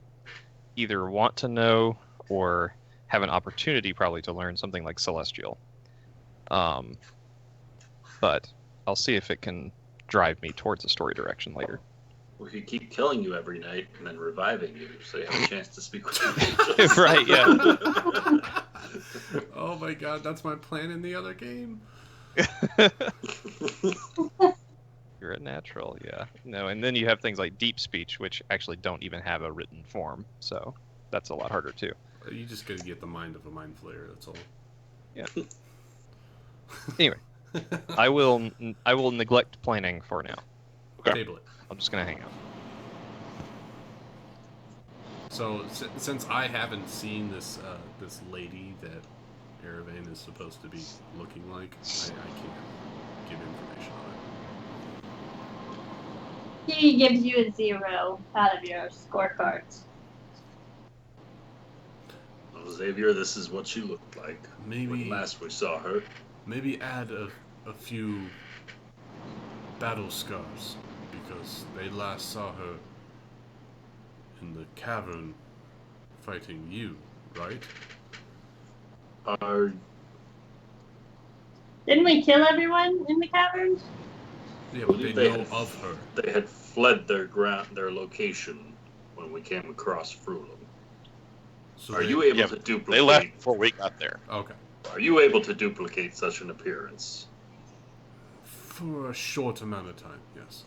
either want to know or have an opportunity probably to learn something like Celestial. But I'll see if it can drive me towards a story direction later. We could keep killing you every night and then reviving you so you have a chance to speak with you. Right, yeah. Oh my god, that's my plan in the other game. You're a natural, yeah. No, and then you have things like deep speech, which actually don't even have a written form, so that's a lot harder too. You just gotta get the mind of a mind flayer, that's all. Yeah. Anyway, I will neglect planning for now. Okay. Table it. I'm just gonna hang out. So, since I haven't seen this this lady that Erevain is supposed to be looking like, I can't give information on it. He gives you a 0 out of your scorecards. Well, Xavier, this is what she looked like Maybe when last we saw her. Maybe add a few battle scars, because they last saw her in the cavern fighting you, right? Didn't we kill everyone in the caverns? Yeah, but they know of her. They had fled their location when we came across Frulum. So Are you able to They duplicate? left before we got there. Okay. Are you able to duplicate such an appearance? For a short amount of time, yes.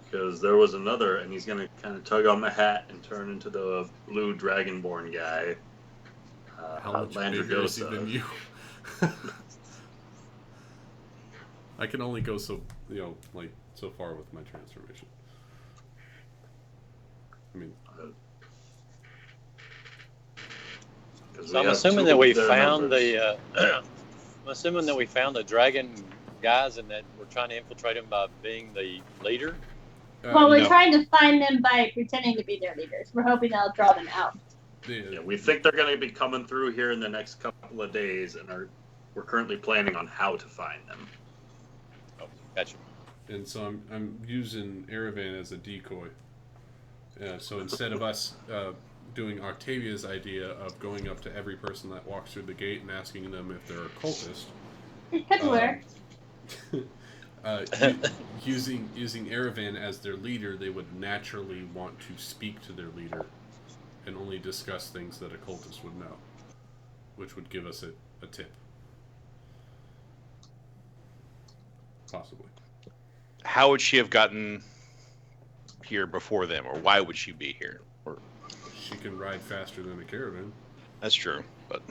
Because there was another, and he's going to kind of tug on the hat and turn into the blue dragonborn guy. How much bigger is he than you? I can only go so far with my transformation. I mean, So I'm assuming that we found the. I'm assuming that we found the dragon guys, and that we're trying to infiltrate them by being the leader. Well, we're trying to find them by pretending to be their leaders. We're hoping they'll draw them out. Yeah, we think they're going to be coming through here in the next couple of days, and we're currently planning on how to find them. Oh, gotcha. And so I'm using Erevain as a decoy. So instead of us doing Octavia's idea of going up to every person that walks through the gate and asking them if they're a cultist, it could work. Using Erevain as their leader, they would naturally want to speak to their leader and only discuss things that a cultist would know, which would give us a tip. Possibly. How would she have gotten here before them, or why would she be here? Or she can ride faster than a caravan. That's true, but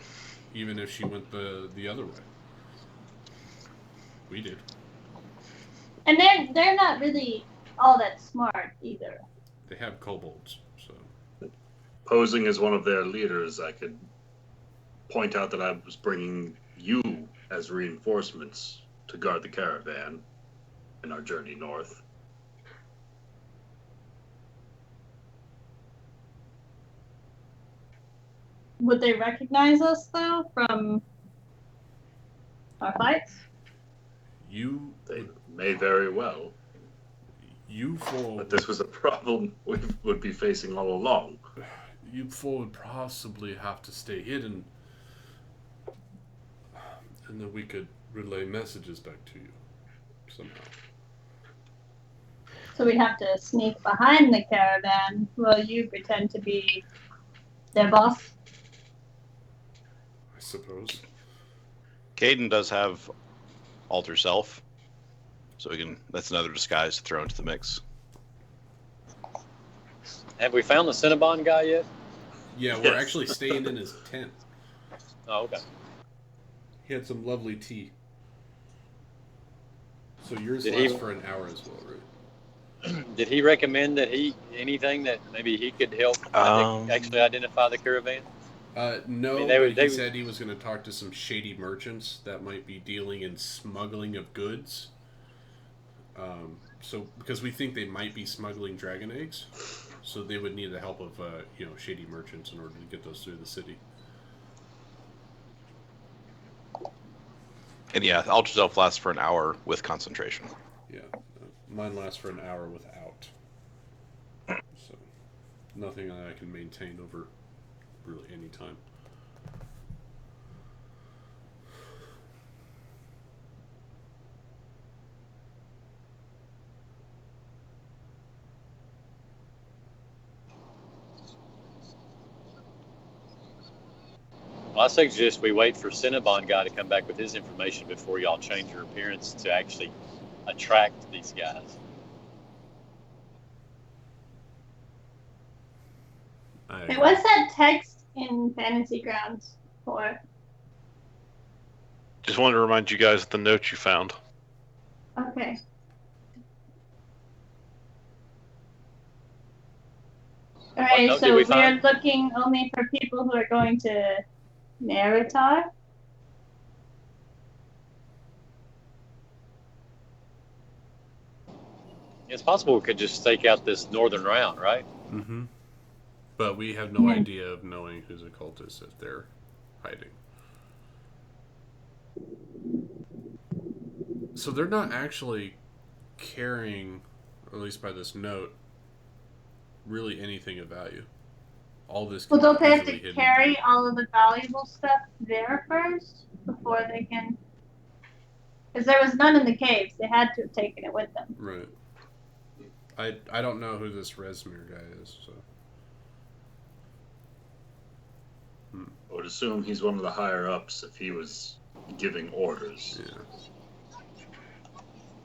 even if she went the other way, we did. And they're not really all that smart either. They have kobolds, so. Posing as one of their leaders, I could point out that I was bringing you as reinforcements to guard the caravan in our journey north. Would they recognize us, though, from our fights? They may very well. But this was a problem we would be facing all along. You four would possibly have to stay hidden, and then we could relay messages back to you somehow. So we'd have to sneak behind the caravan while you pretend to be their boss? I suppose. Caden does have alter self, so that's another disguise to throw into the mix. Have we found the Cinnabon guy yet? Yeah, we're actually staying in his tent. Oh, okay. He had some lovely tea. So yours Did lasts he- for an hour as well, right? Did he recommend that anything that maybe he could help actually identify the caravan? No, I mean, but he said he was going to talk to some shady merchants that might be dealing in smuggling of goods. So because we think they might be smuggling dragon eggs, so they would need the help of shady merchants in order to get those through the city. And yeah, alter self lasts for an hour with concentration. Yeah, mine lasts for an hour without. So nothing that I can maintain over really any time. Well, I suggest we wait for Cinnabon guy to come back with his information before y'all change your appearance to actually attract these guys. Hey, what's that text in Fantasy Grounds for? Just wanted to remind you guys of the note you found. Okay. Alright, note so did we we find? are looking only for people who are going to Naratar? It's possible we could just stake out this northern route, right? Mm-hmm. But we have no idea of knowing who's a cultist if they're hiding. So they're not actually carrying, or at least by this note, really anything of value. All this can Well, don't be they have to easily hidden. carry all of the valuable stuff there first before they can? Because there was none in the caves. They had to have taken it with them. Right. I don't know who this Resmir guy is, so. I would assume he's one of the higher ups if he was giving orders. Yeah.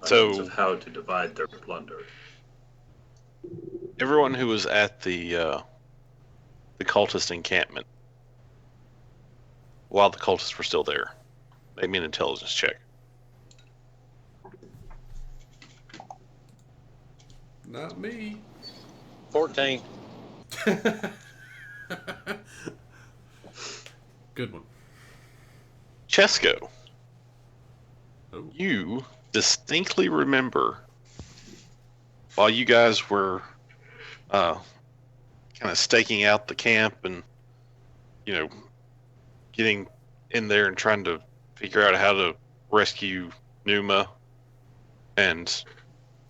So, of how to divide their plunder. Everyone who was at the cultist encampment, while the cultists were still there, make me an intelligence check. Not me. 14. Good one. Chesko, Oh. you distinctly remember while you guys were kind of staking out the camp and, getting in there and trying to figure out how to rescue Numa. And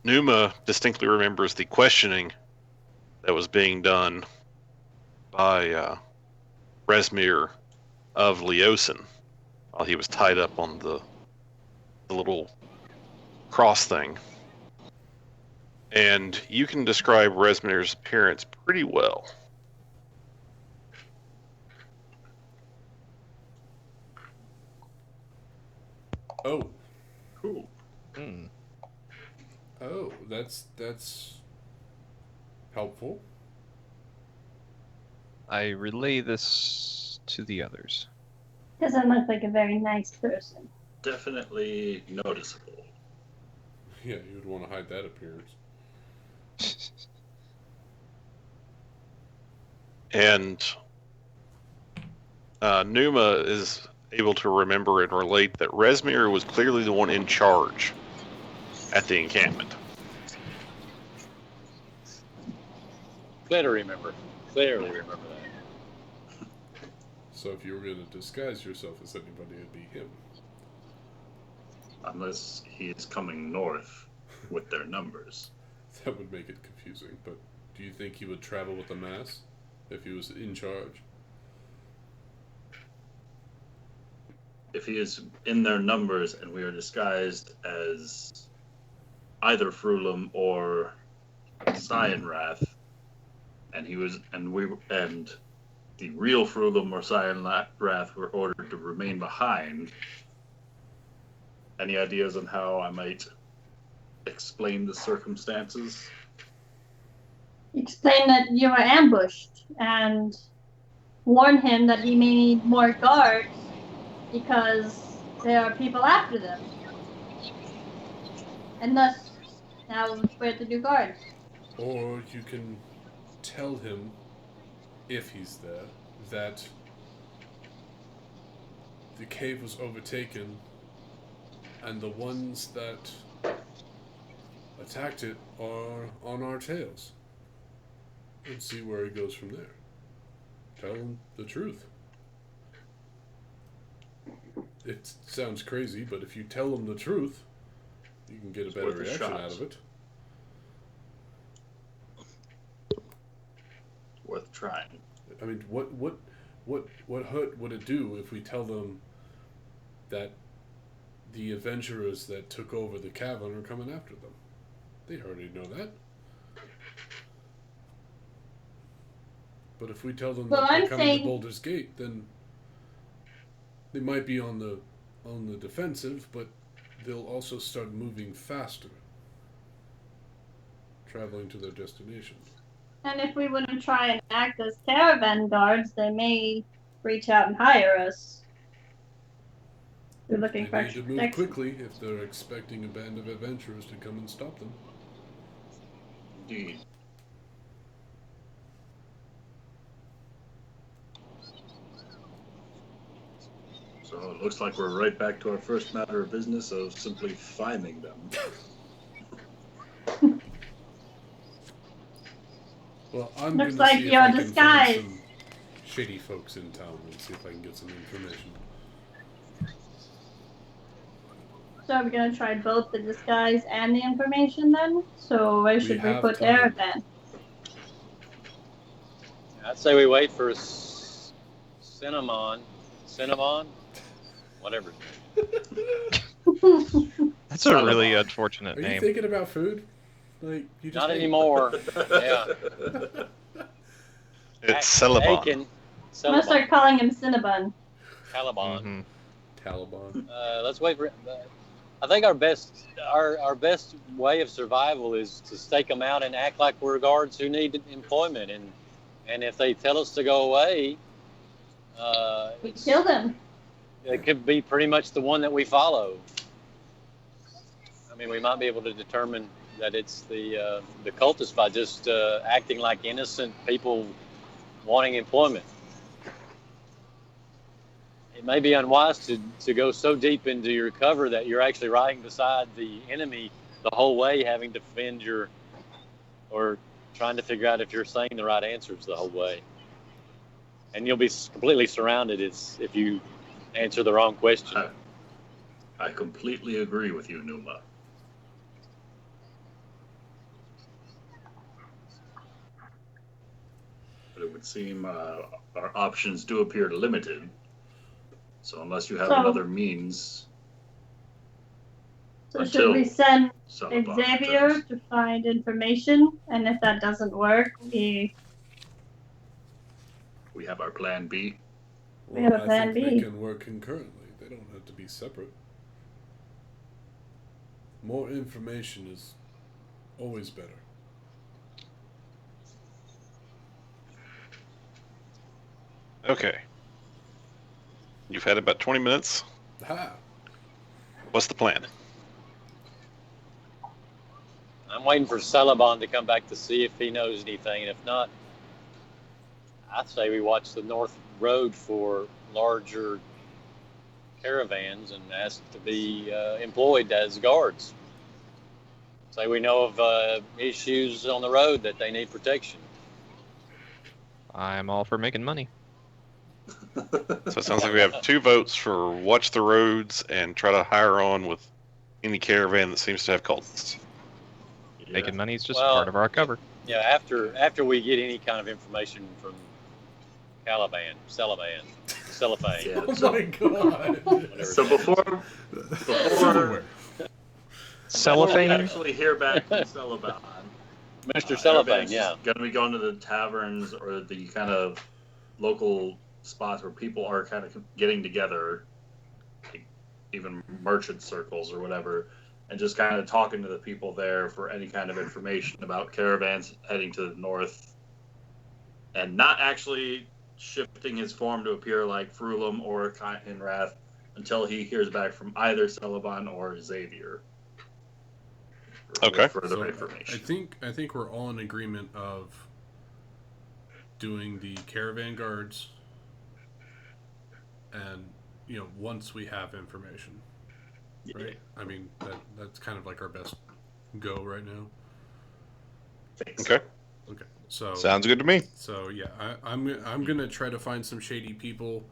Numa distinctly remembers the questioning that was being done by Resmir of Leosin while he was tied up on the little cross thing. And you can describe Resmir's appearance pretty well. Oh. Cool. Hmm. Oh, that's helpful. I relay this to the others. Doesn't look like a very nice person. Definitely noticeable. Yeah, you would want to hide that appearance. And Numa is able to remember and relate that Resmir was clearly the one in charge at the encampment. Clearly remember that. So if you were going to disguise yourself as anybody, it'd be him. Unless he is coming north with their numbers. That would make it confusing, but do you think he would travel with the mass if he was in charge? If he is in their numbers and we are disguised as either Frulum or Cyanrath, and the real Frulum or Cyanrath were ordered to remain behind, any ideas on how I might explain the circumstances? Explain that you were ambushed and warn him that he may need more guards because there are people after them. And thus, now we're the new guards. Or you can tell him, if he's there, that the cave was overtaken and the ones that attacked it are on our tails. And see where he goes from there. Tell him the truth. It sounds crazy, but if you tell him the truth, you can get a better reaction out of it. Worth trying. I mean, what hurt would it do if we tell them that the adventurers that took over the cavern are coming after them? They already know that. But if we tell them that they're coming to Baldur's Gate, then They might be on the defensive, but they'll also start moving faster, traveling to their destination. And if we want to try and act as caravan guards, they may reach out and hire us. They're looking They for need extra to move protection. quickly if they're expecting a band of adventurers to come and stop them. Indeed. So it looks like we're right back to our first matter of business of simply finding them. Well, I'm Looks gonna like see if you're I can disguised. find some shady folks in town and see if I can get some information. So are we gonna try both the disguise and the information then? So where should we have put time. Aravan? I'd say we wait for Cinnamon, whatever. That's a really unfortunate Are you name. thinking about food? Like you just Not ate? anymore. Yeah. It's Celebon. Aiken, I'm gonna start calling him Cinnabon. Caliban. Mm-hmm. Taliban. Let's wait for. I think our best way of survival is to stake them out and act like we're guards who need employment, and if they tell us to go away, We kill them. it could be pretty much the one that we follow. I mean, we might be able to determine that it's the cultists by just acting like innocent people wanting employment. It may be unwise to go so deep into your cover that you're actually riding beside the enemy the whole way, having to defend or trying to figure out if you're saying the right answers the whole way. And you'll be completely surrounded if you answer the wrong question. I completely agree with you, Numa. But it would seem our options do appear limited. So unless you have another means. So should we send Celebon Xavier returns. to find information? And if that doesn't work, we have our plan B. We have a plan I think B. they can work concurrently. They don't have to be separate. More information is always better. Okay. You've had about 20 minutes. Ha! What's the plan? I'm waiting for Celebon to come back to see if he knows anything. And if not, I'd say we watch the North Road for larger caravans and ask to be employed as guards. Say we know of issues on the road that they need protection. I'm all for making money. So it sounds like we have 2 votes for watch the roads and try to hire on with any caravan that seems to have cultists. Making money is just Well, part of our cover. Yeah, after we get any kind of information from Cellophane. Yeah, Oh my god! So before Cellophane? we actually hear back from Celebon, Mr. Cellophane, everybody's yeah. going to be going to the taverns or the kind of local spots where people are kind of getting together, like even merchant circles or whatever, and just kind of talking to the people there for any kind of information about caravans heading to the north, and not actually shifting his form to appear like Frulum or Kinrath until he hears back from either Celebon or Xavier. Okay. Further So information. I think we're all in agreement of doing the caravan guards, and once we have information, right? I mean that's kind of like our best go right now. Okay. Okay. So Sounds good to me. So yeah, I'm gonna try to find some shady people,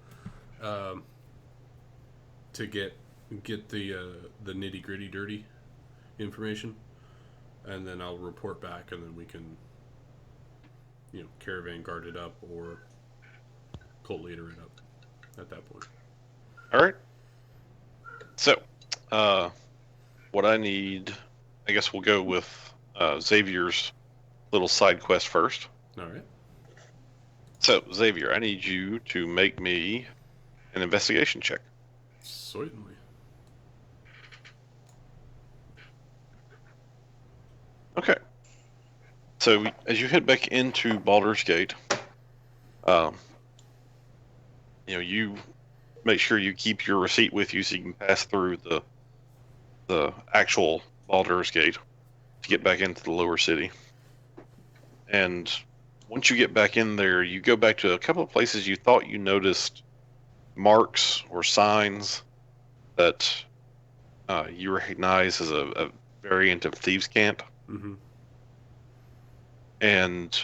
to get the nitty gritty dirty information, and then I'll report back, and then we can caravan guard it up or cult leader it up at that point. All right. So, what I need, I guess we'll go with Xavier's little side quest first. All right. So, Xavier, I need you to make me an investigation check. Certainly. Okay. So as you head back into Baldur's Gate, you make sure you keep your receipt with you so you can pass through the actual Baldur's Gate to get back into the lower city. And once you get back in there, you go back to a couple of places you thought you noticed marks or signs that you recognize as a variant of Thieves' Cant. Mm-hmm. And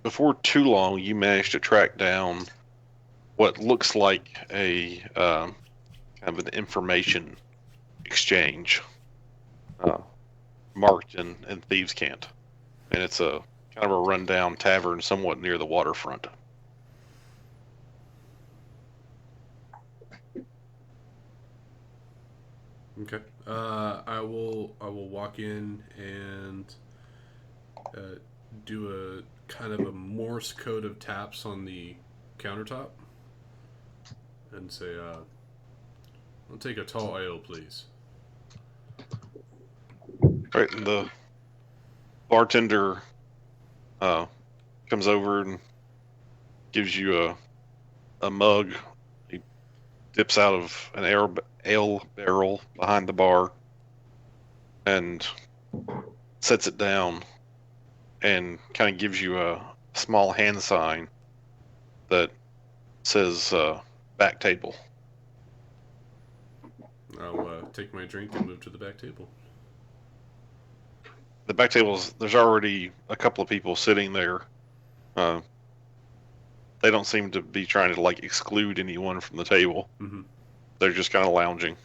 before too long, you manage to track down what looks like a kind of an information exchange marked in Thieves' Cant. And it's a kind of a rundown tavern somewhat near the waterfront. Okay. I will walk in and do a kind of a Morse code of taps on the countertop and say, "I'll take a tall ale, please." Right, and the bartender comes over and gives you a mug. He dips out of an ale barrel behind the bar and sets it down and kind of gives you a small hand sign that says back table. I'll take my drink and move to the back table. The back tables, there's already a couple of people sitting there. They don't seem to be trying to exclude anyone from the table. Mm-hmm. They're just kind of lounging.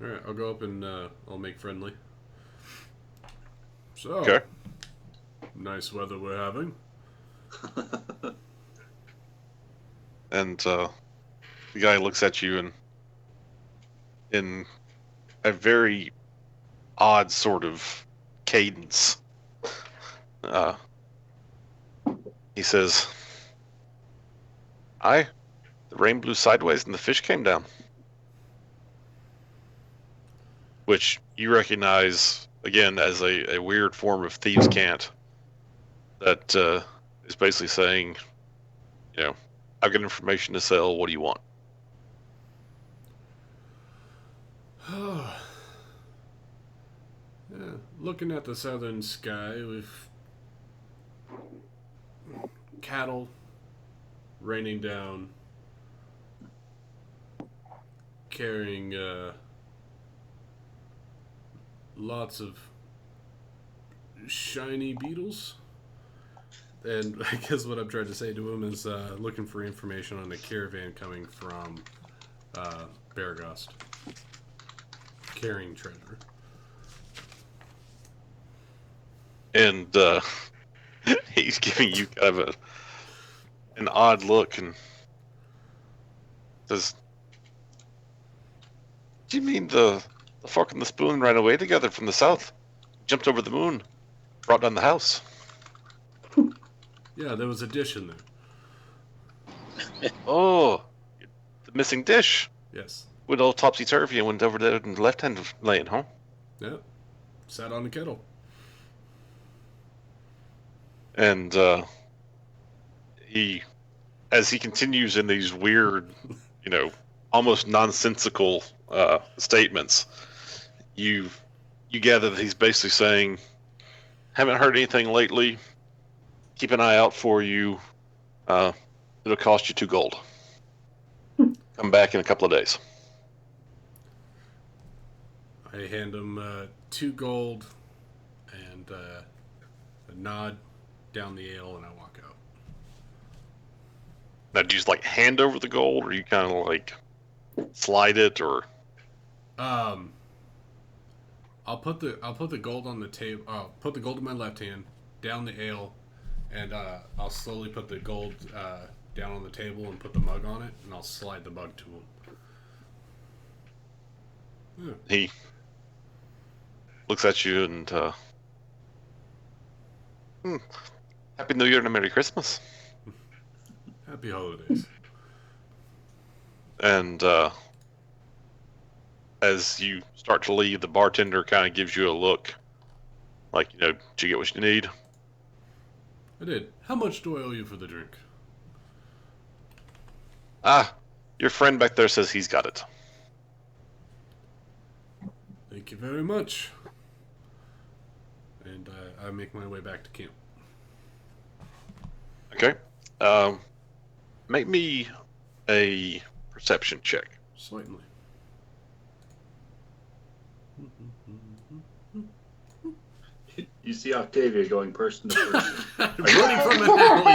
All right, I'll go up and I'll make friendly. So, Okay. Nice weather we're having. And the guy looks at you and in a very odd sort of cadence, he says, "Aye, the rain blew sideways and the fish came down." Which you recognize, again, as a weird form of Thieves' Cant that is basically saying, I've got information to sell, what do you want? Yeah, looking at the southern sky with cattle raining down, carrying lots of shiny beetles. And I guess what I'm trying to say to him is looking for information on a caravan coming from Baragost, carrying treasure. And he's giving you kind of an odd look and says, "Do you mean the fork and the spoon ran away together from the south, jumped over the moon, brought down the house?" Yeah, there was a dish in there. Oh, the missing dish. Yes. Went all topsy-turvy and went over there in the left-hand lane, huh? Yep. Sat on the kettle. And as he continues in these weird, almost nonsensical statements, you gather that he's basically saying, "Haven't heard anything lately. Keep an eye out for you. It'll cost you 2 gold. Come back in a couple of days." I hand him 2 gold and a nod down the ale, and I walk out. Now, do you just hand over the gold, or you kind of slide it, or? I'll put the gold on the table. I'll put the gold in my left hand, down the ale, and I'll slowly put the gold down on the table and put the mug on it, and I'll slide the mug to him. Yeah. He looks at you and Happy New Year and a Merry Christmas. Happy holidays. And as you start to leave, the bartender kind of gives you a look, like, did you get what you need? I did. How much do I owe you for the drink? Your friend back there says he's got it. Thank you very much. And I make my way back to camp. Okay. Make me a perception check. Certainly. You see Octavia going person to person. Running from an alley.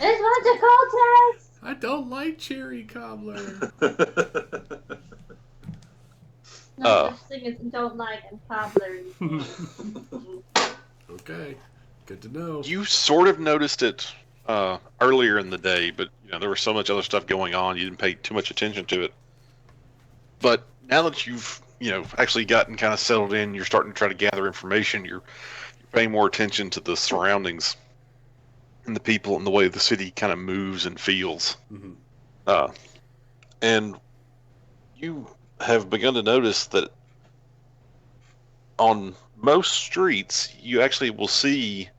It's magical test. I don't like cherry cobbler. No such thing as don't like and cobbler. Okay, good to know. You sort of noticed it earlier in the day, but there was so much other stuff going on, you didn't pay too much attention to it. But now that you've actually gotten kind of settled in, you're starting to try to gather information. You're paying more attention to the surroundings and the people and the way the city kind of moves and feels. Mm-hmm. And you have begun to notice that on most streets, you actually will see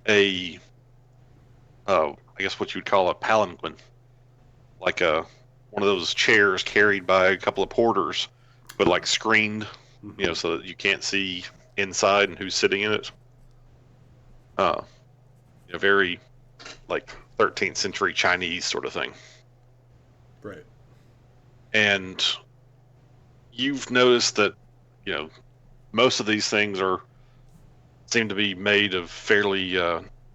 I guess what you'd call a palanquin, like one of those chairs carried by a couple of porters, but like screened, so that you can't see inside and who's sitting in it. Very like 13th century Chinese sort of thing. Right. And you've noticed that, most of these things seem to be made of fairly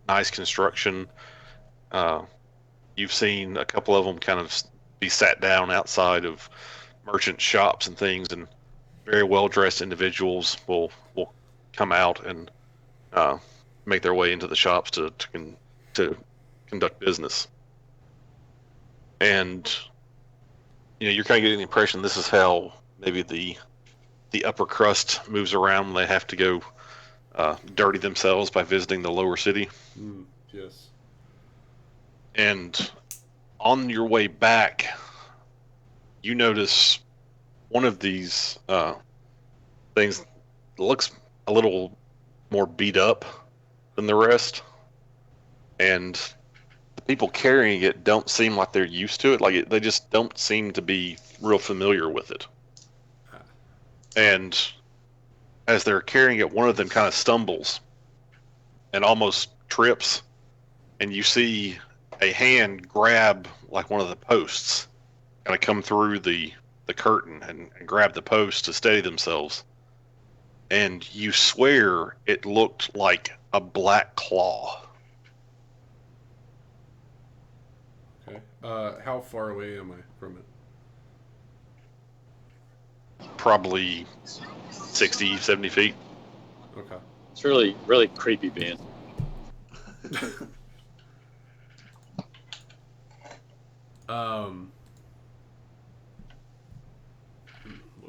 nice construction. You've seen a couple of them kind of be sat down outside of merchant shops and things, and very well-dressed individuals will come out and make their way into the shops to conduct business. And you're kind of getting the impression this is how maybe the upper crust moves around when they have to go dirty themselves by visiting the lower city. Yes. And on your way back, you notice one of these things looks a little more beat up than the rest, and the people carrying it don't seem like they're used to it. Like they just don't seem to be real familiar with it. And as they're carrying it, one of them kind of stumbles and almost trips, and you see a hand grab like one of the posts, kind of come through the curtain and grab the post to steady themselves. And you swear it looked like a black claw. Okay. How far away am I from it? Probably 60, 70 feet. Okay. It's really, really creepy, Ben. What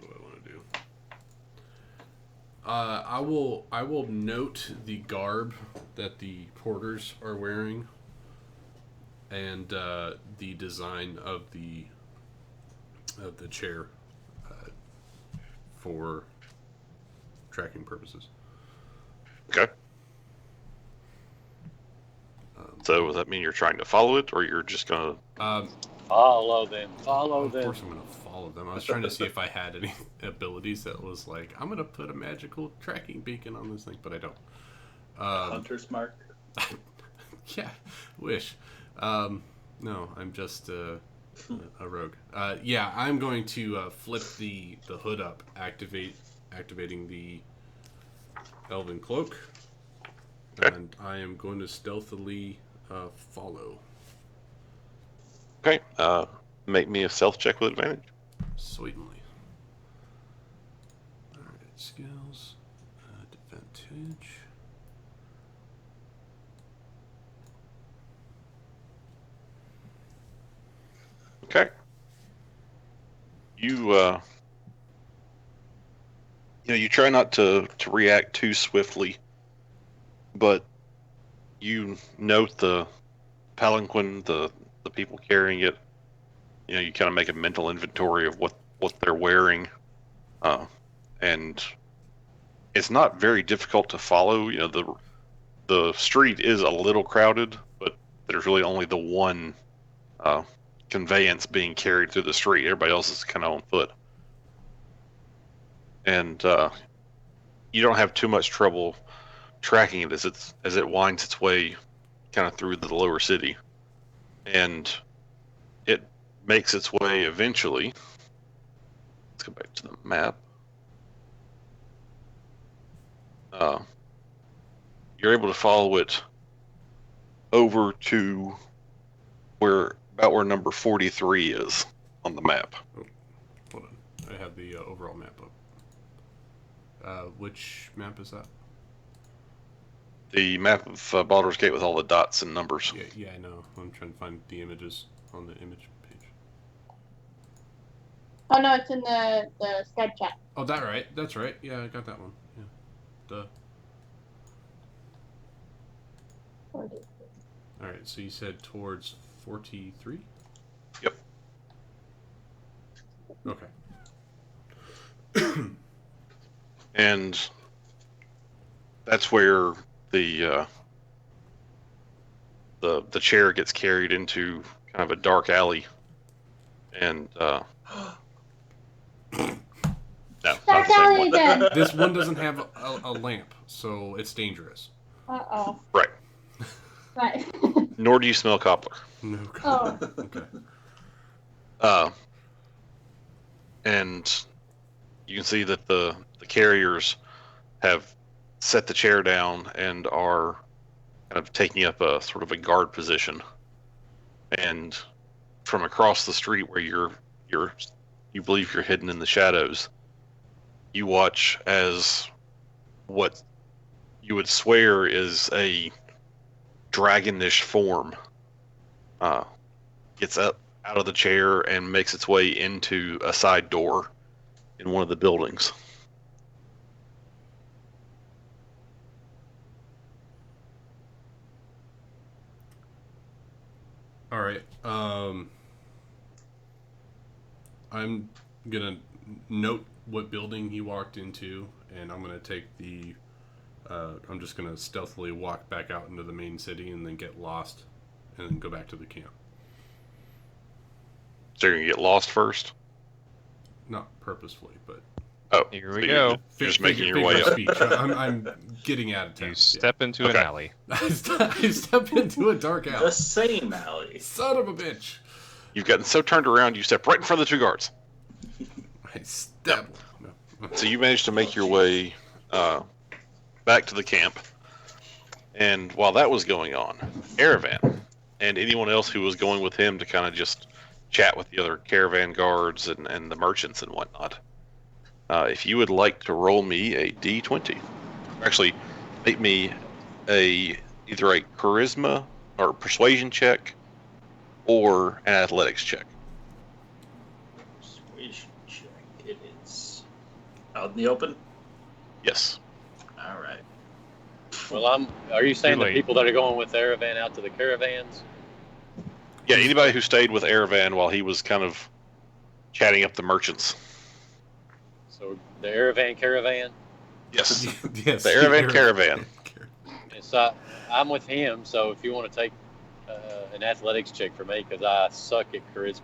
do I want to do? I will note the garb that the porters are wearing, and the design of the chair for tracking purposes. Okay. So does that mean you're trying to follow it, or you're just gonna follow them? Follow of them. Of course, I'm gonna follow them. I was trying to see if I had any abilities that was like, I'm gonna put a magical tracking beacon on this thing, but I don't. Hunter's mark. Yeah, wish. No, I'm just a rogue. Yeah, I'm going to flip the hood up, activating the elven cloak, and I am going to stealthily follow. Okay. Make me a stealth check with advantage. Sweetly. Alright, skills. Advantage. Okay. You you try not to react too swiftly, but you note the palanquin, the people carrying it, you kind of make a mental inventory of what they're wearing, and it's not very difficult to follow. The street is a little crowded, but there's really only the one conveyance being carried through the street. Everybody else is kind of on foot, and you don't have too much trouble tracking it as it winds its way kind of through the lower city, and it makes its way eventually. Let's go back to the map. You're able to follow it over to where number 43 is on the map. Oh, hold on. I have the overall map up. Which map is that? The map of Baldur's Gate with all the dots and numbers. Yeah, I know. I'm trying to find the images on the image page. Oh no, it's in the Skype chat. Oh, that's right. Yeah, I got that one. Yeah. Duh. Alright, so you said towards 43? Yep. Okay. And that's where the chair gets carried into kind of a dark alley, and no, not the same one. Again. This one doesn't have a lamp, so it's dangerous. Uh-oh. Right. Right. Nor do you smell copper. No. Oh. Okay. And you can see that the carriers have set the chair down and are kind of taking up a sort of a guard position. And from across the street where you believe you're hidden in the shadows, you watch as what you would swear is a dragonish form gets up out of the chair and makes its way into a side door in one of the buildings. All right. I'm gonna note what building he walked into, and I'm gonna take the. I'm just gonna stealthily walk back out into the main city and then get lost, and then go back to the camp. So you're gonna get lost first? Not purposefully, but. Oh, here we go. You're just making your way up. Speech. I'm getting out of town. You step into an alley. I step into a dark alley. The same alley. Son of a bitch. You've gotten so turned around, you step right in front of the two guards. I step. No. So you managed to make your way back to the camp. And while that was going on, Aravan and anyone else who was going with him to kind of just chat with the other caravan guards and the merchants and whatnot, if you would like to roll me a d20, actually make me either a charisma or persuasion check or an athletics check. Persuasion check. It is out in the open. Yes. All right. Well, are you saying Too the late. people that are going with Aravan out to the caravans? Yeah, anybody who stayed with Aravan while he was kind of chatting up the merchants. So the Aravan caravan? Yes. Yes. The Aravan caravan. And so I'm with him, so if you want to take an athletics check for me, because I suck at charisma.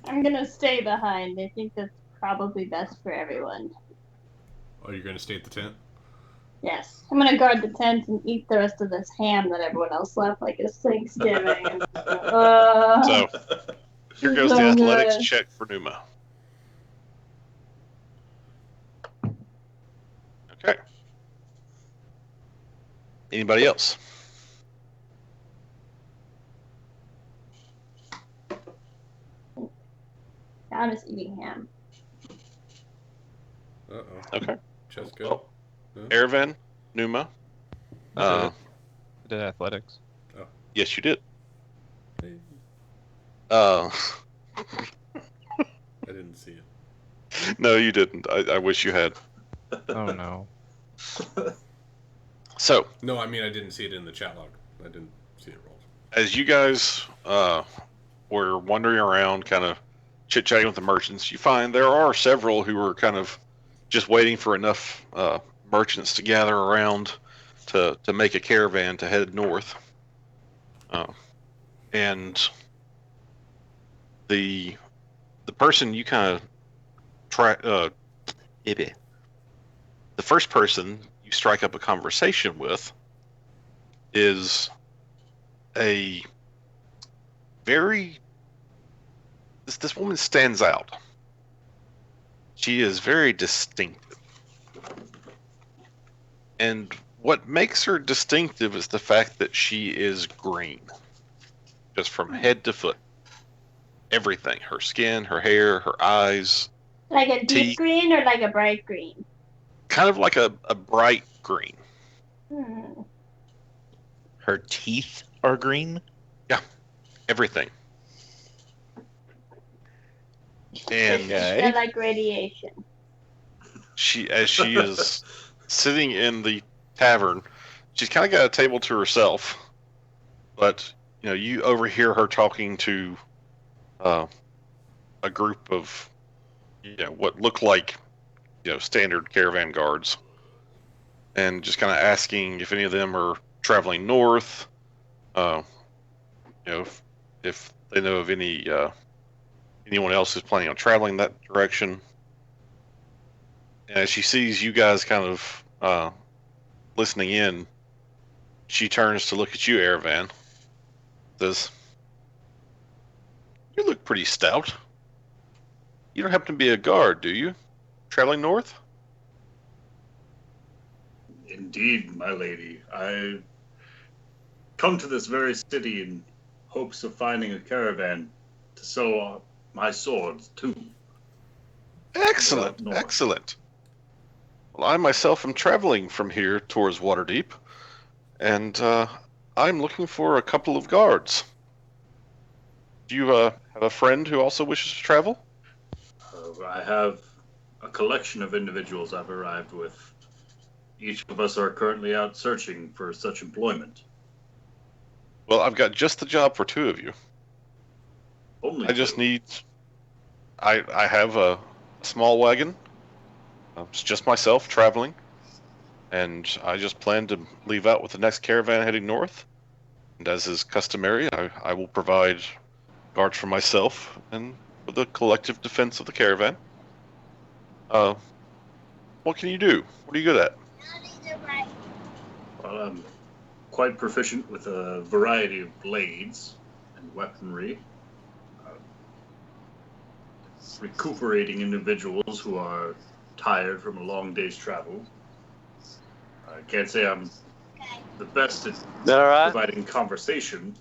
I'm gonna stay behind. I think that's probably best for everyone. Oh, you're gonna stay at the tent? Yes. I'm gonna guard the tent and eat the rest of this ham that everyone else left, like it's Thanksgiving. So here goes the so athletics good. check for Numa. Okay. Anybody else? I'm just eating ham. Uh-oh. Okay. Jessica? Well, No? Aravan, Numa. I did athletics. Yes, you did. Hey. Uh, I didn't see it. no, you didn't. I wish you had. Oh no. So, No, I mean I didn't see it in the chat log. I didn't see it rolled. as you guys were wandering around, kind of chit-chatting with the merchants, you find there are several who are kind of just waiting for enough merchants to gather around to make a caravan to head north. And the person you kind of try the first person you strike up a conversation with is a very this woman stands out. She is very distinctive. And what makes her distinctive is the fact that she is green. Just from head to foot. Everything. Her skin, her hair, her eyes. Like a deep teeth. green or like a bright green? Kind of like a bright green. Her teeth are green? Yeah. Everything. And They're like radiation. as she is sitting in the tavern, she's kind of got a table to herself, but you overhear her talking to a group of what look like standard caravan guards, and just kind of asking if any of them are traveling north, if they know of anyone else who's planning on traveling that direction. And as she sees you guys kind of listening in, she turns to look at you, Aravan. Says, "You look pretty stout. You don't happen to be a guard, do you? Traveling north?" Indeed, my lady. I come to this very city in hopes of finding a caravan to sell my swords to. Excellent, excellent. Well, I myself am traveling from here towards Waterdeep, and I'm looking for a couple of guards. Do you have a friend who also wishes to travel? I have a collection of individuals I've arrived with. Each of us are currently out searching for such employment. Well, I've got just the job for two of you. Only I just two. need... I have a small wagon. It's just myself traveling. And I just plan to leave out with the next caravan heading north. And as is customary, I will provide guards for myself and for the collective defense of the caravan. What can you do? What are you good at? Well, I'm quite proficient with a variety of blades and weaponry. Recuperating individuals who are tired from a long day's travel. I can't say I'm the best at providing conversation.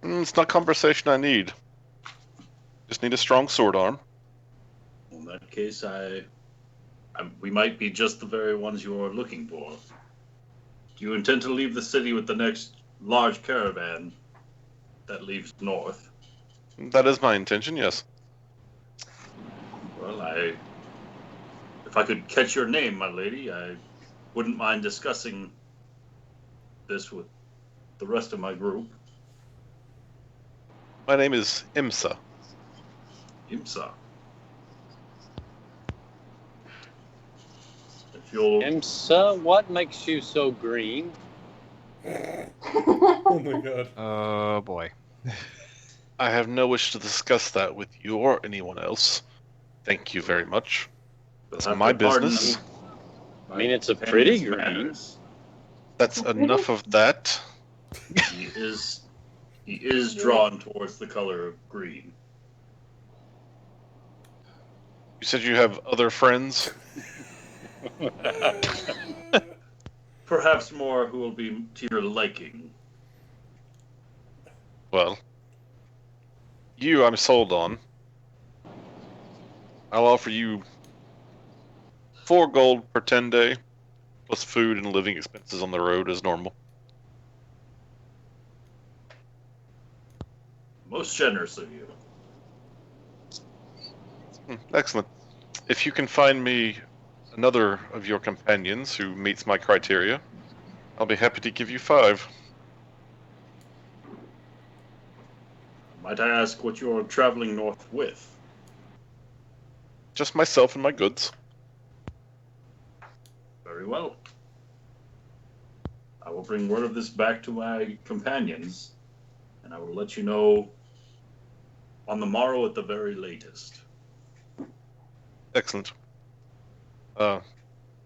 It's not conversation I need. Just need a strong sword arm. In that case, we might be just the very ones you are looking for. Do you intend to leave the city with the next large caravan that leaves north? That is my intention, yes. Well, if I could catch your name, my lady, I wouldn't mind discussing this with the rest of my group. My name is Imsa. Imsa. If you'll... Imsa, what makes you so green? Oh my god. Oh boy. I have no wish to discuss that with you or anyone else. Thank you very much. That's my business. I mean, it's a pretty green. That's enough of that. He is drawn towards the color of green. You said you have other friends? Perhaps more who will be to your liking. Well, you I'm sold on. I'll offer you 4 gold per 10 day, plus food and living expenses on the road as normal. Most generous of you. Excellent. If you can find me another of your companions who meets my criteria, I'll be happy to give you 5. Might I ask what you are traveling north with? Just myself and my goods. Very well. I will bring word of this back to my companions, and I will let you know on the morrow at the very latest. Excellent. Do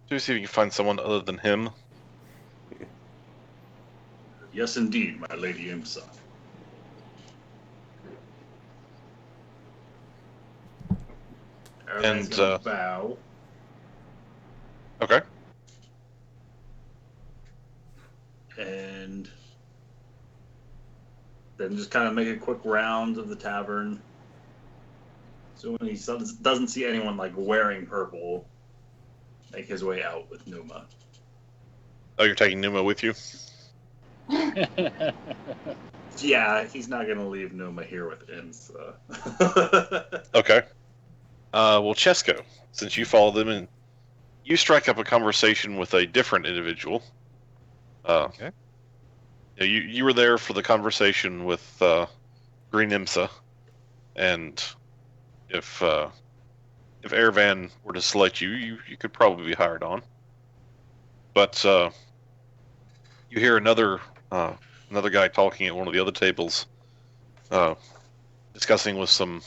see if you can find someone other than him. Yes, indeed, my Lady Imsa. And, gonna bow. Okay. And then just kind of make a quick round of the tavern. So when he doesn't see anyone like wearing purple, make his way out with Numa. Oh, you're taking Numa with you? Yeah, he's not gonna leave Numa here with Imsa. Okay. Well, Chesko, since you followed them and you strike up a conversation with a different individual. Okay. You were there for the conversation with Green Imsa, and if Airvan were to select you, you could probably be hired on. But you hear another guy talking at one of the other tables, discussing with some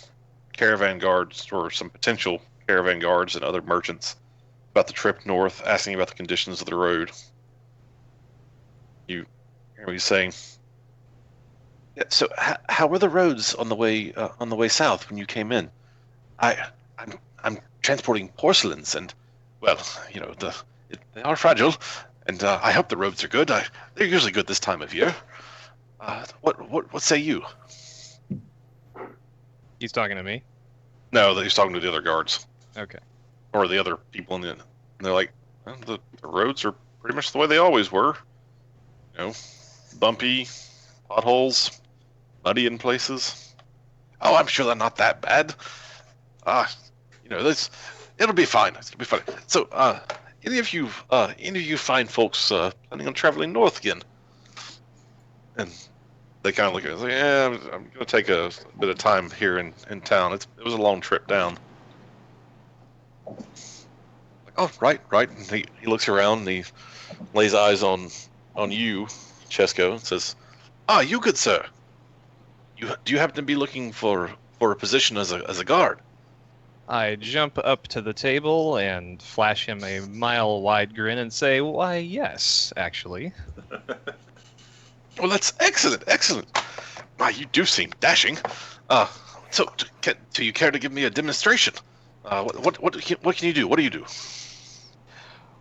caravan guards or some potential caravan guards and other merchants about the trip north, asking about the conditions of the road. You hear me saying, "Yeah, so how were the roads on the way south when you came in? I'm transporting porcelains, and well, you know they are fragile, and I hope the roads are good. They're usually good this time of year. What say you?" He's talking to me. No, he's talking to the other guards. Okay. Or the other people in the. And they're like, well, the roads are pretty much the way they always were. You know, bumpy, potholes, muddy in places. Oh, I'm sure they're not that bad. It'll be fine. It'll be fine. So, any of you fine folks planning on traveling north again? And they kind of look at it, like, yeah, I'm going to take a bit of time here in town. It was a long trip down. Like, oh, right. And he looks around and he lays eyes on you, Chesko, and says, you good sir. Do you happen to be looking for a position as a guard? I jump up to the table and flash him a mile-wide grin and say, why, yes, actually. Well, that's excellent. Why, you do seem dashing. So, do you care to give me a demonstration? What can you do? What do you do?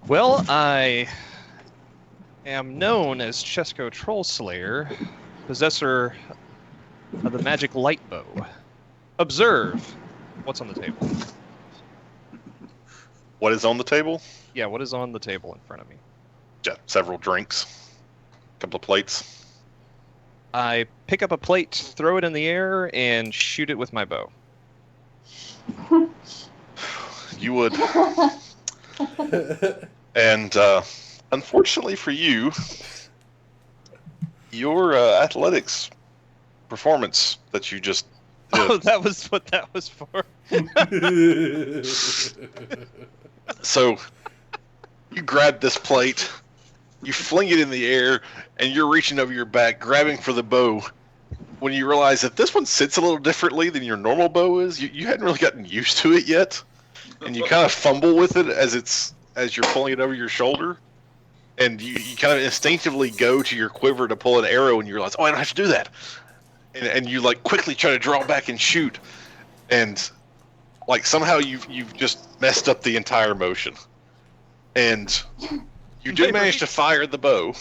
Well, I am known as Chesko Trollslayer, possessor of the magic light bow. Observe what's on the table. What is on the table? Yeah, what is on the table in front of me? Yeah, several drinks, a couple of plates. I pick up a plate, throw it in the air, and shoot it with my bow. You would. And unfortunately for you, your athletics performance that you just did. Oh, that was what that was for. So you grab this plate, you fling it in the air, and you're reaching over your back, grabbing for the bow. When you realize that this one sits a little differently than your normal bow is, you hadn't really gotten used to it yet, and you kind of fumble with it as you're pulling it over your shoulder, and you kind of instinctively go to your quiver to pull an arrow, and you realize, oh, I don't have to do that, and you like quickly try to draw back and shoot, and like somehow you've just messed up the entire motion, and you do manage to fire the bow.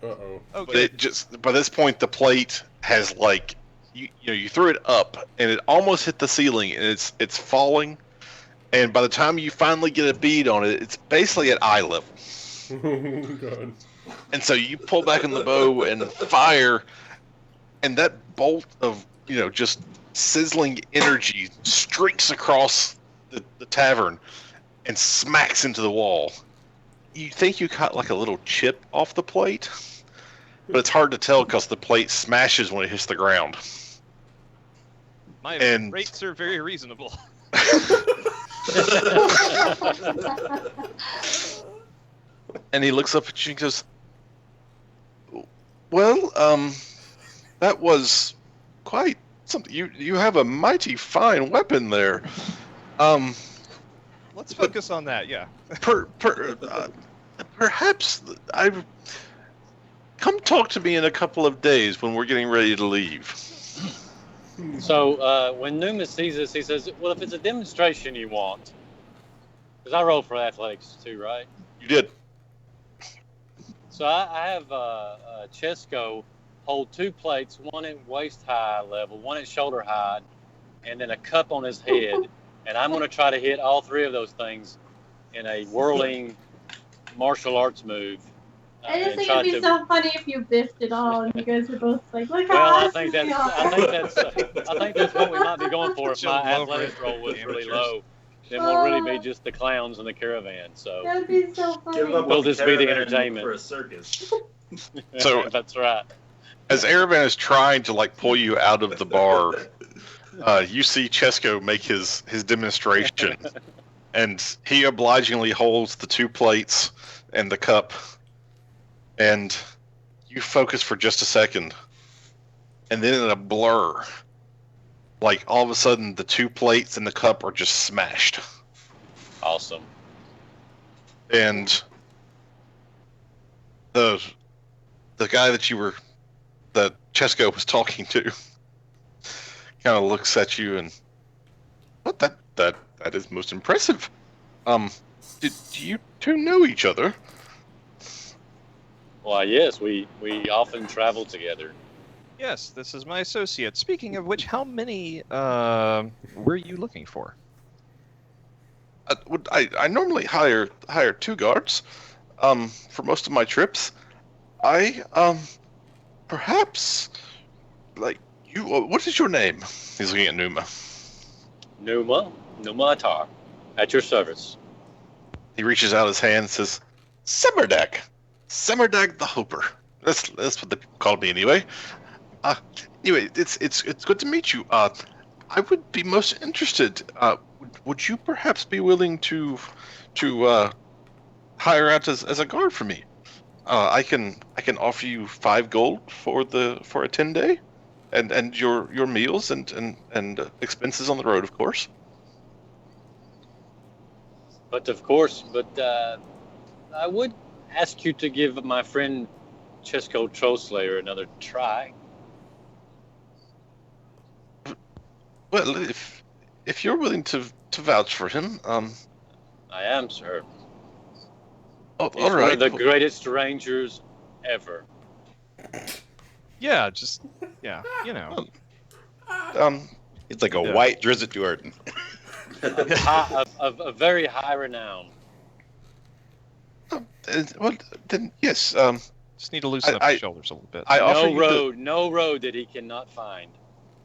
Uh-oh. Okay. But it just by this point the plate has like you threw it up and it almost hit the ceiling and it's falling, and by the time you finally get a bead on it, it's basically at eye level. Oh God. And so you pull back on the bow and fire, and that bolt of just sizzling energy streaks across the tavern and smacks into the wall. You think you caught like a little chip off the plate, but it's hard to tell because the plate smashes when it hits the ground. My And- rates are very reasonable. And he looks up at you and goes, "Well, that was quite something. You have a mighty fine weapon there. Let's focus on that. Yeah. Perhaps I come talk to me in a couple of days when we're getting ready to leave." So when Numa sees this, he says, "Well, if it's a demonstration you want, because I roll for athletics too, right? You did. So I have Chesco hold 2 plates, one at waist high level, one at shoulder high, and then a cup on his head. And I'm going to try to hit all 3 of those things in a whirling martial arts move. I just and think try it'd be to- so funny if you biffed it all and you guys were both like, look how Well, I awesome think we that's are. I think that's what we might be going for if Show my low athletics for roll was really amateurs. low. Then we'll really be just the clowns in the caravan. So That'd be so Give funny. up We'll on just be the caravan entertainment. for a circus. So- that's right. As Aravan is trying to pull you out of the bar, you see Chesco make his demonstration, and he obligingly holds the 2 plates and the cup, and you focus for just a second, and then in a blur, all of a sudden the 2 plates and the cup are just smashed, Awesome. and the guy that Chesco was talking to kind of looks at you and, "What? That is most impressive. Do you 2 know each other?" Well, yes, we often travel together. Yes, this is my associate. Speaking of which, how many were you looking for? I normally hire 2 guards for most of my trips. I perhaps you. What is your name? He's looking at Numa. Numa Atar, at your service. He reaches out his hand and says, "Semerdag the Hooper." That's what the people called me anyway. Anyway, it's good to meet you. I would be most interested. Would you perhaps be willing to hire out as a guard for me? I can offer you 5 gold for a 10-day, and your meals and expenses on the road, of course. But I would ask you to give my friend Chesco Trollslayer another try. Well, if you're willing to vouch for him, I am, sir. all He's one right. of the greatest rangers ever. Yeah, you know. It's like a Yeah. white Drizzt Jordan. Of very high renown. Well, then yes. Just need to loosen up I- your shoulders a little bit. I offer you No road that he cannot find.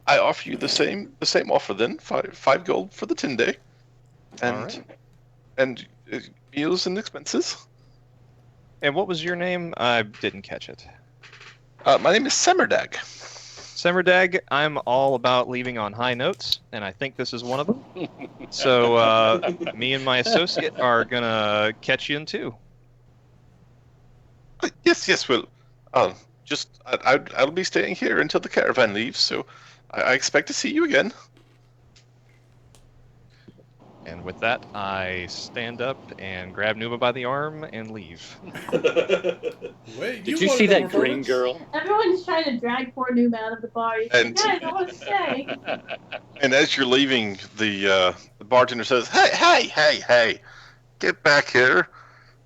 I offer you the same offer then. 5 gold for the 10-day, and All right. and meals and expenses. And what was your name? I didn't catch it. My name is Semerdag. Semerdag, I'm all about leaving on high notes, and I think this is one of them. So me and my associate are gonna catch you in 2. Yes. Well, I'll be staying here until the caravan leaves, so I expect to see you again. And with that, I stand up and grab Numa by the arm and leave. Wait, Did you see wanted that to green girl? Everyone's trying to drag poor Noob out of the bar. He's like, And- guys, I want to stay. And as you're leaving, the bartender says, "Hey, get back here!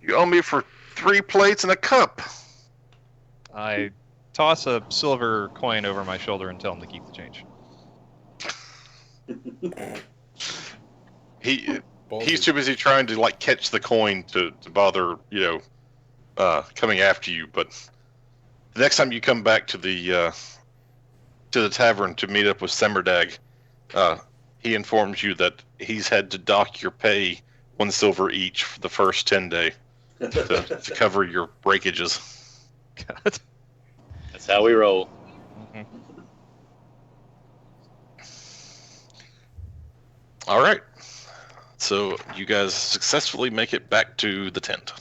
You owe me for 3 plates and a cup." I toss a silver coin over my shoulder and tell him to keep the change. He's too busy trying to catch the coin to bother coming after you. But the next time you come back to the tavern to meet up with Semerdag, he informs you that he's had to dock your pay 1 silver each for the first 10-day to cover your breakages. God. That's how we roll. Mhm. All right. So you guys successfully make it back to the tent.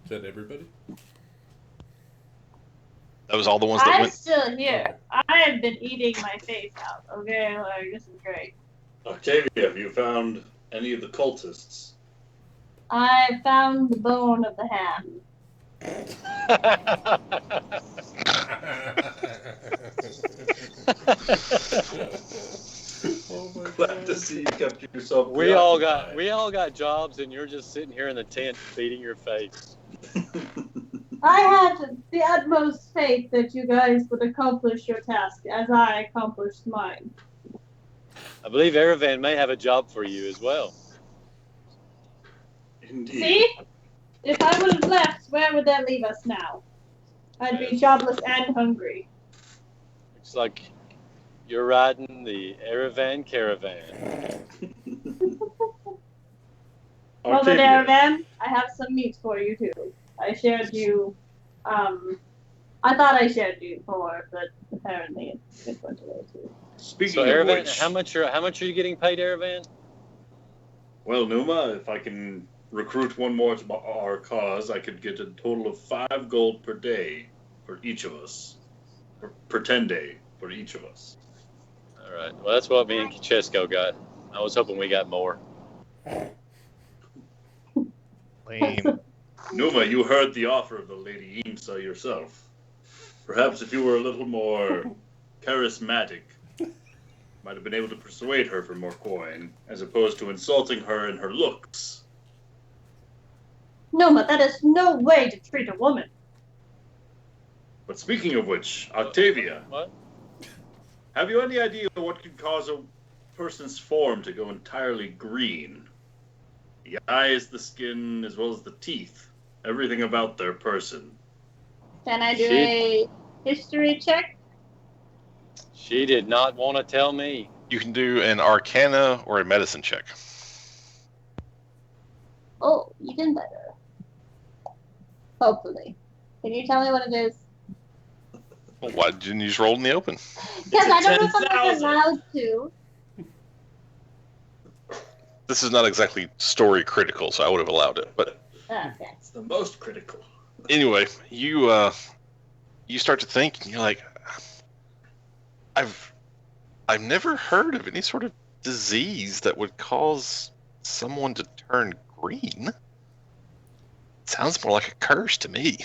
Is that everybody? That was all the ones that I'm went. still here. I have been eating my face out. Okay, like this is great. Octavia, have you found any of the cultists? I found the bone of the hand. Oh my Glad to see you kept yourself we all preoccupied. got jobs, and you're just sitting here in the tent feeding your face. I had the utmost faith that you guys would accomplish your task as I accomplished mine. I believe Aravan may have a job for you as well. Indeed. See? If I would have left, where would that leave us now? I'd be jobless and hungry. Looks like you're riding the Aravan caravan. Well then, Octavia, Aravan, I have some meat for you too. I shared you, I thought I shared you before, but apparently it went away too. speaking So of Aravan, which, how much are you getting paid, Aravan? well, Numa, if I can recruit one more to our cause, I could get a total of 5 gold per day for each of us. Per 10 day for each of us. All right. Well, that's what me and Chesko got. I was hoping we got more. Lame. Numa, you heard the offer of the Lady Imsa yourself. Perhaps if you were a little more charismatic, might have been able to persuade her for more coin, as opposed to insulting her in her looks. No, but that is no way to treat a woman. But speaking of which, Octavia, What? have you any idea what could cause a person's form to go entirely green? The eyes, the skin, as well as the teeth. Everything about their person. Can I do a history check? She did not want to tell me. You can do an Arcana or a Medicine check. Oh, even better. Hopefully. Can you tell me what it is? Well, why didn't you just roll in the open? Because I don't know if I'm 10,000. allowed to. This is not exactly story critical, so I would have allowed it. But Okay. It's the most critical. anyway, you start to think, and you're like, I've never heard of any sort of disease that would cause someone to turn green. Sounds more like a curse to me.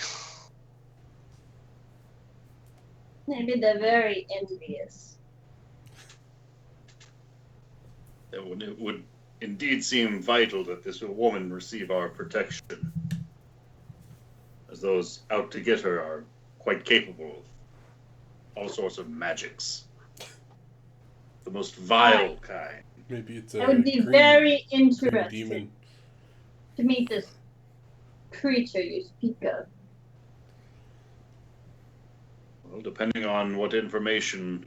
Maybe they're very envious. It would indeed seem vital that this woman receive our protection, as those out to get her are quite capable of all sorts of magics. The most vile kind. Maybe it's I would be green- very green interested demon. to meet this creature you speak of. Well, depending on what information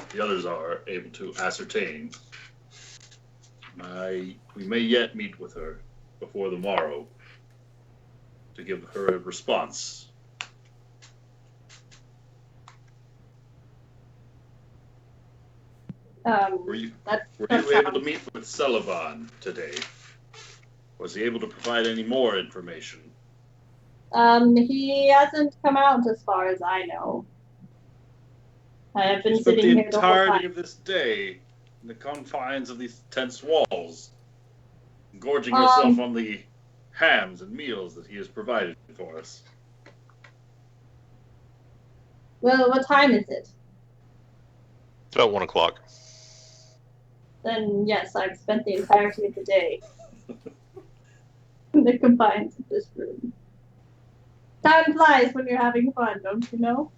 the others are able to ascertain, we may yet meet with her before the morrow to give her a response. Were you able to meet with Sullivan today? Was he able to provide any more information? He hasn't come out as far as I know. I have been You spent sitting the here the whole entirety time. of this day in the confines of these tense walls, gorging yourself on the hams and meals that he has provided for us. Well, what time is it? It's about 1 o'clock. Then yes, I've spent the entirety of the day in the confines of this room. Time flies when you're having fun, don't you know?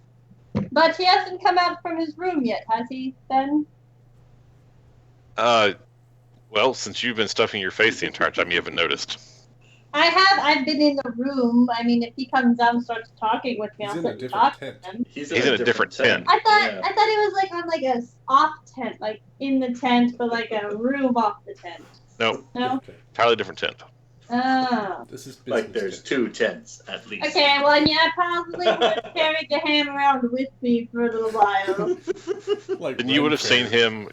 But he hasn't come out from his room yet, has he, Ben? Well, since you've been stuffing your face the entire time, you haven't noticed. I've been in the room. I mean, if he comes down and starts talking with me, He's I'll in sit a and different talk tent. to him. He's in a different tent. I thought it was like on like a off tent, like in the tent, but like a room off the tent. No, No? entirely different tent. Oh. This is business. Like there's 2 tents at least. Okay, well, yeah, I probably would carry the ham around with me for a little while. Then you would have seen him,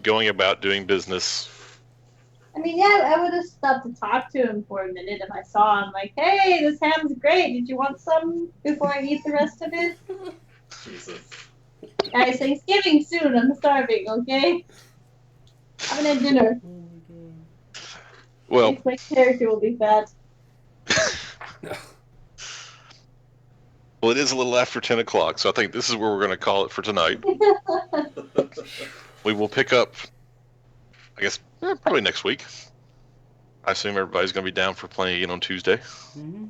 going about doing business. I mean, yeah, I would have stopped to talk to him for a minute if I saw him. Like, hey, this ham's great. Did you want some before I eat the rest of it? Jesus. Guys, Thanksgiving soon. I'm starving, okay? Haven't had dinner. Well, My character will be fat. well, it is a little after 10 o'clock, so I think this is where we're going to call it for tonight. We will pick up, I guess, probably next week. I assume everybody's going to be down for playing again on Tuesday. Mm-hmm.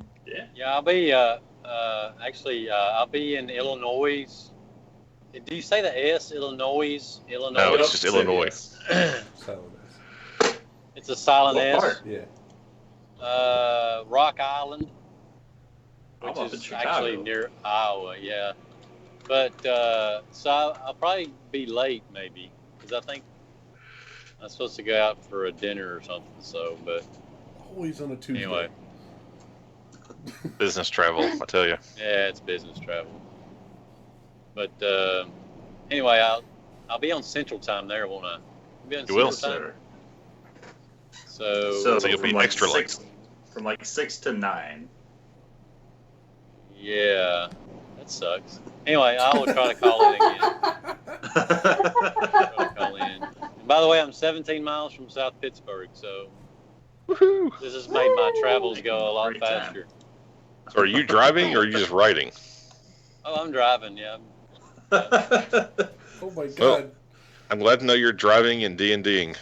Yeah, I'll be I'll be in Illinois. Do you say the S? Illinois? No, it's just Illinois. It's a silent What S. part? Yeah. Rock Island, which I'm up in is Chicago. actually near Iowa. Yeah, but so I'll probably be late maybe because I think I'm supposed to go out for a dinner or something. So, but Always on a Tuesday. anyway, Business travel, I tell you. yeah, it's business travel. But anyway, I'll be on Central Time there, won't I? I'll be on You will, Central Time. So So you'll be from like extra late. 6, from like 6 to 9. Yeah, that sucks. Anyway, I will try to call in again. Try to call in. And by the way, I'm 17 miles from South Pittsburgh, so this has made my travels go a lot Great time. faster. So are you driving or are you just riding? Oh, I'm driving, yeah. Oh my god. Well, I'm glad to know you're driving and D&Ding.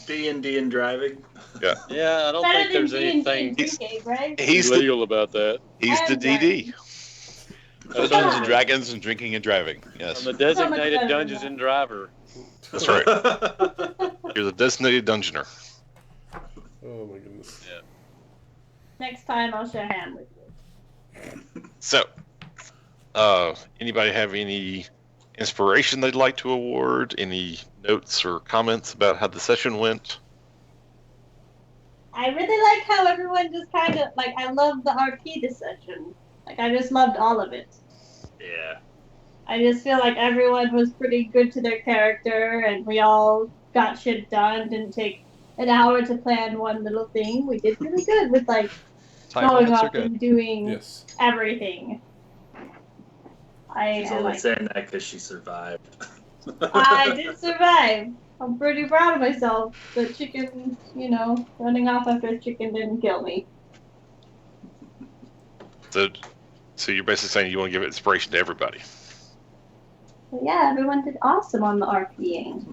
D&D and driving. Yeah. Yeah, I don't Better think than there's D&D anything drinking, right? He's the illegal about that. DD. That's Dungeons right. and Dragons and drinking and driving. I'm Yes. the better designated than Dungeons that. and Driver. That's right. You're the designated dungeoner. Oh my goodness. Yeah. Next time I'll share ham with you. So, anybody have any inspiration they'd like to award? Any notes or comments about how the session went? I really like how everyone just kind of, like, I love the RP this session. Like, I just loved all of it. Yeah. I just feel like everyone was pretty good to their character, and we all got shit done. Didn't take an hour to plan one little thing. We did really good with, like, Time going limits are off good. and doing Yes. everything. She's I only like saying that because she survived. I did survive. I'm pretty proud of myself. The chicken, running off after a chicken didn't kill me. So you're basically saying you want to give inspiration to everybody. But yeah, everyone did awesome on the RPing.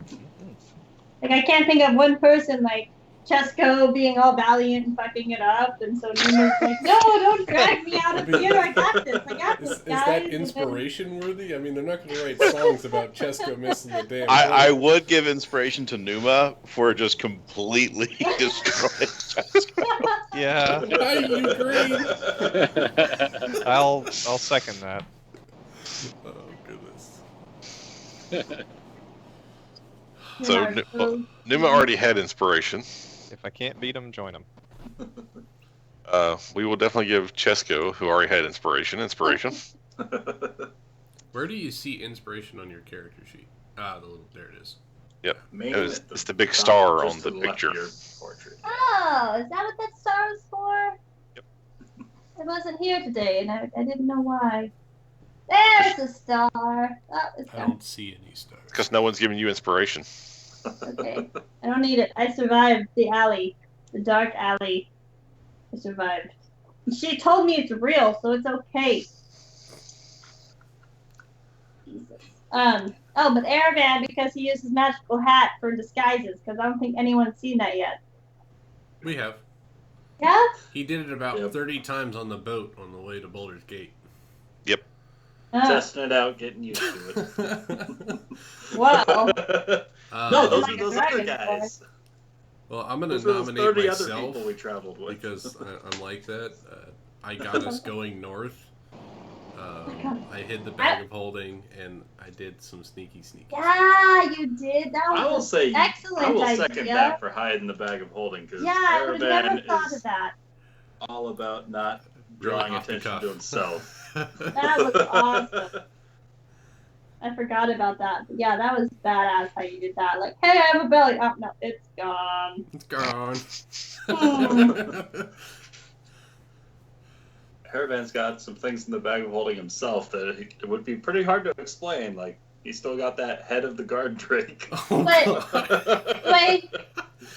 Like, I can't think of one person, like, Chesko being all valiant and fucking it up, and so Numa's like, no, don't drag me out of here, I got this, Is guys. that And then- inspiration worthy? I mean, they're not going to write songs about Chesko missing the damn I point. would give inspiration to Numa for just completely destroying Chesko. Yeah, I agree. I'll second that. Oh goodness. So Numa already had inspiration. If I can't beat them, join them. We will definitely give Chesko, who already had inspiration. Where do you see inspiration on your character sheet? There it is. Yep. Mainly It's, at the it's the big top, star just on to the the left picture. of your portrait. Oh, is that what that star is for? Yep. I wasn't here today, and I didn't know why. There's the star. Oh, it's I gone. don't see any stars. Because no one's giving you inspiration. Okay. I don't need it. I survived the alley. The dark alley. I survived. She told me it's real, so it's okay. Jesus. Oh, but Aravan, because he uses magical hat for disguises, because I don't think anyone's seen that yet. We have. Yeah? He did it about Yep. 30 times on the boat on the way to Boulder's Gate. Oh, Testing it out, getting used to it. wow. No, those Like are a those other dragon guys. Well, I'm going to Those are those nominate 30 other myself people we traveled with. because, unlike that, I got us going north I hid the bag of holding, and I did some sneaky. Yeah, you did. That was I will say, excellent I will idea. second that for hiding the bag of holding because Yeah, I would have never thought of is that. all about not Really drawing off the attention cuff. to himself. That was awesome. I forgot about that. But yeah, that was badass how you did that. Like, hey, I have a belly. Oh, no, it's gone. It's gone. Haravan's got some things in the bag of holding himself that it would be pretty hard to explain. Like, he's still got that head of the guard drake. Wait,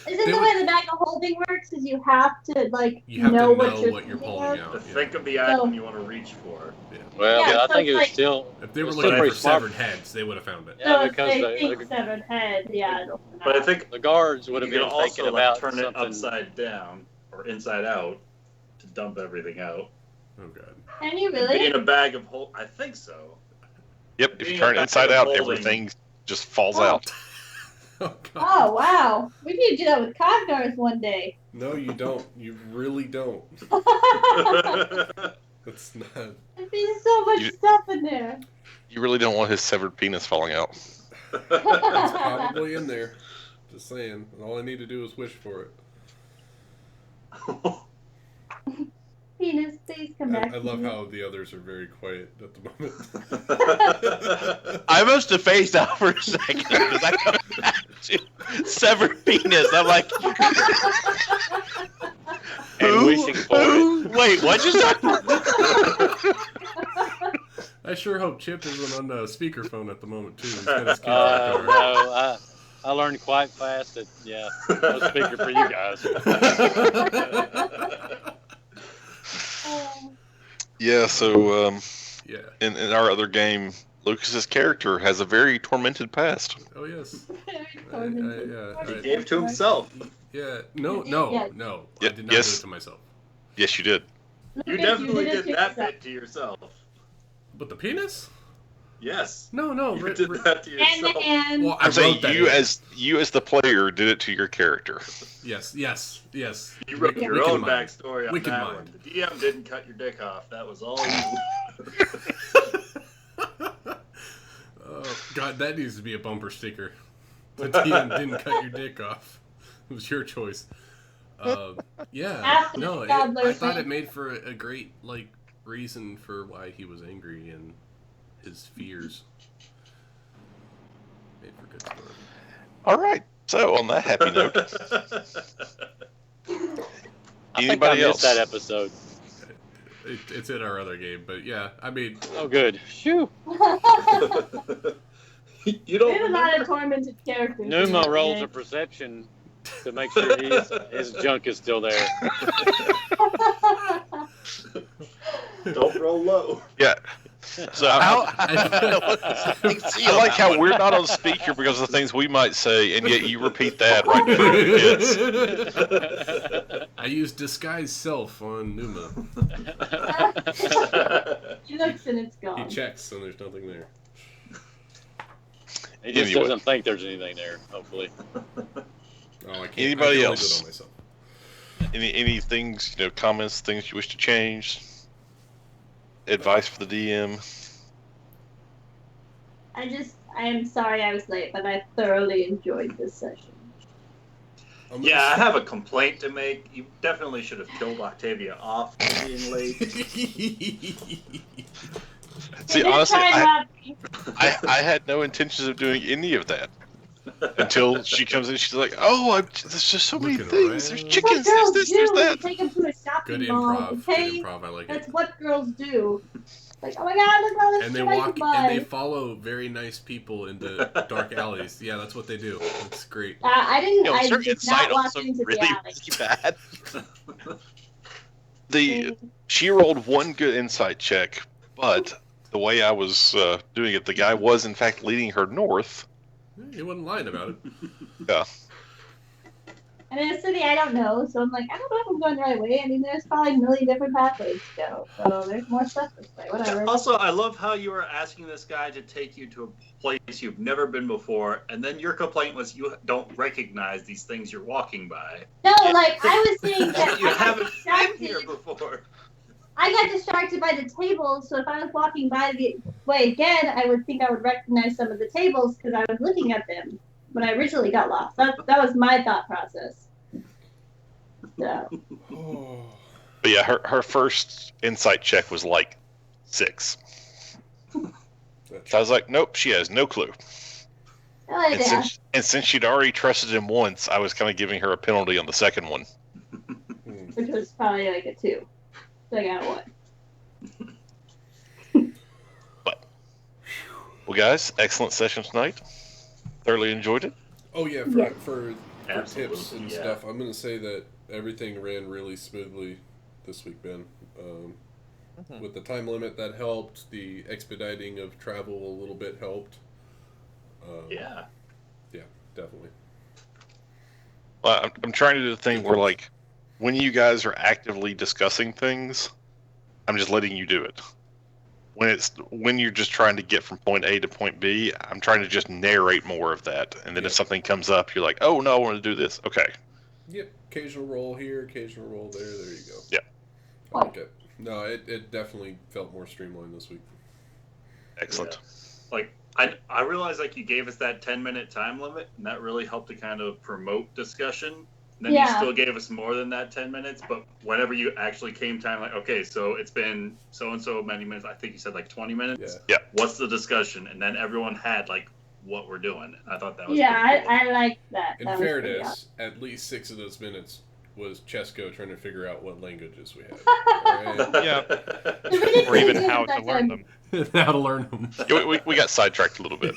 isn't the way the bag of holding works is you have to, like, You have know to know what you're pulling To out. think of the item you want to reach for. Well, Yeah, but I so think it it's was like- still. If they it were was looking still for pretty smart. severed heads, they would have found it. Yeah, so if because they the think severed head, yeah, it'll come But I out. think the guards would you have can been also thinking like about turn it something. upside down or inside out to dump everything out. Oh god. Can you Being really? a bag of hold, I think so. Yep, if you Being turn a it inside bag of out, holding- everything just falls Oh. out. Oh god. Oh, wow. We need to do that with Cognars one day. No, you don't. You really don't. That's not. There'd be so much stuff in there. You really don't want his severed penis falling out. It's probably in there. Just saying. All I need to do is wish for it. Penis, please come back. I love to me. how the others are very quiet at the moment. I must have phased out for a second because I come back to severed penis. I'm like, And wishing for it. Wait, what you said? I sure hope Chip isn't on speakerphone at the moment too. He's got his kids in the car. No, I learned quite fast that no speaker for you guys. Yeah, so Yeah. in our other game, Lucas's character has a very tormented past. Oh yes. He gave to himself. Yeah. Yeah. No. I Yeah, did not yes. do it to myself. Yes, you did. You Lucas, definitely did it did to that yourself. bit to yourself. But the penis? Yes. No. You did that to yourself. And Well, I I'm saying wrote that you in. as the player did it to your character. Yes. You wrote your Wicked own mind. backstory on Wicked that mind. one. The DM didn't cut your dick off. That was all you. Oh, God, that needs to be a bumper sticker. The DM didn't cut your dick off. It was your choice. Yeah. After No, the I toddler thought thing. it made for a great reason for why he was angry and his fears. Made for good story. All right. So on that happy note, I think I anybody missed else? that episode. It's in our other game, but yeah, I mean, Oh, good. Phew. You we don't have a lot of remember? tormented characters. Numa in rolls a there. perception to make sure his junk is still there. Don't roll low. Yeah. So I like how we're not on speaker because of the things we might say, and yet you repeat that right in front of the kids. I used disguise self on Numa. He looks and it's He gone. checks and there's nothing there. He just Anyway. doesn't think there's anything there, hopefully. Oh, I can't. Anybody I can only else? do it on myself. Any things, comments, things you wish to change? Advice for the DM? I am sorry I was late, but I thoroughly enjoyed this session. Yeah, I have a complaint to make. You definitely should have killed Octavia off for being late. See, honestly, I had no intentions of doing any of that until she comes in. She's like, "Oh, there's just so many Looking things. around. There's What chickens. girls There's this. do There's is that." take them to a shopping Good mall, improv. okay? Good improv. I like That's it. what girls do. Like, oh my god, look at all this And they shit I walk can buy. and they follow very nice people into dark alleys. Yeah, that's what they do. It's great. I didn't. Yo, I her did insight not walk also into really, the alley. really bad. She rolled one good insight check, but the way I was doing it, the guy was in fact leading her north. He wasn't lying about it. Yeah. And in a city I don't know, so I'm like, I don't know if I'm going the right way. I mean, there's probably a million different pathways to go, so there's more stuff this way. Whatever. Also, I love how you were asking this guy to take you to a place you've never been before, and then your complaint was you don't recognize these things you're walking by. No, like I was saying that You I haven't was been here distracted. before. I got distracted by the tables, so if I was walking by the way again, I would think I would recognize some of the tables because I was looking at them when I originally got lost. That was my thought process. So. But yeah, her first insight check was like 6. So I was like, nope, she has no clue. Oh, yeah. And since she'd already trusted him once, I was kind of giving her a penalty on the second one. Which was probably like a 2. So I got a 1. But, well, guys, excellent session tonight. Thoroughly enjoyed it. Oh yeah, for tips and stuff, I'm gonna say that everything ran really smoothly this week, Ben. With the time limit, that helped. The expediting of travel a little bit helped. Yeah, definitely. Well, I'm trying to do the thing where, like, when you guys are actively discussing things, I'm just letting you do it. When you're just trying to get from point A to point B, I'm trying to just narrate more of that. And then if something comes up, you're like, oh, no, I want to do this. Okay. Yep. Occasional roll here, occasional roll there. There you go. Yeah. I like it. No, it definitely felt more streamlined this week. Excellent. Yeah. Like, I realized, like, you gave us that 10-minute time limit, and that really helped to kind of promote discussion. And then you still gave us more than that 10 minutes, but whenever you actually came time, like, okay, so it's been so-and-so many minutes. I think you said, like, 20 minutes. Yeah. What's the discussion? And then everyone had, like, what we're doing. I thought that was cool. I like that. In fairness, at least 6 of those minutes was Chesko trying to figure out what languages we had. Right? Yeah. Or even how to learn them. How to learn them. We got sidetracked a little bit.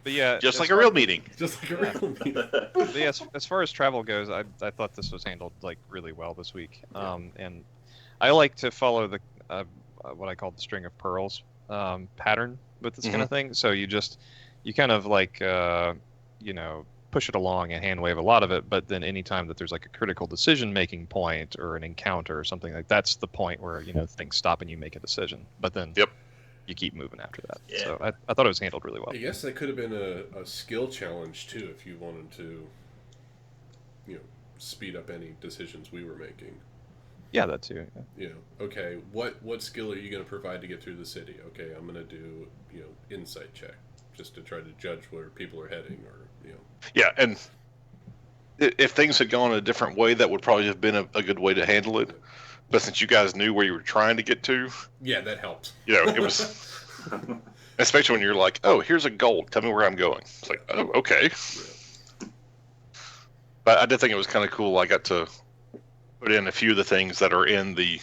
But yeah, just like a real meeting. Just like a real meeting. But yeah, as far as travel goes, I thought this was handled like really well this week. And I like to follow the what I call the string of pearls pattern with this kind of thing. So you kind of like push it along and hand wave a lot of it, but then anytime that there's like a critical decision making point or an encounter or something like that's the point where things stop and you make a decision, but then you keep moving after that. So I thought it was handled really well. I guess that could have been a skill challenge too if you wanted to speed up any decisions we were making. Yeah, that too. Okay, what skill are you going to provide to get through the city? Okay, I'm going to do insight check just to try to judge where people are heading, or Yeah, and if things had gone a different way, that would probably have been a good way to handle it. But since you guys knew where you were trying to get to, yeah, that helped. It was, especially when you're like, "Oh, here's a goal. Tell me where I'm going." It's like, "Oh, okay." Yeah. But I did think it was kind of cool. I got to put in a few of the things that are in the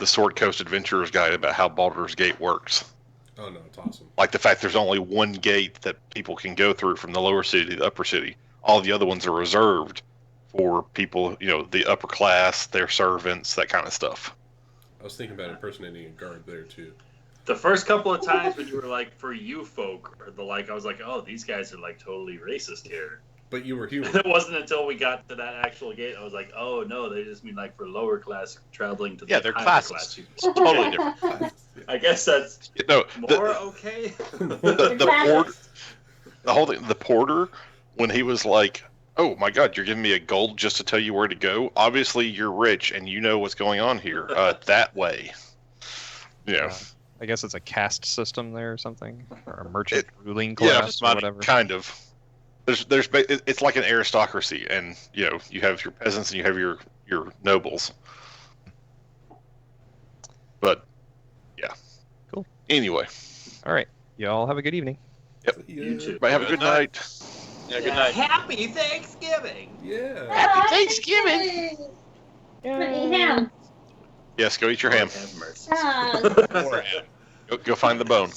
Sword Coast Adventurers Guide about how Baldur's Gate works. Oh no, it's awesome. Like the fact there's only one gate that people can go through from the lower city to the upper city. All the other ones are reserved for people, the upper class, their servants, that kind of stuff. I was thinking about impersonating a guard there too. The first couple of times when you were like, for you folk, or the like, I was like, oh, these guys are like totally racist here. But you were human. It wasn't until we got to that actual gate I was like, oh no, they just mean like for lower class traveling to they're classes. Class people. It's totally different. I guess that's more okay. The whole thing, the porter, when he was like, "Oh my God, you're giving me a gold just to tell you where to go. Obviously, you're rich and you know what's going on here. That way." Yeah. I guess it's a caste system there or something, or a merchant ruling class or whatever. Kind of. It's like an aristocracy, and you have your peasants and you have your nobles. But yeah, cool. Anyway, all right, y'all have a good evening. Yep. You too. Have a good night. Yeah, good night. Happy Thanksgiving. Yeah. Happy Thanksgiving. Ham. Yes, go eat your ham. Have mercy. Go find the bone.